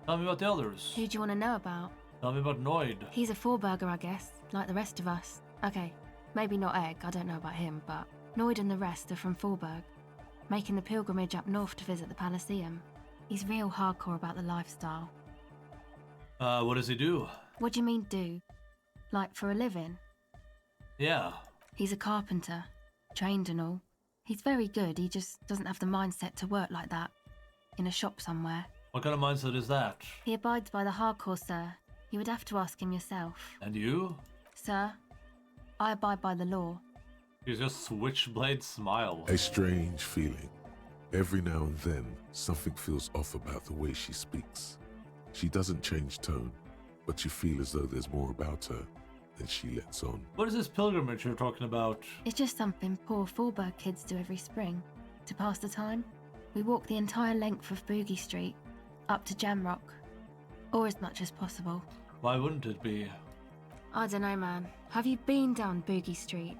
[SPEAKER 1] Tell me about the others.
[SPEAKER 6] Who do you want to know about?
[SPEAKER 1] Tell me about Noid.
[SPEAKER 6] He's a four-burger, I guess, like the rest of us. Okay, maybe not Egg, I don't know about him, but Noid and the rest are from Forberg. making the pilgrimage up north to visit the Elysium. He's real hardcore about the lifestyle.
[SPEAKER 1] What does he do?
[SPEAKER 6] What do you mean, do? Like, for a living?
[SPEAKER 1] Yeah.
[SPEAKER 6] He's a carpenter, trained and all. He's very good, he just doesn't have the mindset to work like that. In a shop somewhere.
[SPEAKER 1] What kind of mindset is that?
[SPEAKER 6] He abides by the hardcore, sir. You would have to ask him yourself.
[SPEAKER 1] And you?
[SPEAKER 6] Sir, I abide by the law.
[SPEAKER 1] He's just switchblade smile.
[SPEAKER 2] A strange feeling. Every now and then, something feels off about the way she speaks. She doesn't change tone, but you feel as though there's more about her than she lets on.
[SPEAKER 1] What is this pilgrimage you're talking about?
[SPEAKER 6] It's just something poor Fallberg kids do every spring. To pass the time, we walk the entire length of Boogie Street, up to Jamrock. Or as much as possible.
[SPEAKER 1] Why wouldn't it be?
[SPEAKER 6] I don't know, man. Have you been down Boogie Street?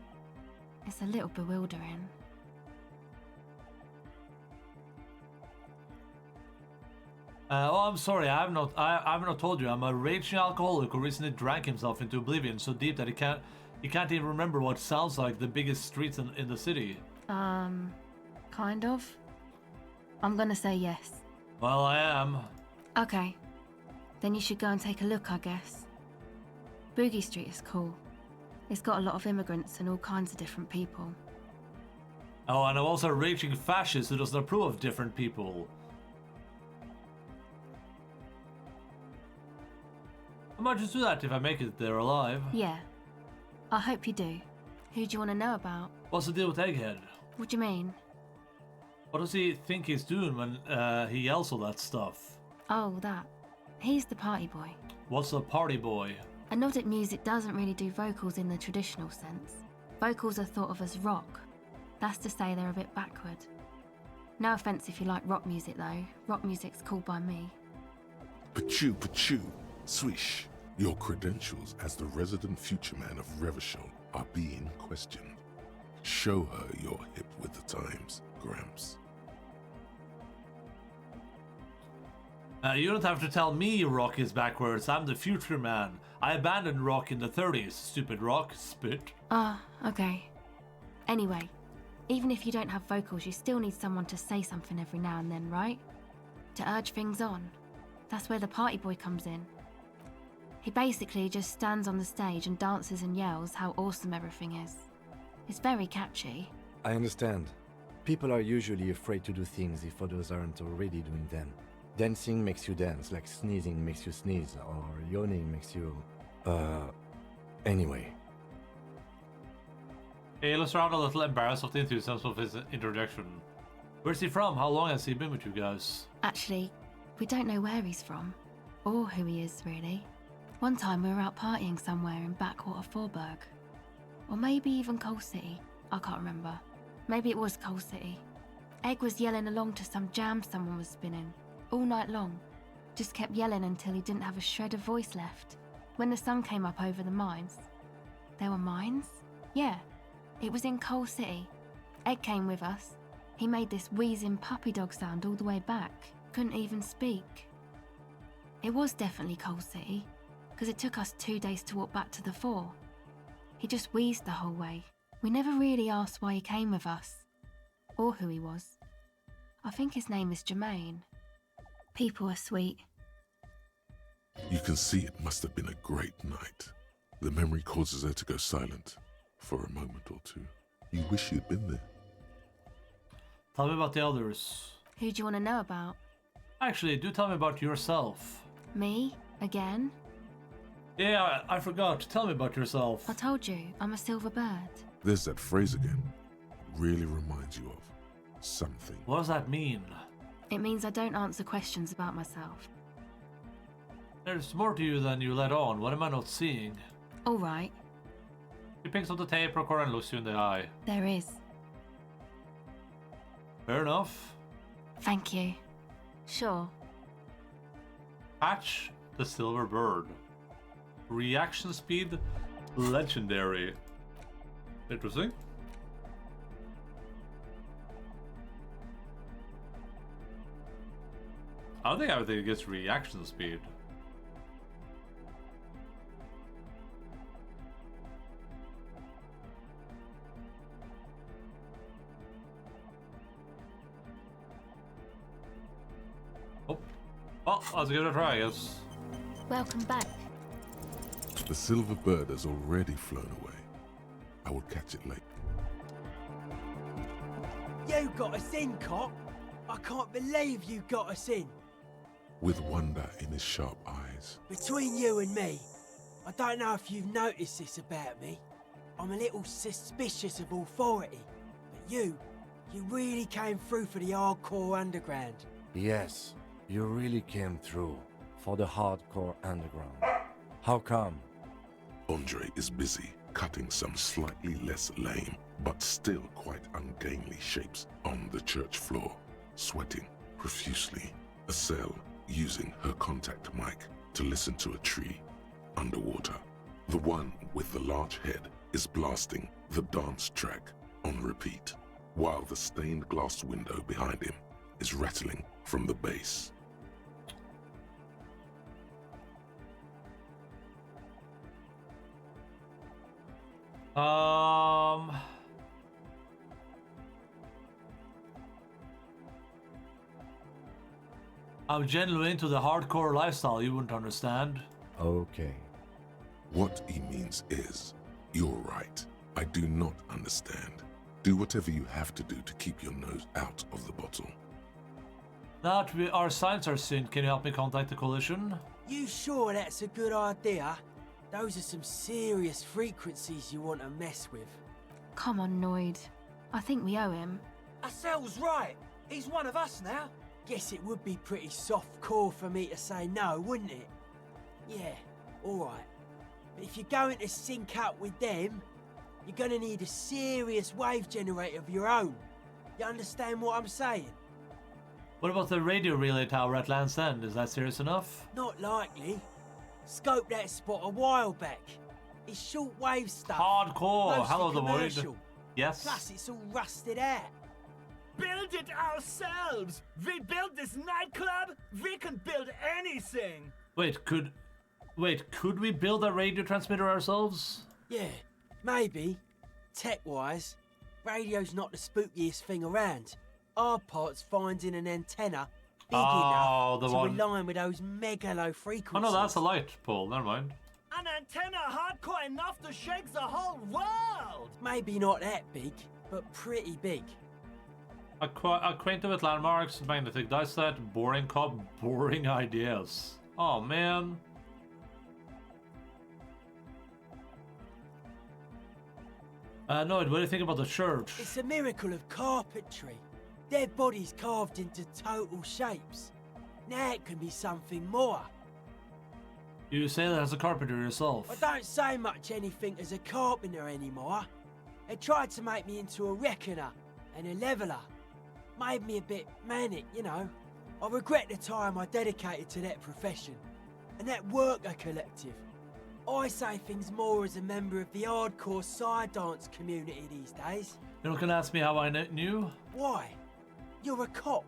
[SPEAKER 6] It's a little bewildering.
[SPEAKER 1] I'm sorry, I have not told you. I'm a raging alcoholic who recently drank himself into oblivion so deep that he can't even remember what sounds like the biggest streets in the city.
[SPEAKER 6] Kind of? I'm gonna say yes.
[SPEAKER 1] Well, I am.
[SPEAKER 6] Okay. Then you should go and take a look, I guess. Boogie Street is cool. It's got a lot of immigrants and all kinds of different people.
[SPEAKER 1] Oh, and I'm also a raging fascist who doesn't approve of different people. I might just do that if I make it there alive.
[SPEAKER 6] Yeah. I hope you do. Who do you want to know about?
[SPEAKER 1] What's the deal with Egghead?
[SPEAKER 6] What do you mean?
[SPEAKER 1] What does he think he's doing when he yells all that stuff?
[SPEAKER 6] Oh, that. He's the party boy.
[SPEAKER 1] What's a party boy?
[SPEAKER 6] A Nordic music doesn't really do vocals in the traditional sense. Vocals are thought of as rock. That's to say they're a bit backward. No offense if you like rock music though. Rock music's cool by me.
[SPEAKER 2] Pachoo, swish. Your credentials as the resident future man of Revachol are being questioned. Show her you're hip with the times, Gramps.
[SPEAKER 1] You don't have to tell me rock is backwards. I'm the future man. I abandoned rock in the 30s. Stupid rock. Spit.
[SPEAKER 6] Okay. Anyway, even if you don't have vocals, you still need someone to say something every now and then, right? To urge things on. That's where the party boy comes in. He basically just stands on the stage and dances and yells how awesome everything is. It's very catchy.
[SPEAKER 3] I understand. People are usually afraid to do things if others aren't already doing them. Dancing makes you dance, like sneezing makes you sneeze, or yawning makes you... Anyway.
[SPEAKER 1] He looks around a little embarrassed of the enthusiasm of his interjection. Where's he from? How long has he been with you guys?
[SPEAKER 6] Actually, we don't know where he's from. Or who he is, really. One time we were out partying somewhere in backwater Forburg. Or maybe even Coal City. I can't remember. Maybe it was Coal City. Egg was yelling along to some jam someone was spinning. All night long. Just kept yelling until he didn't have a shred of voice left. When the sun came up over the mines. There were mines? Yeah. It was in Coal City. Egg came with us. He made this wheezing puppy dog sound all the way back. Couldn't even speak. It was definitely Coal City, because it took us 2 days to walk back to the fort. He just wheezed the whole way. We never really asked why he came with us. Or who he was. I think his name is Jermaine. People are sweet.
[SPEAKER 2] You can see it must have been a great night. The memory causes her to go silent for a moment or two. You wish you'd been there.
[SPEAKER 1] Tell me about the others.
[SPEAKER 6] Who do you want to know about?
[SPEAKER 1] Actually, do tell me about yourself.
[SPEAKER 6] Me? Again?
[SPEAKER 1] Yeah, I forgot. Tell me about yourself.
[SPEAKER 6] I told you, I'm a silver bird.
[SPEAKER 2] There's that phrase again. It really reminds you of something.
[SPEAKER 1] What does that mean?
[SPEAKER 6] It means I don't answer questions about myself.
[SPEAKER 1] There's more to you than you let on. What am I not seeing?
[SPEAKER 6] All right.
[SPEAKER 1] He picks up the tape recorder and looks you in the eye.
[SPEAKER 6] There is.
[SPEAKER 1] Fair enough.
[SPEAKER 6] Thank you. Sure.
[SPEAKER 1] Patch the silver bird. Reaction speed legendary. Interesting. I don't think everything gets reaction speed. Well, let's give it a try, I guess.
[SPEAKER 6] Welcome back.
[SPEAKER 2] The silver bird has already flown away. I will catch it later.
[SPEAKER 8] You got us in, cop. I can't believe you got us in.
[SPEAKER 2] With wonder in his sharp eyes.
[SPEAKER 8] Between you and me, I don't know if you've noticed this about me. I'm a little suspicious of authority. But you really came through for the hardcore underground.
[SPEAKER 3] Yes, you really came through for the hardcore underground. How come?
[SPEAKER 2] Andre is busy cutting some slightly less lame, but still quite ungainly shapes on the church floor, sweating profusely. Estelle using her contact mic to listen to a tree underwater. The one with the large head is blasting the dance track on repeat, while the stained glass window behind him is rattling from the bass.
[SPEAKER 1] I'm genuinely into the hardcore lifestyle, you wouldn't understand.
[SPEAKER 3] Okay.
[SPEAKER 2] What he means is, you're right. I do not understand. Do whatever you have to do to keep your nose out of the bottle.
[SPEAKER 1] Now that our signs are synced, can you help me contact the coalition?
[SPEAKER 8] You sure that's a good idea? Those are some serious frequencies you want to mess with.
[SPEAKER 6] Come on, Noid. I think we owe him.
[SPEAKER 8] Estelle's right. He's one of us now. Guess it would be pretty soft core for me to say no, wouldn't it? Yeah, alright. But if you're going to sync up with them, you're gonna need a serious wave generator of your own. You understand what I'm saying?
[SPEAKER 1] What about the radio relay tower at Land's End? Is that serious enough?
[SPEAKER 8] Not likely. Scoped that spot a while back. It's shortwave stuff.
[SPEAKER 1] Hardcore.
[SPEAKER 8] Mostly
[SPEAKER 1] Hello, the void.
[SPEAKER 8] commercial.
[SPEAKER 1] Yes.
[SPEAKER 8] Plus, it's all rusted out.
[SPEAKER 10] Build it ourselves! We built this nightclub, we can build anything!
[SPEAKER 1] Wait, could we build a radio transmitter ourselves?
[SPEAKER 8] Yeah, maybe. Tech-wise, radio's not the spookiest thing around. Our part's finding an antenna big enough to align with those mega low frequencies.
[SPEAKER 1] Oh no, that's a light pole, never mind.
[SPEAKER 10] An antenna hardcore enough to shake the whole world!
[SPEAKER 8] Maybe not that big, but pretty big.
[SPEAKER 1] Acquainted with landmarks, magnetic dice set, boring cop, boring ideas. Oh man. No, what do you think about the church?
[SPEAKER 8] It's a miracle of carpentry. Dead bodies carved into total shapes. Now it can be something more.
[SPEAKER 1] You say that as a carpenter yourself.
[SPEAKER 8] I don't say much anything as a carpenter anymore. They tried to make me into a reckoner and a leveler. Made me a bit manic, you know. I regret the time I dedicated to that profession and that worker collective. I say things more as a member of the hardcore side dance community these days.
[SPEAKER 1] You're not gonna ask me how I knew?
[SPEAKER 8] Why? You're a cop.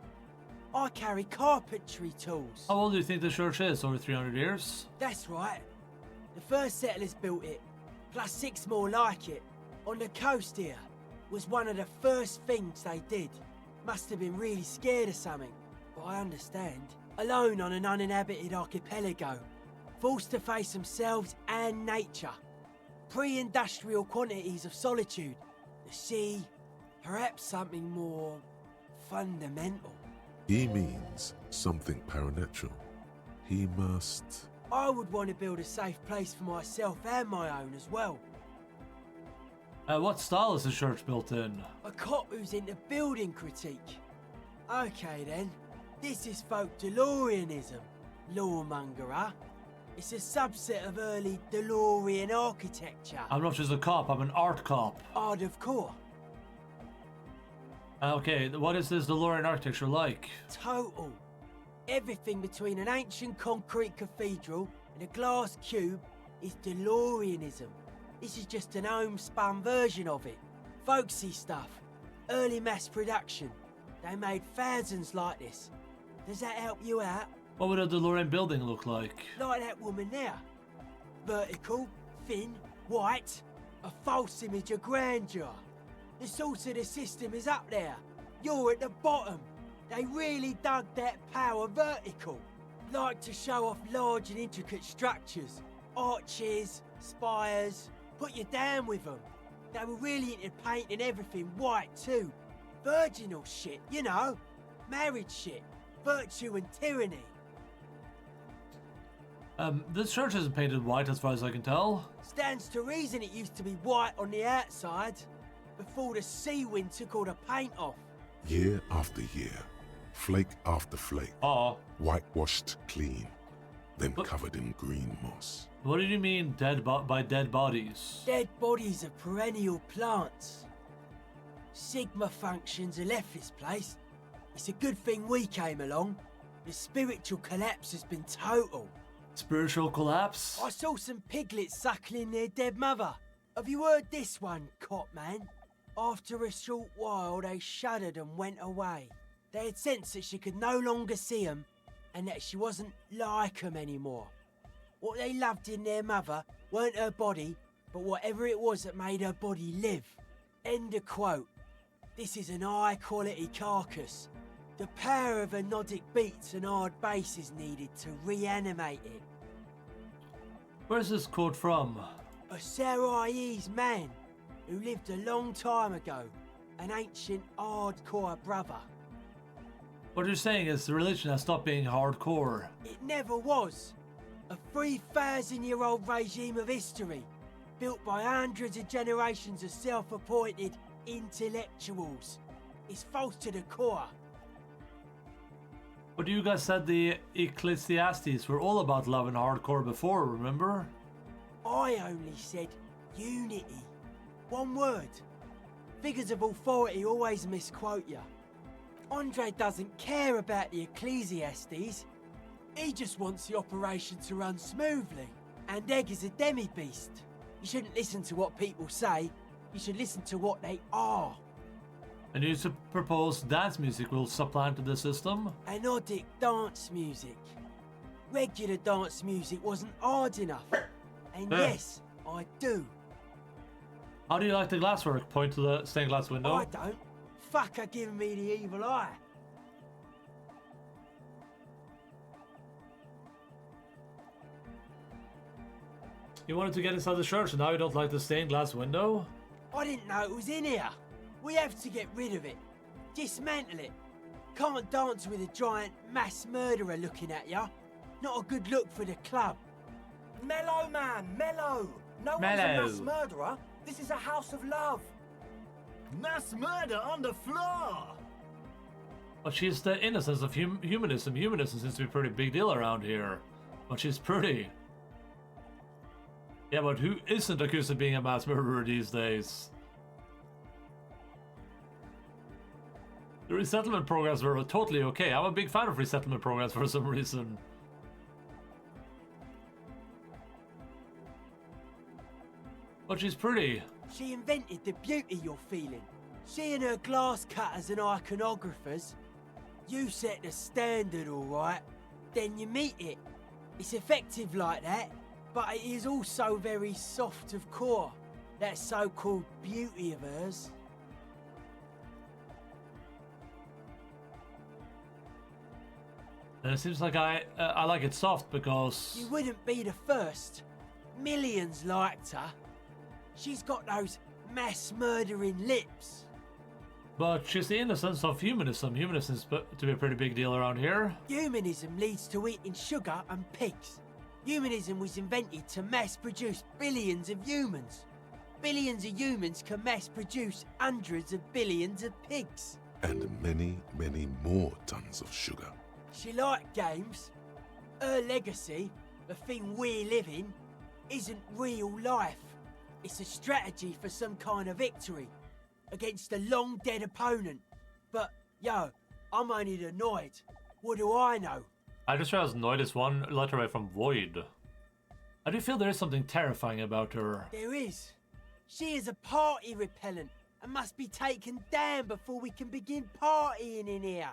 [SPEAKER 8] I carry carpentry tools.
[SPEAKER 1] How old do you think the church is? Over 300 years?
[SPEAKER 8] That's right. The first settlers built it, plus 6 more like it, on the coast here. Was one of the first things they did. Must have been really scared of something, but I understand. Alone on an uninhabited archipelago, forced to face themselves and nature. Pre-industrial quantities of solitude, the sea, perhaps something more fundamental.
[SPEAKER 2] He means something paranatural. He must...
[SPEAKER 8] I would want to build a safe place for myself and my own as well.
[SPEAKER 1] What style is the church built in?
[SPEAKER 8] A cop who's into building critique. Okay then, this is folk DeLoreanism, lawmongerer. It's a subset of early DeLorean architecture.
[SPEAKER 1] I'm not just a cop, I'm an art cop.
[SPEAKER 8] Art of core.
[SPEAKER 1] Okay, what is this DeLorean architecture like?
[SPEAKER 8] Total. Everything between an ancient concrete cathedral and a glass cube is DeLoreanism. This is just an homespun version of it. Folksy stuff. Early mass production. They made thousands like this. Does that help you out?
[SPEAKER 1] What would a DeLorean building look like?
[SPEAKER 8] Like that woman there. Vertical, thin, white. A false image of grandeur. The source of the system is up there. You're at the bottom. They really dug that power vertical. Like to show off large and intricate structures. Arches, spires. Put you down with them. They were really into painting everything white too. Virginal shit, you know. Marriage shit. Virtue and tyranny.
[SPEAKER 1] This church isn't painted white as far as I can tell.
[SPEAKER 8] Stands to reason it used to be white on the outside, before the sea wind took all the paint off.
[SPEAKER 2] Year after year, flake after flake, whitewashed clean, then covered in green moss.
[SPEAKER 1] What do you mean by dead bodies?
[SPEAKER 8] Dead bodies of perennial plants. Sigma functions have left this place. It's a good thing we came along. The spiritual collapse has been total.
[SPEAKER 1] Spiritual collapse?
[SPEAKER 8] I saw some piglets suckling their dead mother. Have you heard this one, cop man? After a short while, they shuddered and went away. They had sensed that she could no longer see them, and that she wasn't like them anymore. What they loved in their mother weren't her body, but whatever it was that made her body live. End of quote. This is an high-quality carcass. The power of anodic beats and hard bass is needed to reanimate it.
[SPEAKER 1] Where's this quote from?
[SPEAKER 8] A Sarais man who lived a long time ago, an ancient hardcore brother.
[SPEAKER 1] What you're saying is the religion has stopped being hardcore.
[SPEAKER 8] It never was. A 3,000-year-old regime of history, built by hundreds of generations of self-appointed intellectuals. It's false to the core.
[SPEAKER 1] But you guys said the Ecclesiastes were all about love and hardcore before, remember?
[SPEAKER 8] I only said unity. One word. Figures of authority always misquote you. Andre doesn't care about the Ecclesiastes. He just wants the operation to run smoothly. And Egg is a demi-beast. You shouldn't listen to what people say. You should listen to what they are.
[SPEAKER 1] And you propose dance music will supplant the system?
[SPEAKER 8] Anodic dance music. Regular dance music wasn't hard enough. And yes, I do.
[SPEAKER 1] How do you like the glasswork? Point to the stained glass window.
[SPEAKER 8] I don't. Fuck are giving me the evil eye.
[SPEAKER 1] You wanted to get inside the church and now you don't like the stained glass window?
[SPEAKER 8] I didn't know it was in here. We have to get rid of it. Dismantle it. Can't dance with a giant mass murderer looking at ya. Not a good look for the club.
[SPEAKER 9] Mellow, man, mellow. No one's a mass murderer. This is a house of love.
[SPEAKER 10] Mass murder on the floor!
[SPEAKER 1] But she's the innocence of humanism. Humanism seems to be a pretty big deal around here. But she's pretty. Yeah, but who isn't accused of being a mass murderer these days? The resettlement programs were totally okay. I'm a big fan of resettlement programs for some reason. But she's pretty.
[SPEAKER 8] She invented the beauty you're feeling. She and her glass cutters and iconographers. You set the standard, alright. Then you meet it. It's effective like that, but it is also very soft of core. That so-called beauty of hers.
[SPEAKER 1] And it seems like I like it soft because...
[SPEAKER 8] You wouldn't be the first. Millions liked her. She's got those mass-murdering lips.
[SPEAKER 1] But she's the innocence of humanism. Humanism is to be a pretty big deal around here.
[SPEAKER 8] Humanism leads to eating sugar and pigs. Humanism was invented to mass-produce billions of humans. Billions of humans can mass-produce hundreds of billions of pigs.
[SPEAKER 2] And many, many more tons of sugar.
[SPEAKER 8] She liked games. Her legacy, the thing we live in, isn't real life. It's a strategy for some kind of victory against a long-dead opponent. But, yo, I'm only annoyed. What do I know?
[SPEAKER 1] I just realized Noid is one letter away from Void. I do feel there is something terrifying about her.
[SPEAKER 8] There is. She is a party repellent and must be taken down before we can begin partying in here.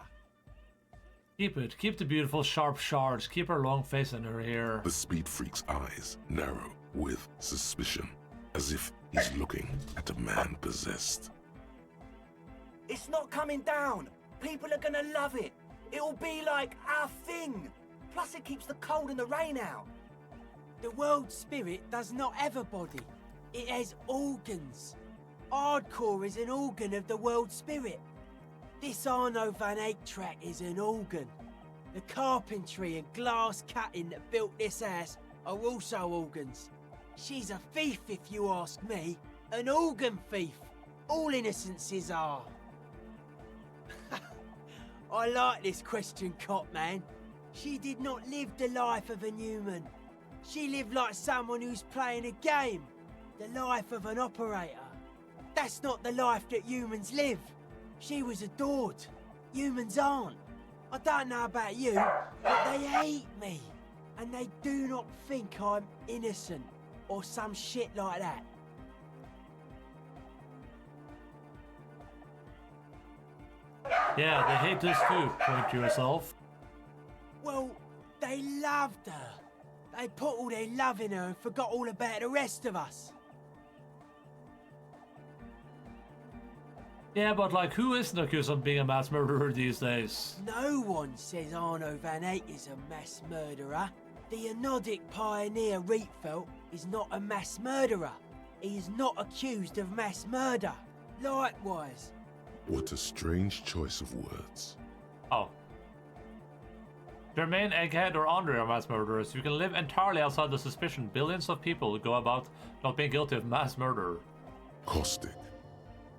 [SPEAKER 1] Keep it. Keep the beautiful sharp shards. Keep her long face and her hair.
[SPEAKER 2] The speed freak's eyes narrow with suspicion, as if he's looking at a man possessed.
[SPEAKER 9] It's not coming down. People are gonna love it. It'll be like our thing. Plus it keeps the cold and the rain out.
[SPEAKER 8] The world spirit does not have a body. It has organs. Hardcore is an organ of the world spirit. This Arno van Eyck track is an organ. The carpentry and glass cutting that built this house are also organs. She's a thief, if you ask me. An organ thief. All innocences are. I like this question, Cop Man. She did not live the life of a human. She lived like someone who's playing a game. The life of an operator. That's not the life that humans live. She was adored. Humans aren't. I don't know about you, but they hate me. And they do not think I'm innocent or some shit like that.
[SPEAKER 1] Yeah, they hate us too, point to yourself.
[SPEAKER 8] Well, they loved her. They put all their love in her and forgot all about the rest of us.
[SPEAKER 1] Yeah, but like, who isn't accused of being a mass murderer these days?
[SPEAKER 8] No one says Arno van Eyck is a mass murderer. The Anodic pioneer Rietveld is not a mass murderer. He is not accused of mass murder. Likewise.
[SPEAKER 2] What a strange choice of words.
[SPEAKER 1] Oh. Jermaine, Egghead, or Andre are mass murderers. You can live entirely outside the suspicion. Billions of people go about not being guilty of mass murder.
[SPEAKER 2] Caustic.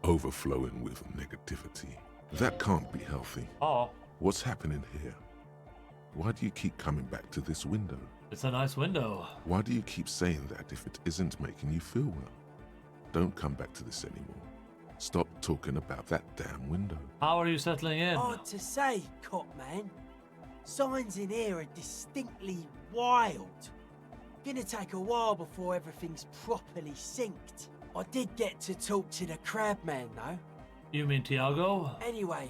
[SPEAKER 2] Overflowing with negativity. That can't be healthy.
[SPEAKER 1] Oh.
[SPEAKER 2] What's happening here? Why do you keep coming back to this window?
[SPEAKER 1] It's a nice window.
[SPEAKER 2] Why do you keep saying that if it isn't making you feel well? Don't come back to this anymore. Stop talking about that damn window.
[SPEAKER 1] How are you settling in?
[SPEAKER 8] Hard to say, Cop Man. Signs in here are distinctly wild. Gonna take a while before everything's properly synced. I did get to talk to the Crabman, though.
[SPEAKER 1] You mean Tiago?
[SPEAKER 8] Anyway,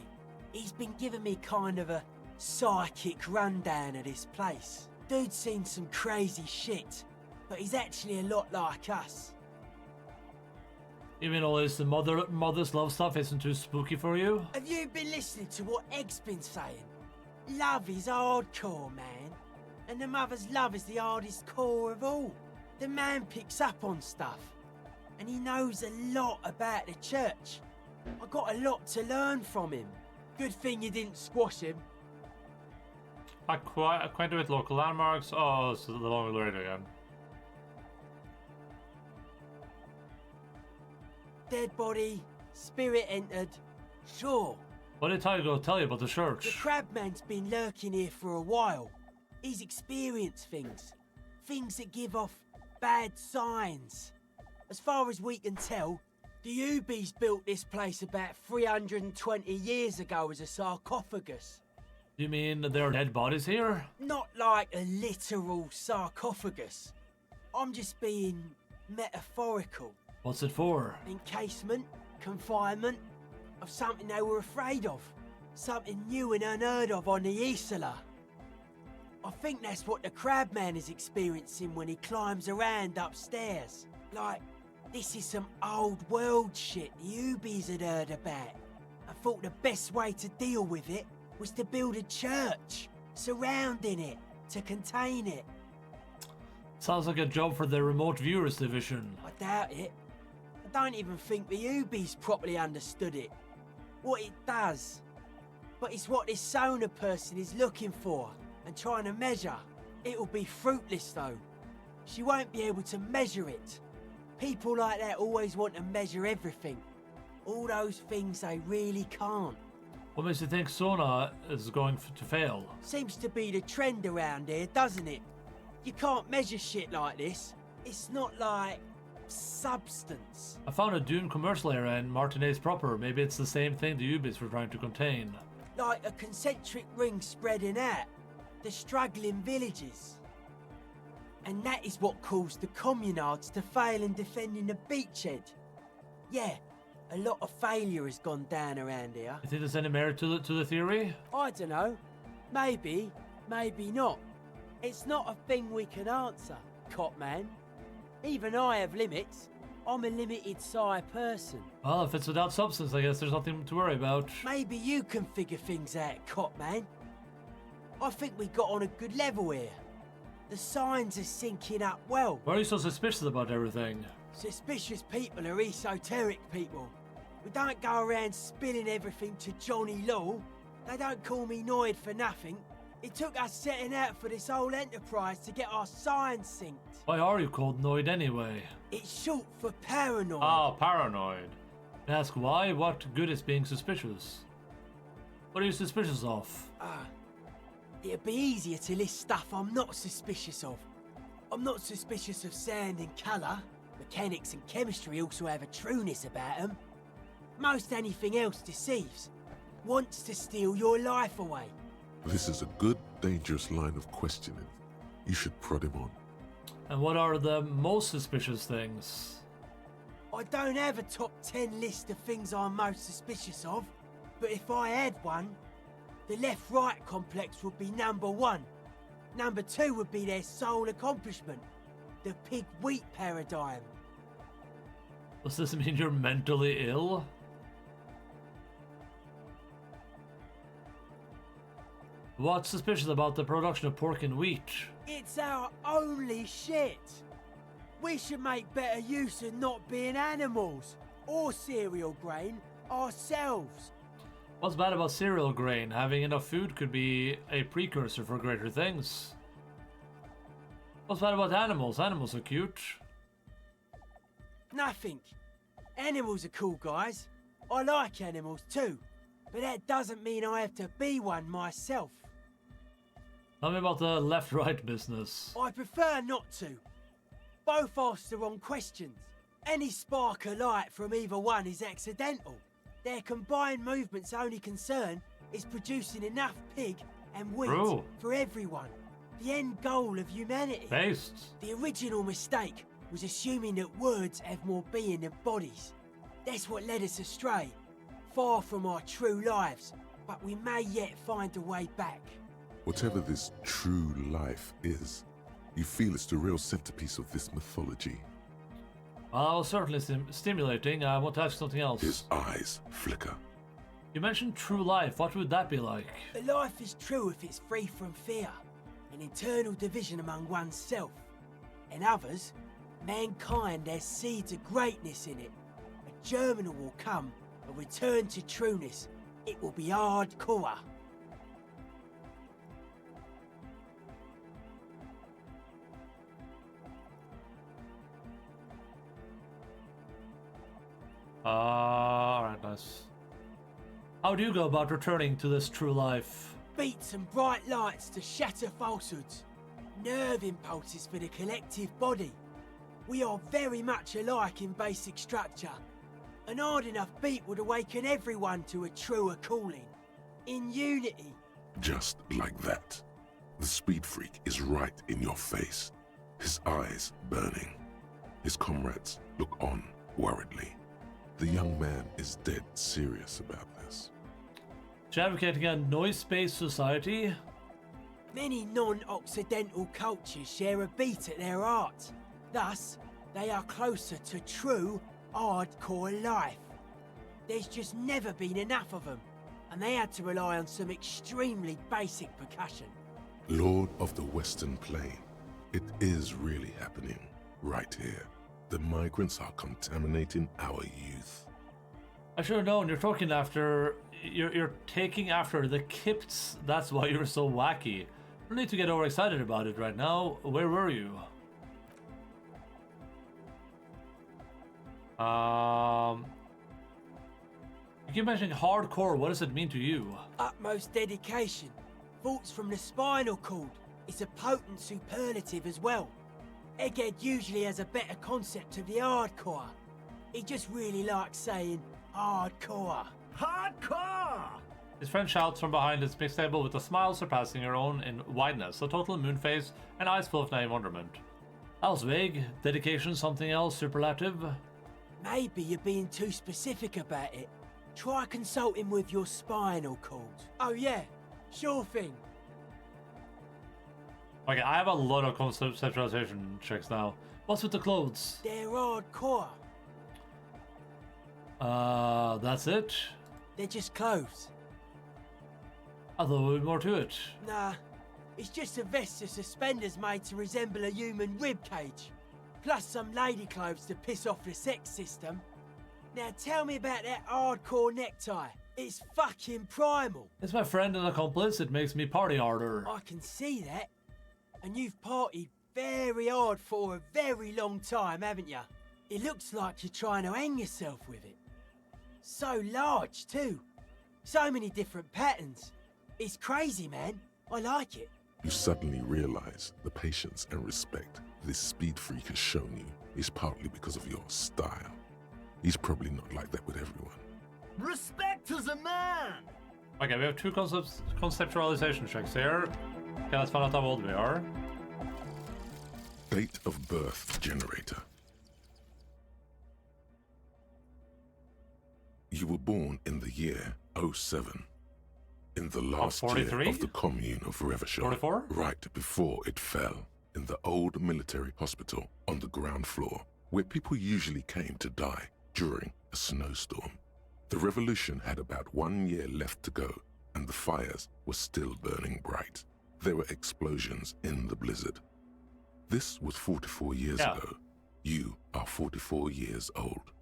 [SPEAKER 8] he's been giving me kind of a psychic rundown of this place. Dude's seen some crazy shit, but he's actually a lot like us.
[SPEAKER 1] You mean all this mother's love stuff isn't too spooky for you?
[SPEAKER 8] Have you been listening to what Egg's been saying? Love is hardcore, man. And the mother's love is the hardest core of all. The man picks up on stuff. And he knows a lot about the church. I got a lot to learn from him. Good thing you didn't squash him.
[SPEAKER 1] Acquainted with local landmarks. Oh, it's the long way again.
[SPEAKER 8] Dead body, spirit entered. Sure.
[SPEAKER 1] What did Tiago tell you about the
[SPEAKER 8] The
[SPEAKER 1] church?
[SPEAKER 8] Crabman's been lurking here for a while. He's experienced things. Things that give off bad signs. As far as we can tell, the Ubies built this place about 320 years ago as a sarcophagus.
[SPEAKER 1] You mean there are dead bodies here?
[SPEAKER 8] Not like a literal sarcophagus. I'm just being metaphorical.
[SPEAKER 1] What's it for?
[SPEAKER 8] Encasement, confinement, of something they were afraid of. Something new and unheard of on the Isola. I think that's what the Crabman is experiencing when he climbs around upstairs. Like, this is some old world shit the Ubies had heard about. I thought the best way to deal with it was to build a church, surrounding it, to contain it.
[SPEAKER 1] Sounds like a job for the remote viewers division.
[SPEAKER 8] I doubt it. I don't even think the Ubies properly understood it. What it does. But it's what this Sona person is looking for and trying to measure. It'll be fruitless though. She won't be able to measure it. People like that always want to measure everything. All those things they really can't.
[SPEAKER 1] What makes you think Sona is going to fail?
[SPEAKER 8] Seems to be the trend around here, doesn't it? You can't measure shit like this. It's not like substance.
[SPEAKER 1] I found a Dune commercial area in Martinez proper. Maybe it's the same thing the Ubies were trying to contain.
[SPEAKER 8] Like a concentric ring spreading out. The struggling villages. And that is what caused the communards to fail in defending the beachhead. Yeah, a lot of failure has gone down around here.
[SPEAKER 1] You think there's any merit to the theory?
[SPEAKER 8] I don't know. Maybe, maybe not. It's not a thing we can answer, Cop Man. Even I have limits. I'm a limited psi person.
[SPEAKER 1] Well, if it's without substance, I guess there's nothing to worry about.
[SPEAKER 8] Maybe you can figure things out, Cop Man. I think we got on a good level here. The signs are syncing up well.
[SPEAKER 4] Why are you so suspicious about everything?
[SPEAKER 8] Suspicious people are esoteric people. We don't go around spilling everything to Johnny Law. They don't call me Noid for nothing. It took us setting out for this whole enterprise to get our signs synced.
[SPEAKER 4] Why are you called Noid anyway?
[SPEAKER 8] It's short for paranoid.
[SPEAKER 4] Ah, paranoid. Ask why? What good is being suspicious? What are you suspicious of?
[SPEAKER 8] It'd be easier to list stuff I'm not suspicious of. I'm not suspicious of sound and colour. Mechanics and chemistry also have a trueness about them. Most anything else deceives. Wants to steal your life away.
[SPEAKER 2] This is a good, dangerous line of questioning. You should prod him on.
[SPEAKER 4] And what are the most suspicious things?
[SPEAKER 8] I don't have a top 10 list of things I'm most suspicious of, but if I had one, the left-right complex would be number 1. Number 2 would be their sole accomplishment, the pig-wheat paradigm.
[SPEAKER 4] Does this mean you're mentally ill? What's suspicious about the production of pork and wheat?
[SPEAKER 8] It's our only shit. We should make better use of not being animals or cereal grain ourselves.
[SPEAKER 4] What's bad about cereal grain? Having enough food could be a precursor for greater things. What's bad about animals? Animals are cute.
[SPEAKER 8] Nothing. Animals are cool, guys. I like animals too, but that doesn't mean I have to be one myself.
[SPEAKER 4] Tell me about the left-right business.
[SPEAKER 8] I prefer not to. Both ask the wrong questions. Any spark of light from either one is accidental. Their combined movement's only concern is producing enough pig and wheat for everyone. The end goal of humanity.
[SPEAKER 4] Based.
[SPEAKER 8] The original mistake was assuming that words have more being than bodies. That's what led us astray. Far from our true lives, but we may yet find a way back.
[SPEAKER 2] Whatever this true life is, you feel it's the real centerpiece of this mythology.
[SPEAKER 4] Well, certainly stimulating. I want to ask something else.
[SPEAKER 2] His eyes flicker.
[SPEAKER 4] You mentioned true life. What would that be like?
[SPEAKER 8] A life is true if it's free from fear, an internal division among oneself. In others, mankind has seeds of greatness in it. A germinal will come, a return to trueness. It will be hardcore.
[SPEAKER 4] Alright, nice. How do you go about returning to this true life?
[SPEAKER 8] Beats and bright lights to shatter falsehoods. Nerve impulses for the collective body. We are very much alike in basic structure. An hard enough beat would awaken everyone to a truer calling. In unity.
[SPEAKER 2] Just like that. The speed freak is right in your face. His eyes burning. His comrades look on worriedly. The young man is dead serious about this.
[SPEAKER 4] Advocating a noise-based society?
[SPEAKER 8] Many non-Occidental cultures share a beat at their art. Thus, they are closer to true, hardcore life. There's just never been enough of them, and they had to rely on some extremely basic percussion.
[SPEAKER 2] Lord of the Western Plain, it is really happening right here. The migrants are contaminating our youth.
[SPEAKER 4] I should have known. You're talking after... You're taking after the Kipts. That's why you're so wacky. No need to get overexcited about it right now. Where were you? You keep mentioning hardcore. What does it mean to you?
[SPEAKER 8] Utmost dedication. Thoughts from the spinal cord. It's a potent superlative as well. Egghead usually has a better concept of the hardcore. He just really likes saying hardcore.
[SPEAKER 10] Hardcore!
[SPEAKER 1] His friend shouts from behind his mixed table with a smile surpassing her own in wideness, a total moon face, and eyes full of naive wonderment. That was vague. Dedication, something else, superlative?
[SPEAKER 8] Maybe you're being too specific about it. Try consulting with your spinal cord. Oh yeah, sure thing.
[SPEAKER 1] Okay, I have a lot of conceptualization checks now. What's with the clothes?
[SPEAKER 8] They're hardcore.
[SPEAKER 1] That's it?
[SPEAKER 8] They're just clothes.
[SPEAKER 1] I thought there would be more to it.
[SPEAKER 8] Nah, It's just a vest of suspenders made to resemble a human rib cage. Plus some lady clothes to piss off the sex system. Now tell me about that hardcore necktie. It's fucking primal.
[SPEAKER 4] It's my friend and accomplice. It makes me party harder.
[SPEAKER 8] I can see that. And you've partied very hard for a very long time, haven't you? It looks like you're trying to hang yourself with it. So large, too. So many different patterns. It's crazy, man. I like it.
[SPEAKER 2] You suddenly realize the patience and respect this speed freak has shown you is partly because of your style. He's probably not like that with everyone.
[SPEAKER 10] Respect to the man!
[SPEAKER 4] Okay, we have two conceptualization checks here. Okay, let's find out how old we are.
[SPEAKER 2] Date of birth generator. You were born in the year 07. In the last year of the commune of Revachol.
[SPEAKER 4] 44?
[SPEAKER 2] Right before it fell. In the old military hospital on the ground floor, where people usually came to die during a snowstorm. The revolution had about 1 year left to go, and the fires were still burning bright. There were explosions in the blizzard. This was 44 years ago. You are 44 years old.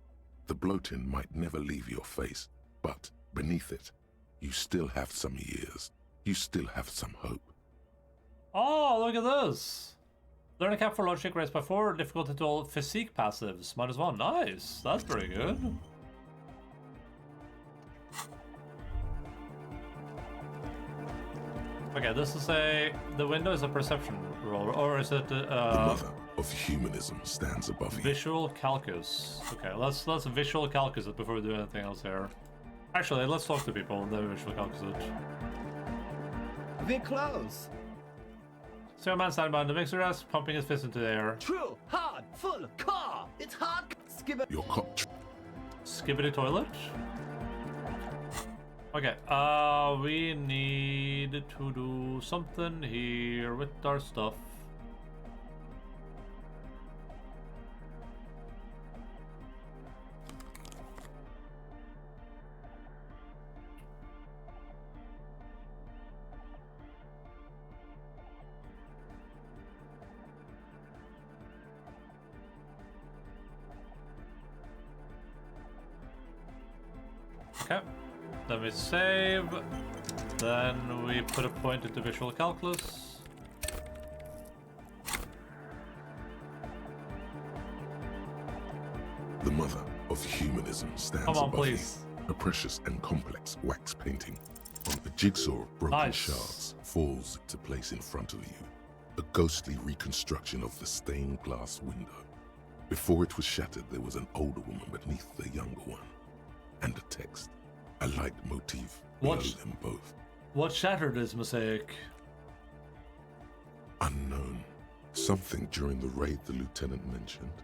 [SPEAKER 2] The bloating might never leave your face, but beneath it, you still have some years. You still have some hope.
[SPEAKER 4] Oh, look at this! Learn a cap for logic raised by 4, difficulty to all physique passives, -1. Nice, that's pretty good. Okay, this is the window is a perception roll, or is it
[SPEAKER 2] the mother of humanism stands above you.
[SPEAKER 4] Visual calculus. Okay, let's visual calculus it before we do anything else here. Actually, let's talk to people and then visual calculus it.
[SPEAKER 10] We're close.
[SPEAKER 4] So a man standing behind the mixer desk, pumping his fist into the air.
[SPEAKER 10] True, hard, full, car. It's hard.
[SPEAKER 2] Your cock.
[SPEAKER 4] Skibbity toilet. Okay, we need to do something here with our stuff. Okay, then we save, then we put a point into visual calculus.
[SPEAKER 2] The mother of humanism stands above
[SPEAKER 4] please.
[SPEAKER 2] you. A precious and complex wax painting on a jigsaw of broken shards falls into place in front of you. A ghostly reconstruction of the stained glass window. Before it was shattered, there was an older woman beneath the younger one. And a text. A light motif below them both.
[SPEAKER 4] What shattered this mosaic?
[SPEAKER 2] Unknown. Something during the raid the lieutenant mentioned.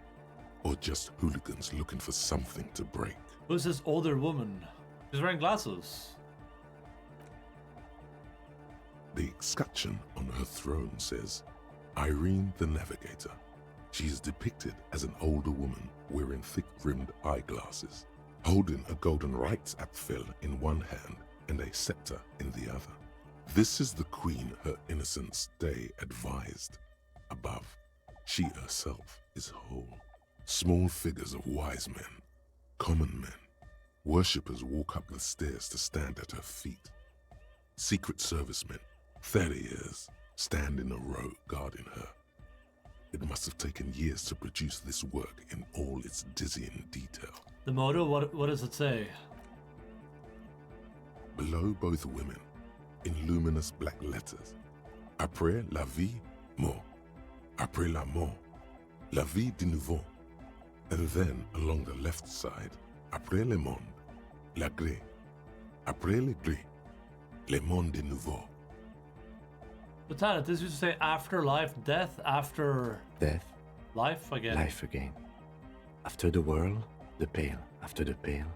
[SPEAKER 2] Or just hooligans looking for something to break.
[SPEAKER 4] Who's this older woman? She's wearing glasses.
[SPEAKER 2] The escutcheon on her throne says, Irene the Navigator. She is depicted as an older woman wearing thick-rimmed eyeglasses, holding a golden Reichsapfel in one hand and a scepter in the other. This is the queen her innocence day advised. Above, she herself is whole. Small figures of wise men, common men, worshippers walk up the stairs to stand at her feet. Secret servicemen, 30 years, stand in a row guarding her. It must have taken years to produce this work in all its dizzying detail.
[SPEAKER 4] The motto, what does it say?
[SPEAKER 2] Below both women, in luminous black letters, Après la vie, mort. Après la mort, la vie de nouveau. And then, along the left side, Après le monde, la gré. Après le gré, le monde de nouveau.
[SPEAKER 4] Lieutenant, this used to say after life, death, after...
[SPEAKER 3] Death.
[SPEAKER 4] Life again.
[SPEAKER 3] Life again. After the world, the pale. After the pale,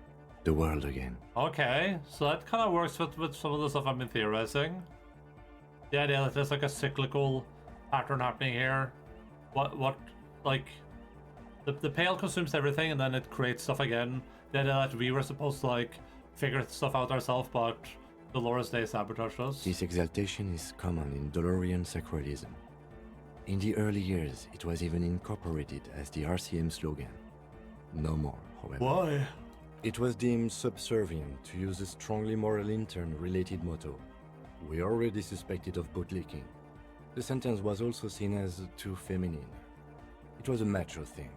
[SPEAKER 3] the world again.
[SPEAKER 4] Okay, so that kind of works with some of the stuff I've been theorizing. The idea that there's like a cyclical pattern happening here. Like, the pale consumes everything and then it creates stuff again. The idea that we were supposed to like figure stuff out ourselves, but Dolores Day sabotaged us.
[SPEAKER 3] This exaltation is common in Dolorian sacralism. In the early years, it was even incorporated as the RCM slogan. No more, however.
[SPEAKER 4] Why?
[SPEAKER 3] It was deemed subservient to use a strongly moral intern-related motto. We already suspected of bootlicking. The sentence was also seen as too feminine. It was a macho thing.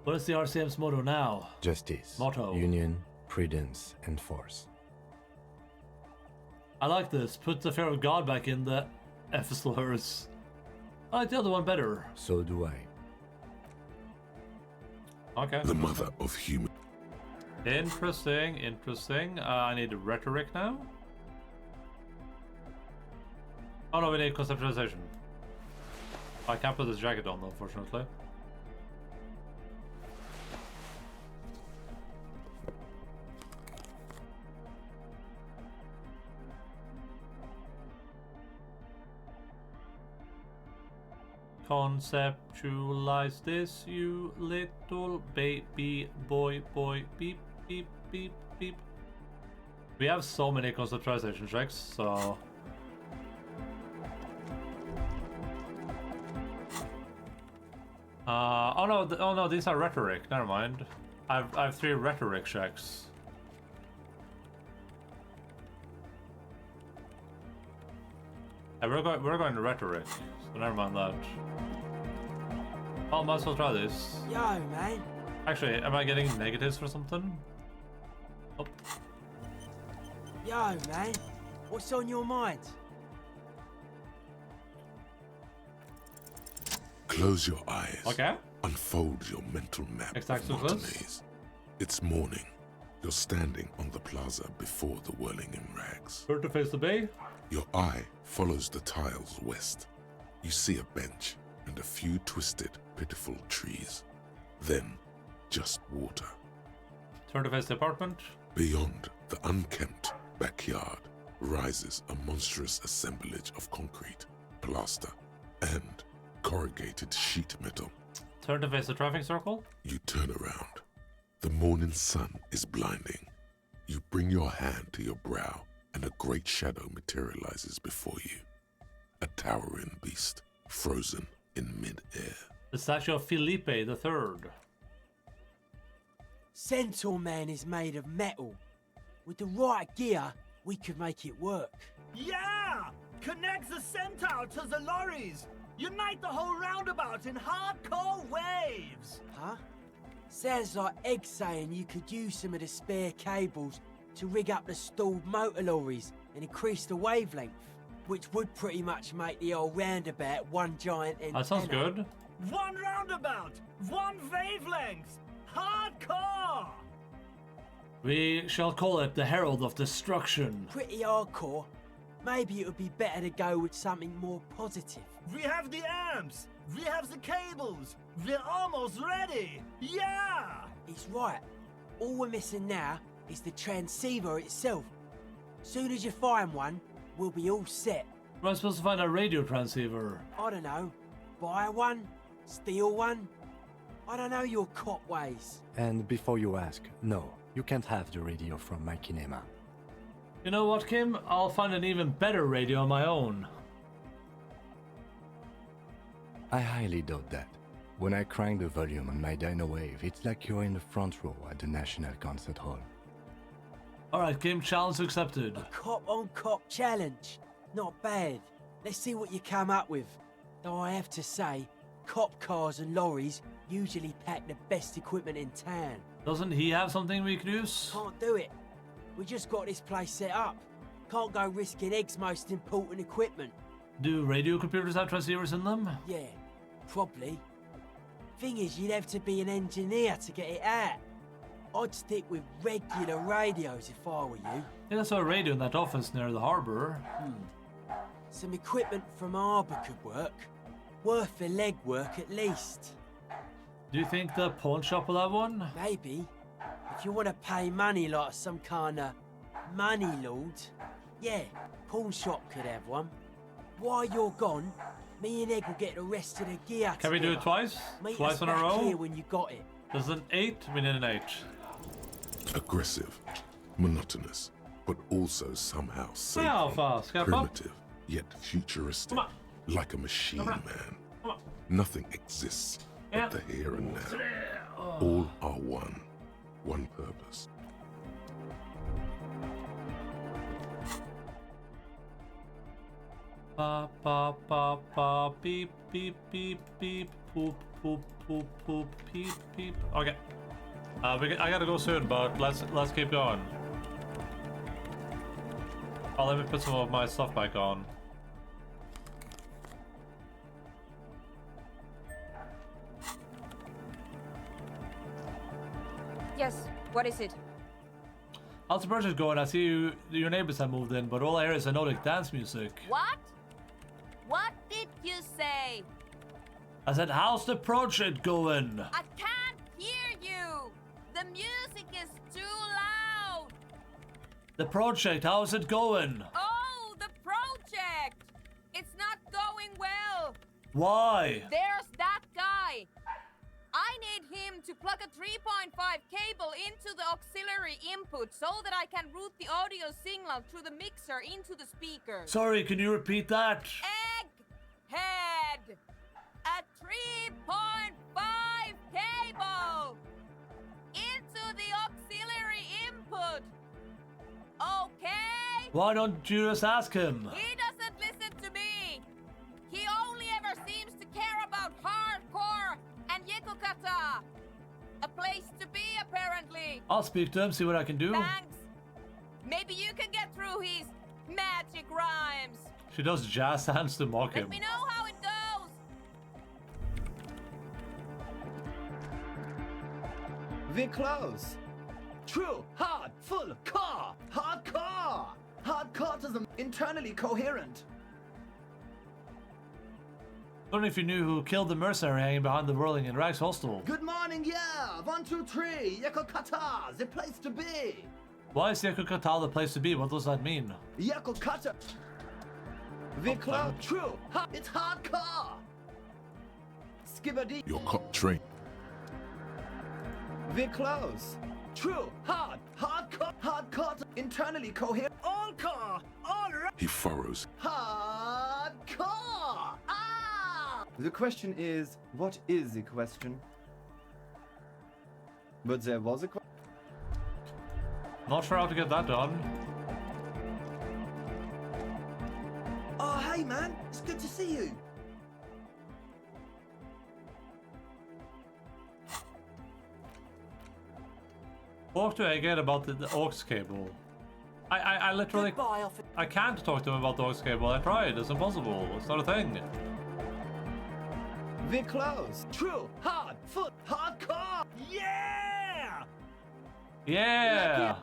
[SPEAKER 4] What is the RCM's motto now?
[SPEAKER 3] Justice,
[SPEAKER 4] Motto.
[SPEAKER 3] union, prudence, and force.
[SPEAKER 4] I like this. Put the fear of God back in the F slurs. I like the other one better.
[SPEAKER 3] So do I.
[SPEAKER 4] Okay.
[SPEAKER 2] The mother of human.
[SPEAKER 4] Interesting, interesting. I need rhetoric now. Oh no, we need conceptualization. I can't put this jacket on, unfortunately. Conceptualize this, you little baby boy, beep, beep, beep, beep. We have so many conceptualization checks, so... oh no, these are rhetoric, never mind. I have 3 rhetoric checks. Yeah, we're going to rhetoric, so never mind that. Oh, might as well try this.
[SPEAKER 8] Yo, man.
[SPEAKER 4] Actually, am I getting negatives for something? Oh.
[SPEAKER 8] Yo, man. What's on your mind?
[SPEAKER 2] Close your eyes.
[SPEAKER 4] Okay.
[SPEAKER 2] Unfold your mental map of Montanese. It's morning. You're standing on the plaza before the whirling in rags.
[SPEAKER 4] Turn to face the bay.
[SPEAKER 2] Your eye follows the tiles west. You see a bench and a few twisted, pitiful trees. Then, just water.
[SPEAKER 4] Turn to face the apartment.
[SPEAKER 2] Beyond the unkempt backyard rises a monstrous assemblage of concrete, plaster, and corrugated sheet metal.
[SPEAKER 4] Turn to face the traffic circle.
[SPEAKER 2] You turn around. The morning sun is blinding. You bring your hand to your brow, and a great shadow materializes before you. A towering beast, frozen in mid-air.
[SPEAKER 4] The statue of Felipe III.
[SPEAKER 8] Centaur Man is made of metal. With the right gear, we could make it work.
[SPEAKER 10] Yeah! Connect the centaur to the lorries! Unite the whole roundabout in hardcore waves!
[SPEAKER 8] Huh? Sounds like Egg saying you could use some of the spare cables to rig up the stalled motor lorries and increase the wavelength, which would pretty much make the old roundabout one giant antenna.
[SPEAKER 4] That sounds good.
[SPEAKER 10] One roundabout! One wavelength! Hardcore!
[SPEAKER 4] We shall call it the Herald of Destruction.
[SPEAKER 8] Pretty hardcore. Maybe it would be better to go with something more positive.
[SPEAKER 10] We have the amps! We have the cables! We're almost ready! Yeah!
[SPEAKER 8] He's right. All we're missing now is the transceiver itself. Soon as you find one, we'll be all set.
[SPEAKER 4] Am I supposed to find a radio transceiver?
[SPEAKER 8] I don't know. Buy one? Steal one? I don't know your cop ways.
[SPEAKER 3] And before you ask, no, you can't have the radio from my kinema.
[SPEAKER 4] You know what, Kim? I'll find an even better radio on my own.
[SPEAKER 3] I highly doubt that. When I crank the volume on my dyno wave, it's like you're in the front row at the National Concert Hall.
[SPEAKER 4] Alright, Kim, challenge accepted.
[SPEAKER 8] A cop-on-cop challenge. Not bad. Let's see what you come up with. Though I have to say, cop cars and lorries usually pack the best equipment in town.
[SPEAKER 4] Doesn't he have something we could use?
[SPEAKER 8] Can't do it. We just got this place set up. Can't go risking Egg's most important equipment.
[SPEAKER 4] Do radio computers have transceivers in them?
[SPEAKER 8] Yeah, probably. Thing is, you'd have to be an engineer to get it out. I'd stick with regular radios if I were you.
[SPEAKER 4] Yeah, I saw a radio in that office near the harbour.
[SPEAKER 8] Some equipment from harbour could work. Worth the legwork at least.
[SPEAKER 4] Do you think the pawn shop will have one?
[SPEAKER 8] Maybe. If you want to pay money like some kind of money lord, yeah, pawn shop could have one. While you're gone, me and Egg will get the rest of the gear
[SPEAKER 4] Can we do it twice?
[SPEAKER 8] Meet
[SPEAKER 4] Twice
[SPEAKER 8] us
[SPEAKER 4] in a
[SPEAKER 8] back
[SPEAKER 4] row?
[SPEAKER 8] here when you got it.
[SPEAKER 4] Does an 8 mean an 8?
[SPEAKER 2] Aggressive, monotonous, but also somehow safe,
[SPEAKER 4] How fast?
[SPEAKER 2] primitive, yet futuristic, like a machine, man. Nothing exists but the here and now. All are one purpose.
[SPEAKER 4] Ba ba ba ba beep beep beep beep poop poop poop poop beep beep. Okay. I gotta go soon, but let's keep going. Oh, let me put some of my stuff back on.
[SPEAKER 5] Yes, what is it?
[SPEAKER 4] How's the project going? I see your neighbors have moved in, but all I hear is Nordic dance music.
[SPEAKER 11] What? What did you say?
[SPEAKER 4] I said, how's the project going?
[SPEAKER 11] I can't hear you. The music is too loud.
[SPEAKER 4] The project, how's it going?
[SPEAKER 5] Oh, the project! It's not going well.
[SPEAKER 4] Why?
[SPEAKER 5] There's that guy. I need him to plug a 3.5 cable into the auxiliary input so that I can route the audio signal through the mixer into the speaker.
[SPEAKER 4] Sorry, can you repeat that?
[SPEAKER 5] Egghead! A 3.5 cable into the auxiliary input. Okay?
[SPEAKER 4] Why don't you just ask him?
[SPEAKER 5] He doesn't listen to me. He only ever seems to care about hardcore and Yekokata. A place to be, apparently.
[SPEAKER 4] I'll speak to him, see what I can do.
[SPEAKER 5] Thanks. Maybe you can get through his magic rhymes.
[SPEAKER 4] She does jazz hands to mock him.
[SPEAKER 5] Let me know how it goes.
[SPEAKER 7] We're close. True, hard, full, car, hardcore. Hardcore is internally coherent.
[SPEAKER 4] I don't know if you knew who killed the mercenary hanging behind the whirling in Rags Hostel.
[SPEAKER 7] Good morning, yeah. 1, 2, 3. Yekokata, the place to be.
[SPEAKER 4] Why is Yekokata the place to be? What does that mean?
[SPEAKER 7] Yekokata. We're close. True, it's hardcore. Skibbity.
[SPEAKER 2] Your cop train.
[SPEAKER 7] We're close. True, hardcore, internally coherent. All car, all right.
[SPEAKER 2] He furrows.
[SPEAKER 7] Hardcore. The question is, what is the question? But there was a question.
[SPEAKER 4] Not sure how to get that done.
[SPEAKER 7] Oh, hey man, it's good to see you.
[SPEAKER 4] Talk to Egghead about the aux cable. I literally... I can't talk to him about the aux cable. I tried. It's impossible. It's not a thing.
[SPEAKER 7] We're close. True. Hard. Foot. Hardcore. Yeah!
[SPEAKER 4] Yeah!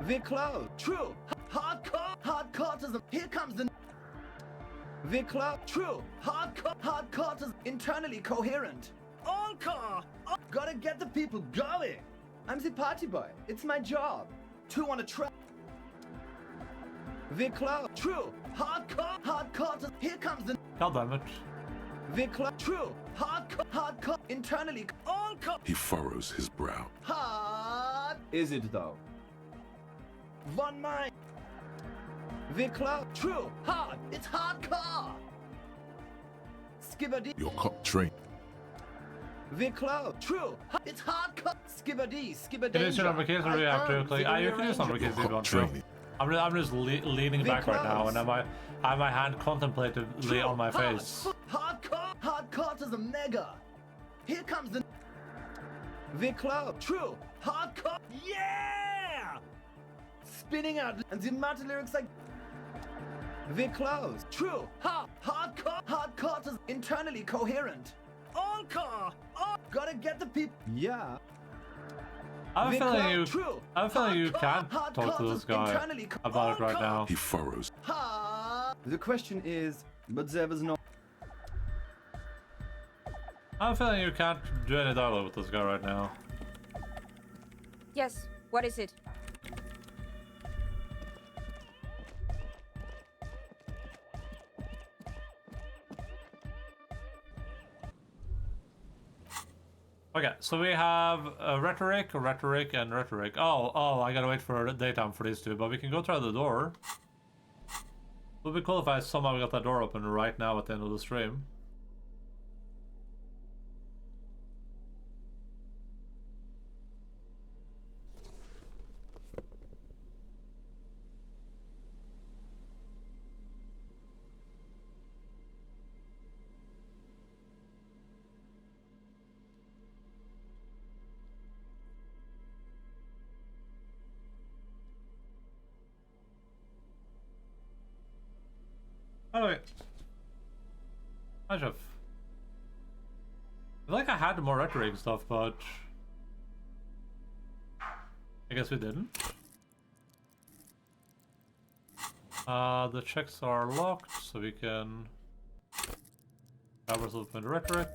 [SPEAKER 7] We're close. True. Hardcore. Hardcore. Here comes the... We're close. True. Hardcore. Hardcore. Internally coherent. All car. Gotta get the people going. I'm the party boy. It's my job. Two on a track. We're close. True. Hardcore. Hardcore. Here comes the...
[SPEAKER 4] God damn it.
[SPEAKER 7] We're close. True. Hardcore. Internally. All car.
[SPEAKER 2] He furrows his brow.
[SPEAKER 7] Hard. Is it though? One mind. We're close. True. Hard. It's hardcore. Skibbity.
[SPEAKER 2] Your cop train.
[SPEAKER 7] We're close. True. It's hardcore. Skibbity. Skibbity.
[SPEAKER 4] Can you turn on my case or react to it? Like, you can use on my case if you want to. I'm just leaning back right now, and I have my hand contemplatively on my face.
[SPEAKER 7] Hardcore is a mega. Here comes the... We're close. True. Hardcore. Yeah! Spinning out, and the matter lyrics like... We're close. True. Hardcore is internally coherent. All car. Gotta get the people. Yeah.
[SPEAKER 4] I'm feeling you can't talk to this guy about it right now.
[SPEAKER 2] He furrows.
[SPEAKER 7] The question is, but there was no...
[SPEAKER 4] I'm feeling you can't do any dialogue with this guy right now.
[SPEAKER 5] Yes, what is it?
[SPEAKER 4] Okay, so we have rhetoric, and rhetoric. Oh, I gotta wait for daytime for these two, but we can go try the door. It would be cool if I somehow got that door open right now at the end of the stream. Oh wait. I should have. I feel like I had more rhetoric stuff, but I guess we didn't. The checks are locked, so we can grab ourselves with the rhetoric.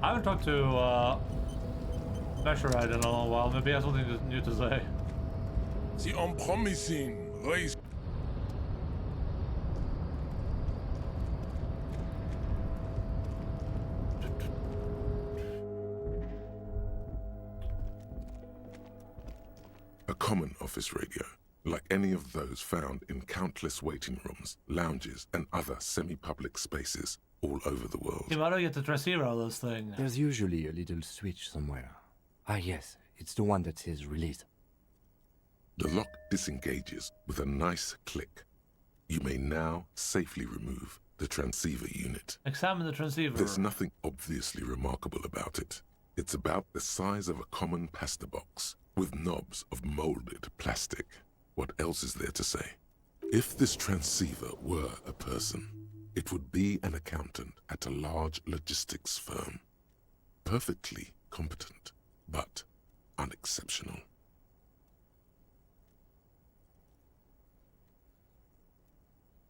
[SPEAKER 4] I haven't talked to Mesherite in a long while. Maybe he has something new to say.
[SPEAKER 2] The unpromising race. A common office radio, like any of those found in countless waiting rooms, lounges, and other semi-public spaces all over the world.
[SPEAKER 4] How do I get the transceiver out of this thing?
[SPEAKER 3] There's usually a little switch somewhere. Ah yes, it's the one that says release.
[SPEAKER 2] The lock disengages with a nice click. You may now safely remove the transceiver unit.
[SPEAKER 4] Examine the transceiver.
[SPEAKER 2] There's nothing obviously remarkable about it. It's about the size of a common pasta box, with knobs of molded plastic. What else is there to say? If this transceiver were a person, it would be an accountant at a large logistics firm. Perfectly competent, but unexceptional.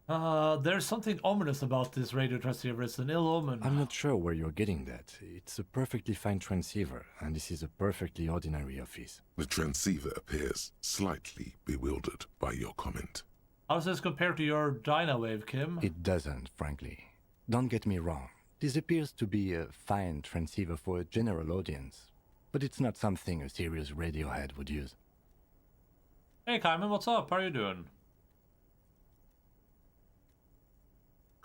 [SPEAKER 4] There's something ominous about this radio transceiver. It's an ill omen.
[SPEAKER 3] I'm not sure where you're getting that. It's a perfectly fine transceiver, and this is a perfectly ordinary office.
[SPEAKER 2] The transceiver appears slightly bewildered by your comment.
[SPEAKER 4] How does this compare to your Dynawave, Kim?
[SPEAKER 3] It doesn't, frankly. Don't get me wrong. This appears to be a fine transceiver for a general audience, but it's not something a serious radiohead would use.
[SPEAKER 4] Hey, Kaiman, what's up? How are you doing?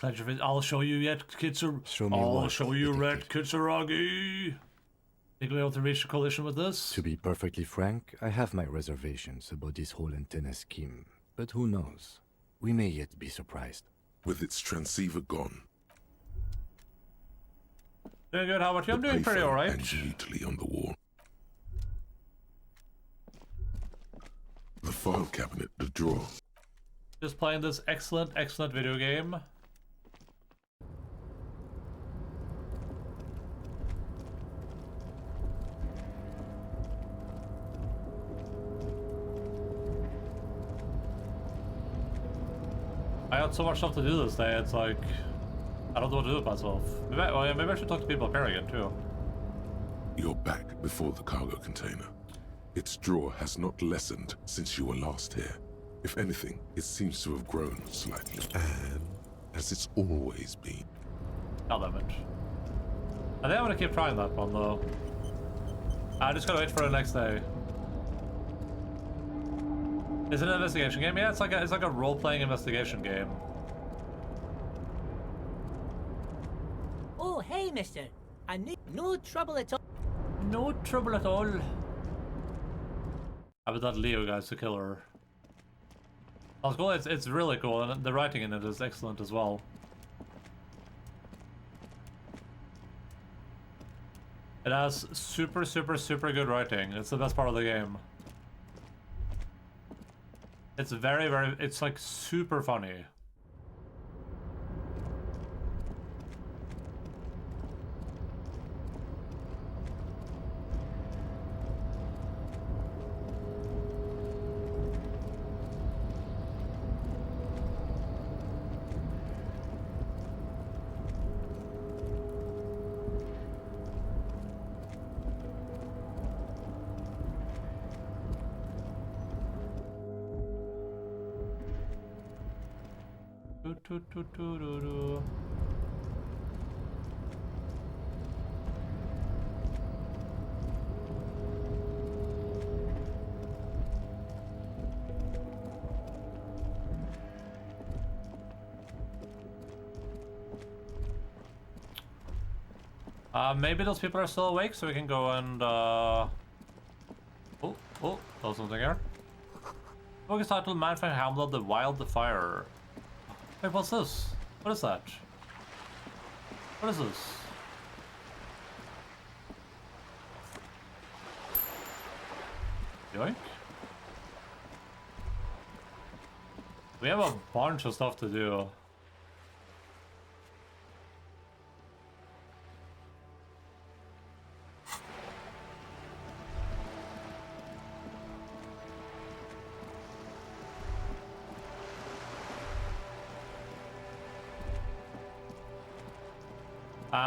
[SPEAKER 4] I'll show you yet, Kitsur.
[SPEAKER 3] Show me
[SPEAKER 4] I'll
[SPEAKER 3] what,
[SPEAKER 4] show you red Kitsuragi. Think we'll be able to reach a coalition with this?
[SPEAKER 3] To be perfectly frank, I have my reservations about this whole antenna scheme. But who knows? We may yet be surprised.
[SPEAKER 2] With its transceiver gone.
[SPEAKER 4] Doing good, how about you? I'm doing pretty alright.
[SPEAKER 2] Hangs neatly on the wall. The file cabinet, the drawer.
[SPEAKER 4] Just playing this excellent video game. I got so much stuff to do this day, it's like, I don't know what to do with myself. Maybe I should talk to people at Paragon too.
[SPEAKER 2] You're back before the cargo container. Its drawer has not lessened since you were last here. If anything, it seems to have grown slightly. And as it's always been.
[SPEAKER 4] Not that much. I think I'm gonna keep trying that one though. I just gotta wait for the next day. Is it an investigation game? Yeah, it's like a role-playing investigation game.
[SPEAKER 18] Oh, hey, mister. I need no trouble at all.
[SPEAKER 4] No trouble at all. I bet that Leo guy's the killer. That's cool. It's really cool, and the writing in it is excellent as well. It has super good writing. It's the best part of the game. It's it's like super funny.
[SPEAKER 1] Maybe those people are still awake, so we can go and oh, there's something here. Book is titled Man from Hamlet, the Wild Fire. Wait, what's this? What is that? What is this? Yoink. We have a bunch of stuff to do.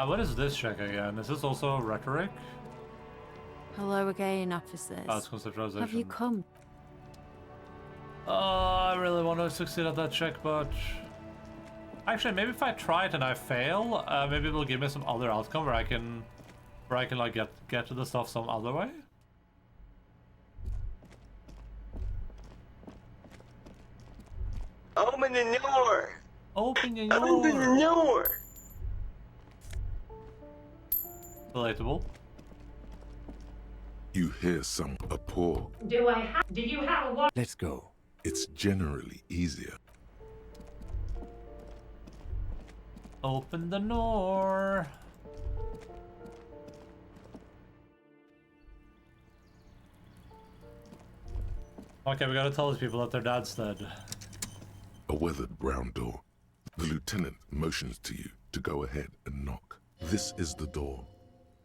[SPEAKER 1] What is this check again? Is this also rhetoric?
[SPEAKER 19] Hello again, officers.
[SPEAKER 1] Oh, it's conceptualization.
[SPEAKER 19] Have you come?
[SPEAKER 1] I really want to succeed at that check, but actually, maybe if I try it and I fail, maybe it will give me some other outcome where I can like get to the stuff some other way.
[SPEAKER 22] Open the door.
[SPEAKER 1] Open the door.
[SPEAKER 22] Open the door.
[SPEAKER 1] Relatable.
[SPEAKER 2] You hear some appall.
[SPEAKER 23] Do you have a what?
[SPEAKER 3] Let's go.
[SPEAKER 2] It's generally easier.
[SPEAKER 1] Open the door. Okay, we gotta tell these people that their dad's dead.
[SPEAKER 2] A weathered brown door. The lieutenant motions to you to go ahead and knock. This is the door.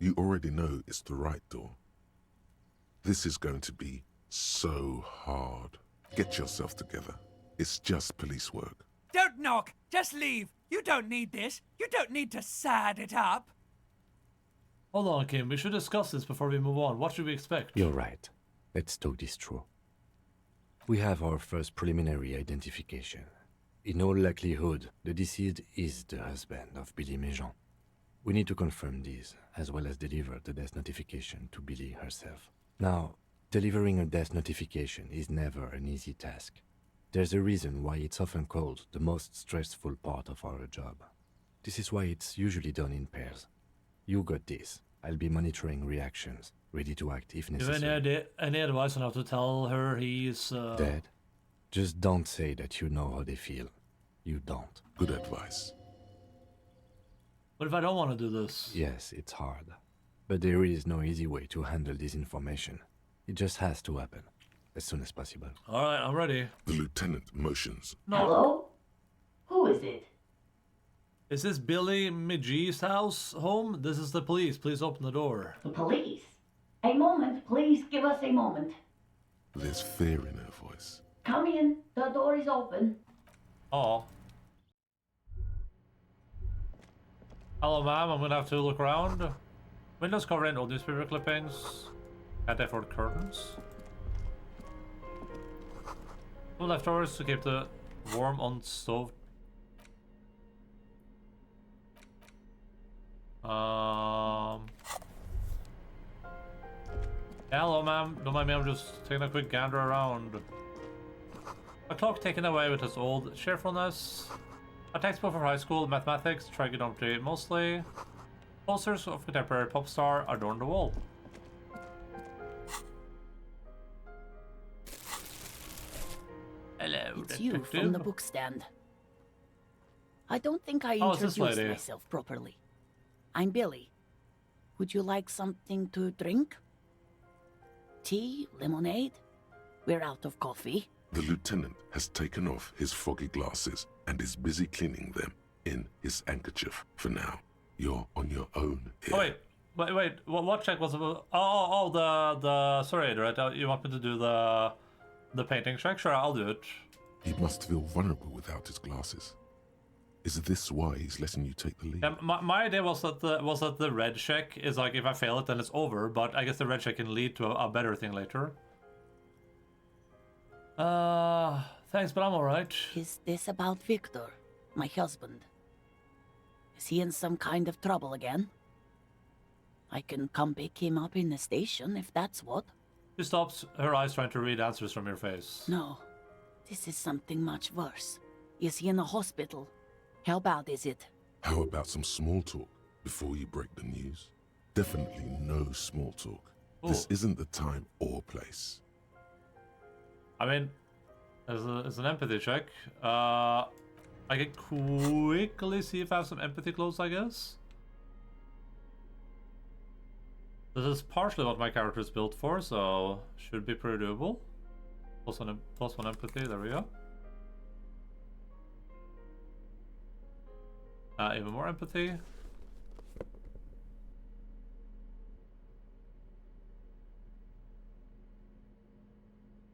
[SPEAKER 2] You already know it's the right door. This is going to be so hard. Get yourself together. It's just police work.
[SPEAKER 21] Don't knock. Just leave. You don't need this. You don't need to sad it up.
[SPEAKER 1] Hold on, Kim. We should discuss this before we move on. What should we expect?
[SPEAKER 3] You're right. Let's talk this through. We have our first preliminary identification. In all likelihood, the deceased is the husband of Billy Méjean. We need to confirm this, as well as deliver the death notification to Billy herself. Now, delivering a death notification is never an easy task. There's a reason why it's often called the most stressful part of our job. This is why it's usually done in pairs. You got this. I'll be monitoring reactions, ready to act if
[SPEAKER 1] Do you
[SPEAKER 3] necessary.
[SPEAKER 1] have any advice on how to tell her he's
[SPEAKER 3] Dead? Just don't say that you know how they feel. You don't.
[SPEAKER 2] Good advice.
[SPEAKER 1] What if I don't want to do this?
[SPEAKER 3] Yes, it's hard. But there is no easy way to handle this information. It just has to happen, as soon as possible.
[SPEAKER 1] Alright, I'm ready.
[SPEAKER 2] The lieutenant motions.
[SPEAKER 1] No.
[SPEAKER 23] Hello? Who is it?
[SPEAKER 1] Is this Billy McGee's house home? This is the police. Please open the door.
[SPEAKER 23] The police? A moment, please give us a moment.
[SPEAKER 2] There's fear in her voice.
[SPEAKER 23] Come in, the door is open.
[SPEAKER 1] Oh. Hello, ma'am. I'm gonna have to look around. Windows covered in old newspaper clippings. Can't afford curtains. Some leftovers to keep the warm on stove. Yeah, hello, ma'am. Don't mind me. I'm just taking a quick gander around. A clock taken away with its old cheerfulness. A textbook for high school mathematics, trigonometry mostly. Posters of contemporary pop star adorn the wall. Hello,
[SPEAKER 18] It's you from the book stand. I don't think I
[SPEAKER 1] Oh, it's this
[SPEAKER 18] introduced
[SPEAKER 1] lady.
[SPEAKER 18] myself properly. I'm Billy. Would you like something to drink? Tea? Lemonade? We're out of coffee.
[SPEAKER 2] The lieutenant has taken off his foggy glasses and is busy cleaning them in his handkerchief for now. You're on your own here.
[SPEAKER 1] Oh, wait. What check was it? Oh, the sorry, right? You want me to do the painting check? Sure, I'll do it.
[SPEAKER 2] He must feel vulnerable without his glasses. Is this why he's letting you take the lead?
[SPEAKER 1] Yeah, my idea was that the red check is like if I fail it, then it's over. But I guess the red check can lead to a better thing later. Thanks, but I'm alright.
[SPEAKER 18] Is this about Victor? My husband. Is he in some kind of trouble again? I can come pick him up in the station if that's what.
[SPEAKER 4] She stops, her eyes trying to read answers from your face.
[SPEAKER 18] No. This is something much worse. Is he in the hospital? How bad is it?
[SPEAKER 2] How about some small talk before you break the news? Definitely no small talk. This isn't the time or place.
[SPEAKER 4] I mean, as an empathy check, I can quickly see if I have some empathy clothes, I guess. This is partially what my character is built for, so should be pretty doable. Plus one empathy, there we go. Even more empathy.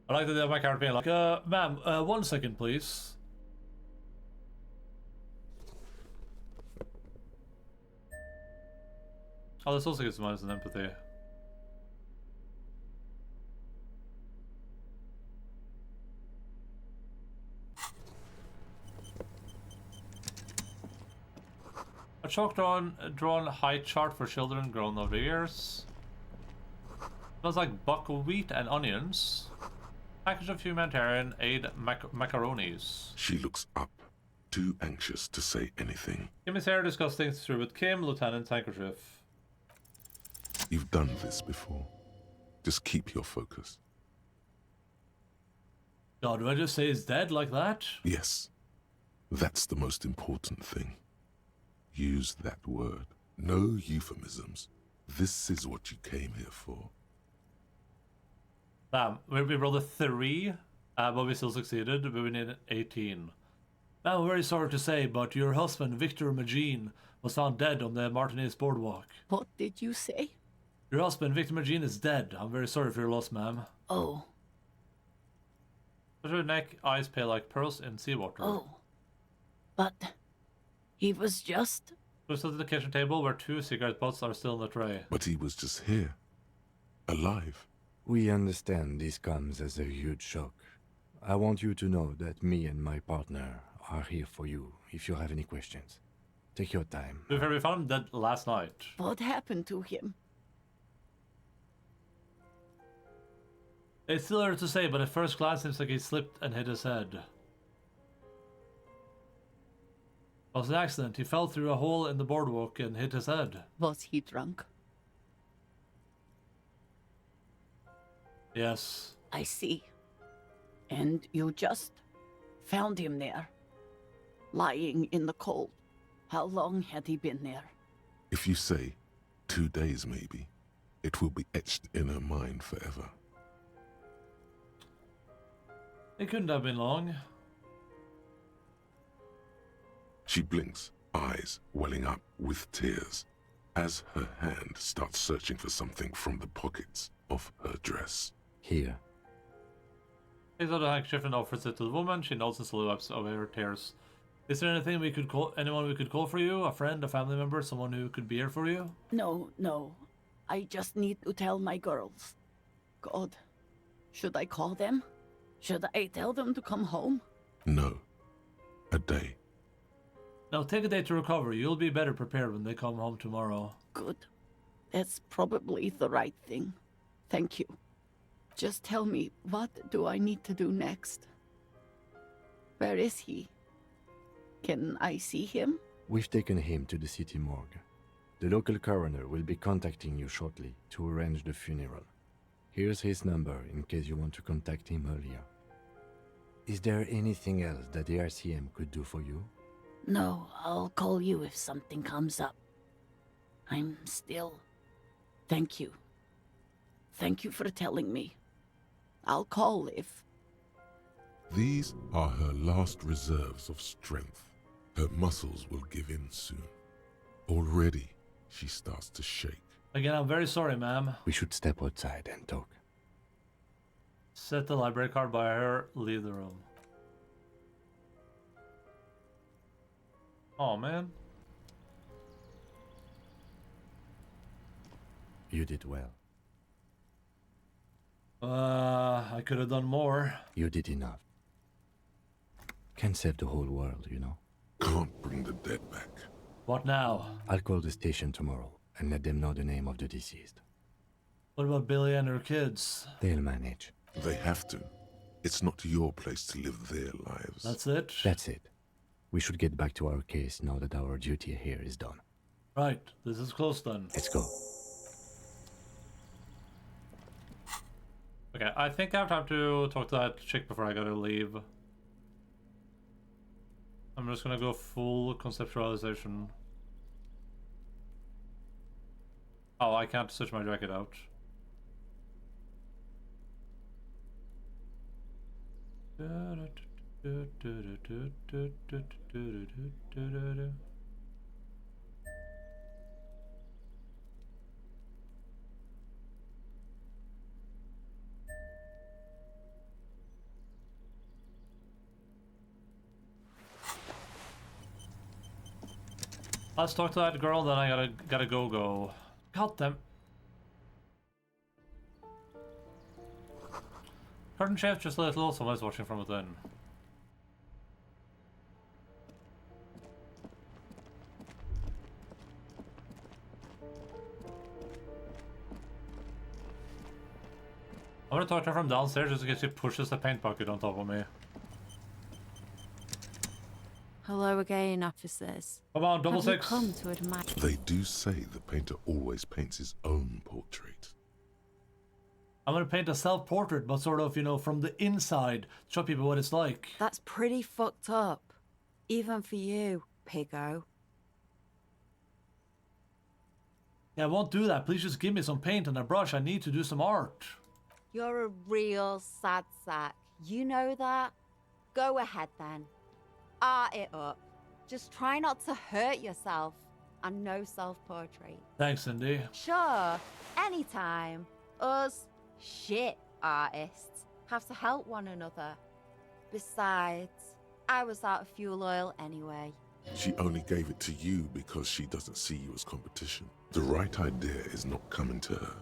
[SPEAKER 4] I like the idea of my character being like, ma'am, 1 second, please. Oh, this also gets minus an empathy. A chalk drawn height chart for children grown over the years. Smells like buckwheat and onions. Package of humanitarian aid macaronis.
[SPEAKER 2] She looks up, too anxious to say anything.
[SPEAKER 4] Kim is here to discuss things through with Kim, Lieutenant Handkerchief.
[SPEAKER 2] You've done this before. Just keep your focus.
[SPEAKER 4] God, do I just say he's dead like that?
[SPEAKER 2] Yes. That's the most important thing. Use that word. No euphemisms. This is what you came here for.
[SPEAKER 4] Damn, we rolled a 3, but we still succeeded, but we needed 18. Now, I'm very sorry to say, but your husband, Victor Magine, was found dead on the Martinez boardwalk.
[SPEAKER 18] What did you say?
[SPEAKER 4] Your husband, Victor Magine, is dead. I'm very sorry for your loss, ma'am.
[SPEAKER 18] Oh.
[SPEAKER 4] Her neck, eyes pale like pearls in seawater.
[SPEAKER 18] Oh. But he was just...
[SPEAKER 4] We stood at the kitchen table where 2 cigarette butts are still in the tray.
[SPEAKER 2] But he was just here. Alive.
[SPEAKER 3] We understand this comes as a huge shock. I want you to know that me and my partner are here for you if you have any questions. Take your time.
[SPEAKER 4] We found him dead last night.
[SPEAKER 18] What happened to him?
[SPEAKER 4] It's still early to say, but at first glance seems like he slipped and hit his head. It was an accident. He fell through a hole in the boardwalk and hit his head.
[SPEAKER 18] Was he drunk?
[SPEAKER 4] Yes.
[SPEAKER 18] I see. And you just found him there, lying in the cold. How long had he been there?
[SPEAKER 2] If you say 2 days maybe, it will be etched in her mind forever.
[SPEAKER 4] It couldn't have been long.
[SPEAKER 2] She blinks, eyes welling up with tears, as her hand starts searching for something from the pockets of her dress.
[SPEAKER 3] Here.
[SPEAKER 4] He takes out a handkerchief and offers it to the woman. She nods and slowly wipes away her tears. Is there anything we could call, anyone we could call for you? A friend, a family member, someone who could be here for you?
[SPEAKER 18] No, no. I just need to tell my girls. God, should I call them? Should I tell them to come home?
[SPEAKER 2] No. A day.
[SPEAKER 4] Now take a day to recover. You'll be better prepared when they come home tomorrow.
[SPEAKER 18] Good. That's probably the right thing. Thank you. Just tell me, what do I need to do next? Where is he? Can I see him?
[SPEAKER 3] We've taken him to the city morgue. The local coroner will be contacting you shortly to arrange the funeral. Here's his number in case you want to contact him earlier. Is there anything else that the RCM could do for you?
[SPEAKER 18] No, I'll call you if something comes up. I'm still... Thank you. Thank you for telling me. I'll call if...
[SPEAKER 2] These are her last reserves of strength. Her muscles will give in soon. Already, she starts to shake.
[SPEAKER 4] Again, I'm very sorry, ma'am.
[SPEAKER 3] We should step outside and talk.
[SPEAKER 4] Set the library card by her, leave the room. Oh, man.
[SPEAKER 3] You did well.
[SPEAKER 4] I could have done more.
[SPEAKER 3] You did enough. Can't save the whole world, you know.
[SPEAKER 2] Can't bring the dead back.
[SPEAKER 4] What now?
[SPEAKER 3] I'll call the station tomorrow and let them know the name of the deceased.
[SPEAKER 4] What about Billy and her kids?
[SPEAKER 3] They'll manage.
[SPEAKER 2] They have to. It's not your place to live their lives.
[SPEAKER 4] That's it?
[SPEAKER 3] That's it. We should get back to our case now that our duty here is done.
[SPEAKER 4] Right, this is close then.
[SPEAKER 3] Let's go.
[SPEAKER 4] Okay, I think I have time to talk to that chick before I gotta leave. I'm just gonna go full conceptualization. Oh, I can't switch my jacket out. Let's talk to that girl, then I gotta go. God damn. Curtain shift just a little, someone's watching from within. I'm gonna talk to her from downstairs just in case she pushes the paint bucket on top of me.
[SPEAKER 19] Hello again, officers.
[SPEAKER 4] Come on, double
[SPEAKER 19] Have you
[SPEAKER 4] six.
[SPEAKER 19] come to admire?
[SPEAKER 2] They do say the painter always paints his own portrait.
[SPEAKER 4] I'm gonna paint a self-portrait, but sort of, you know, from the inside, show people what it's like.
[SPEAKER 19] That's pretty fucked up. Even for you, piggo.
[SPEAKER 4] Yeah, I won't do that. Please just give me some paint and a brush. I need to do some art.
[SPEAKER 12] You're a real sad sack. You know that? Go ahead then. Art it up. Just try not to hurt yourself. And no self-portrait.
[SPEAKER 4] Thanks, Cindy.
[SPEAKER 12] Sure, anytime. Us shit artists have to help one another. Besides, I was out of fuel oil anyway.
[SPEAKER 2] She only gave it to you because she doesn't see you as competition. The right idea is not coming to her.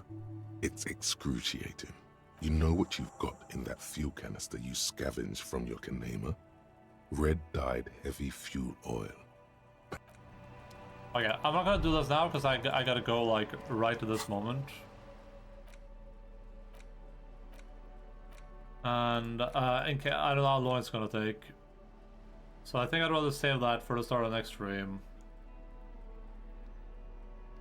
[SPEAKER 2] It's excruciating. You know what you've got in that fuel canister you scavenged from your Kanema? Red-dyed heavy fuel oil.
[SPEAKER 4] Okay, I'm not gonna do this now because I gotta go like right to this moment. And in case, I don't know how long it's gonna take. So I think I'd rather save that for the start of the next stream.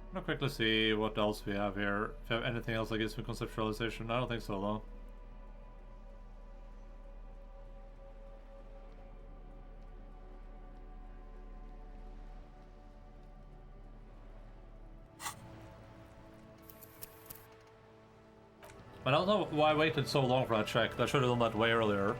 [SPEAKER 4] I'm gonna quickly see what else we have here. If we have anything else that gives me conceptualization. I don't think so though. I don't know why I waited so long for that check. I should have done that way earlier.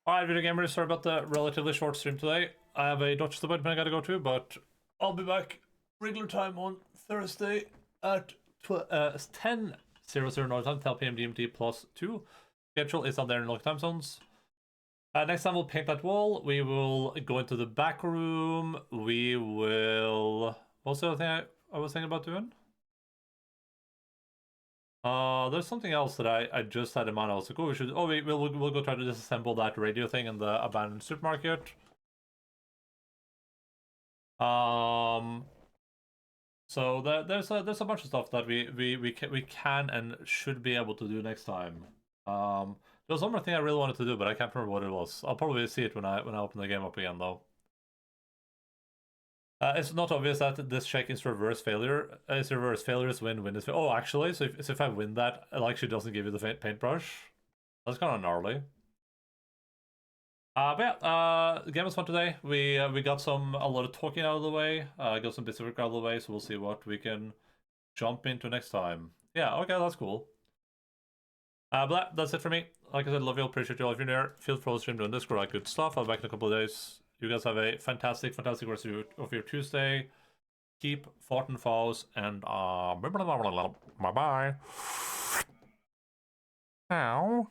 [SPEAKER 4] Alright, video gamers, sorry about the relatively short stream today. I have a doctor's appointment I gotta go to, but I'll be back regular time on Thursday at 10:00 North time, 10 PM GMT +2. Schedule is out there in local time zones. Next time we'll paint that wall. We will go into the back room. We will... What's the other thing I was thinking about doing? There's something else that I just had in mind. I was like, oh, we should... Oh, we'll go try to disassemble that radio thing in the abandoned supermarket. So there's a bunch of stuff that we can and should be able to do next time. There was one more thing I really wanted to do, but I can't remember what it was. I'll probably see it when I open the game up again, though. It's not obvious that this check is reverse failure. It's reverse failure is win is oh, actually, so if I win that, it actually doesn't give you the paintbrush. That's kind of gnarly. But yeah, the game was fun today. We got a lot of talking out of the way. Got some bits of work out of the way, so we'll see what we can jump into next time. Yeah, okay, that's cool. But that's it for me. Like I said, love you all, appreciate you all. If you're there, feel free to stream doing Discord, like good stuff. I'll be back in a couple of days. You guys have a fantastic rest of your Tuesday. Keep fighting foes, and bye-bye. Ow.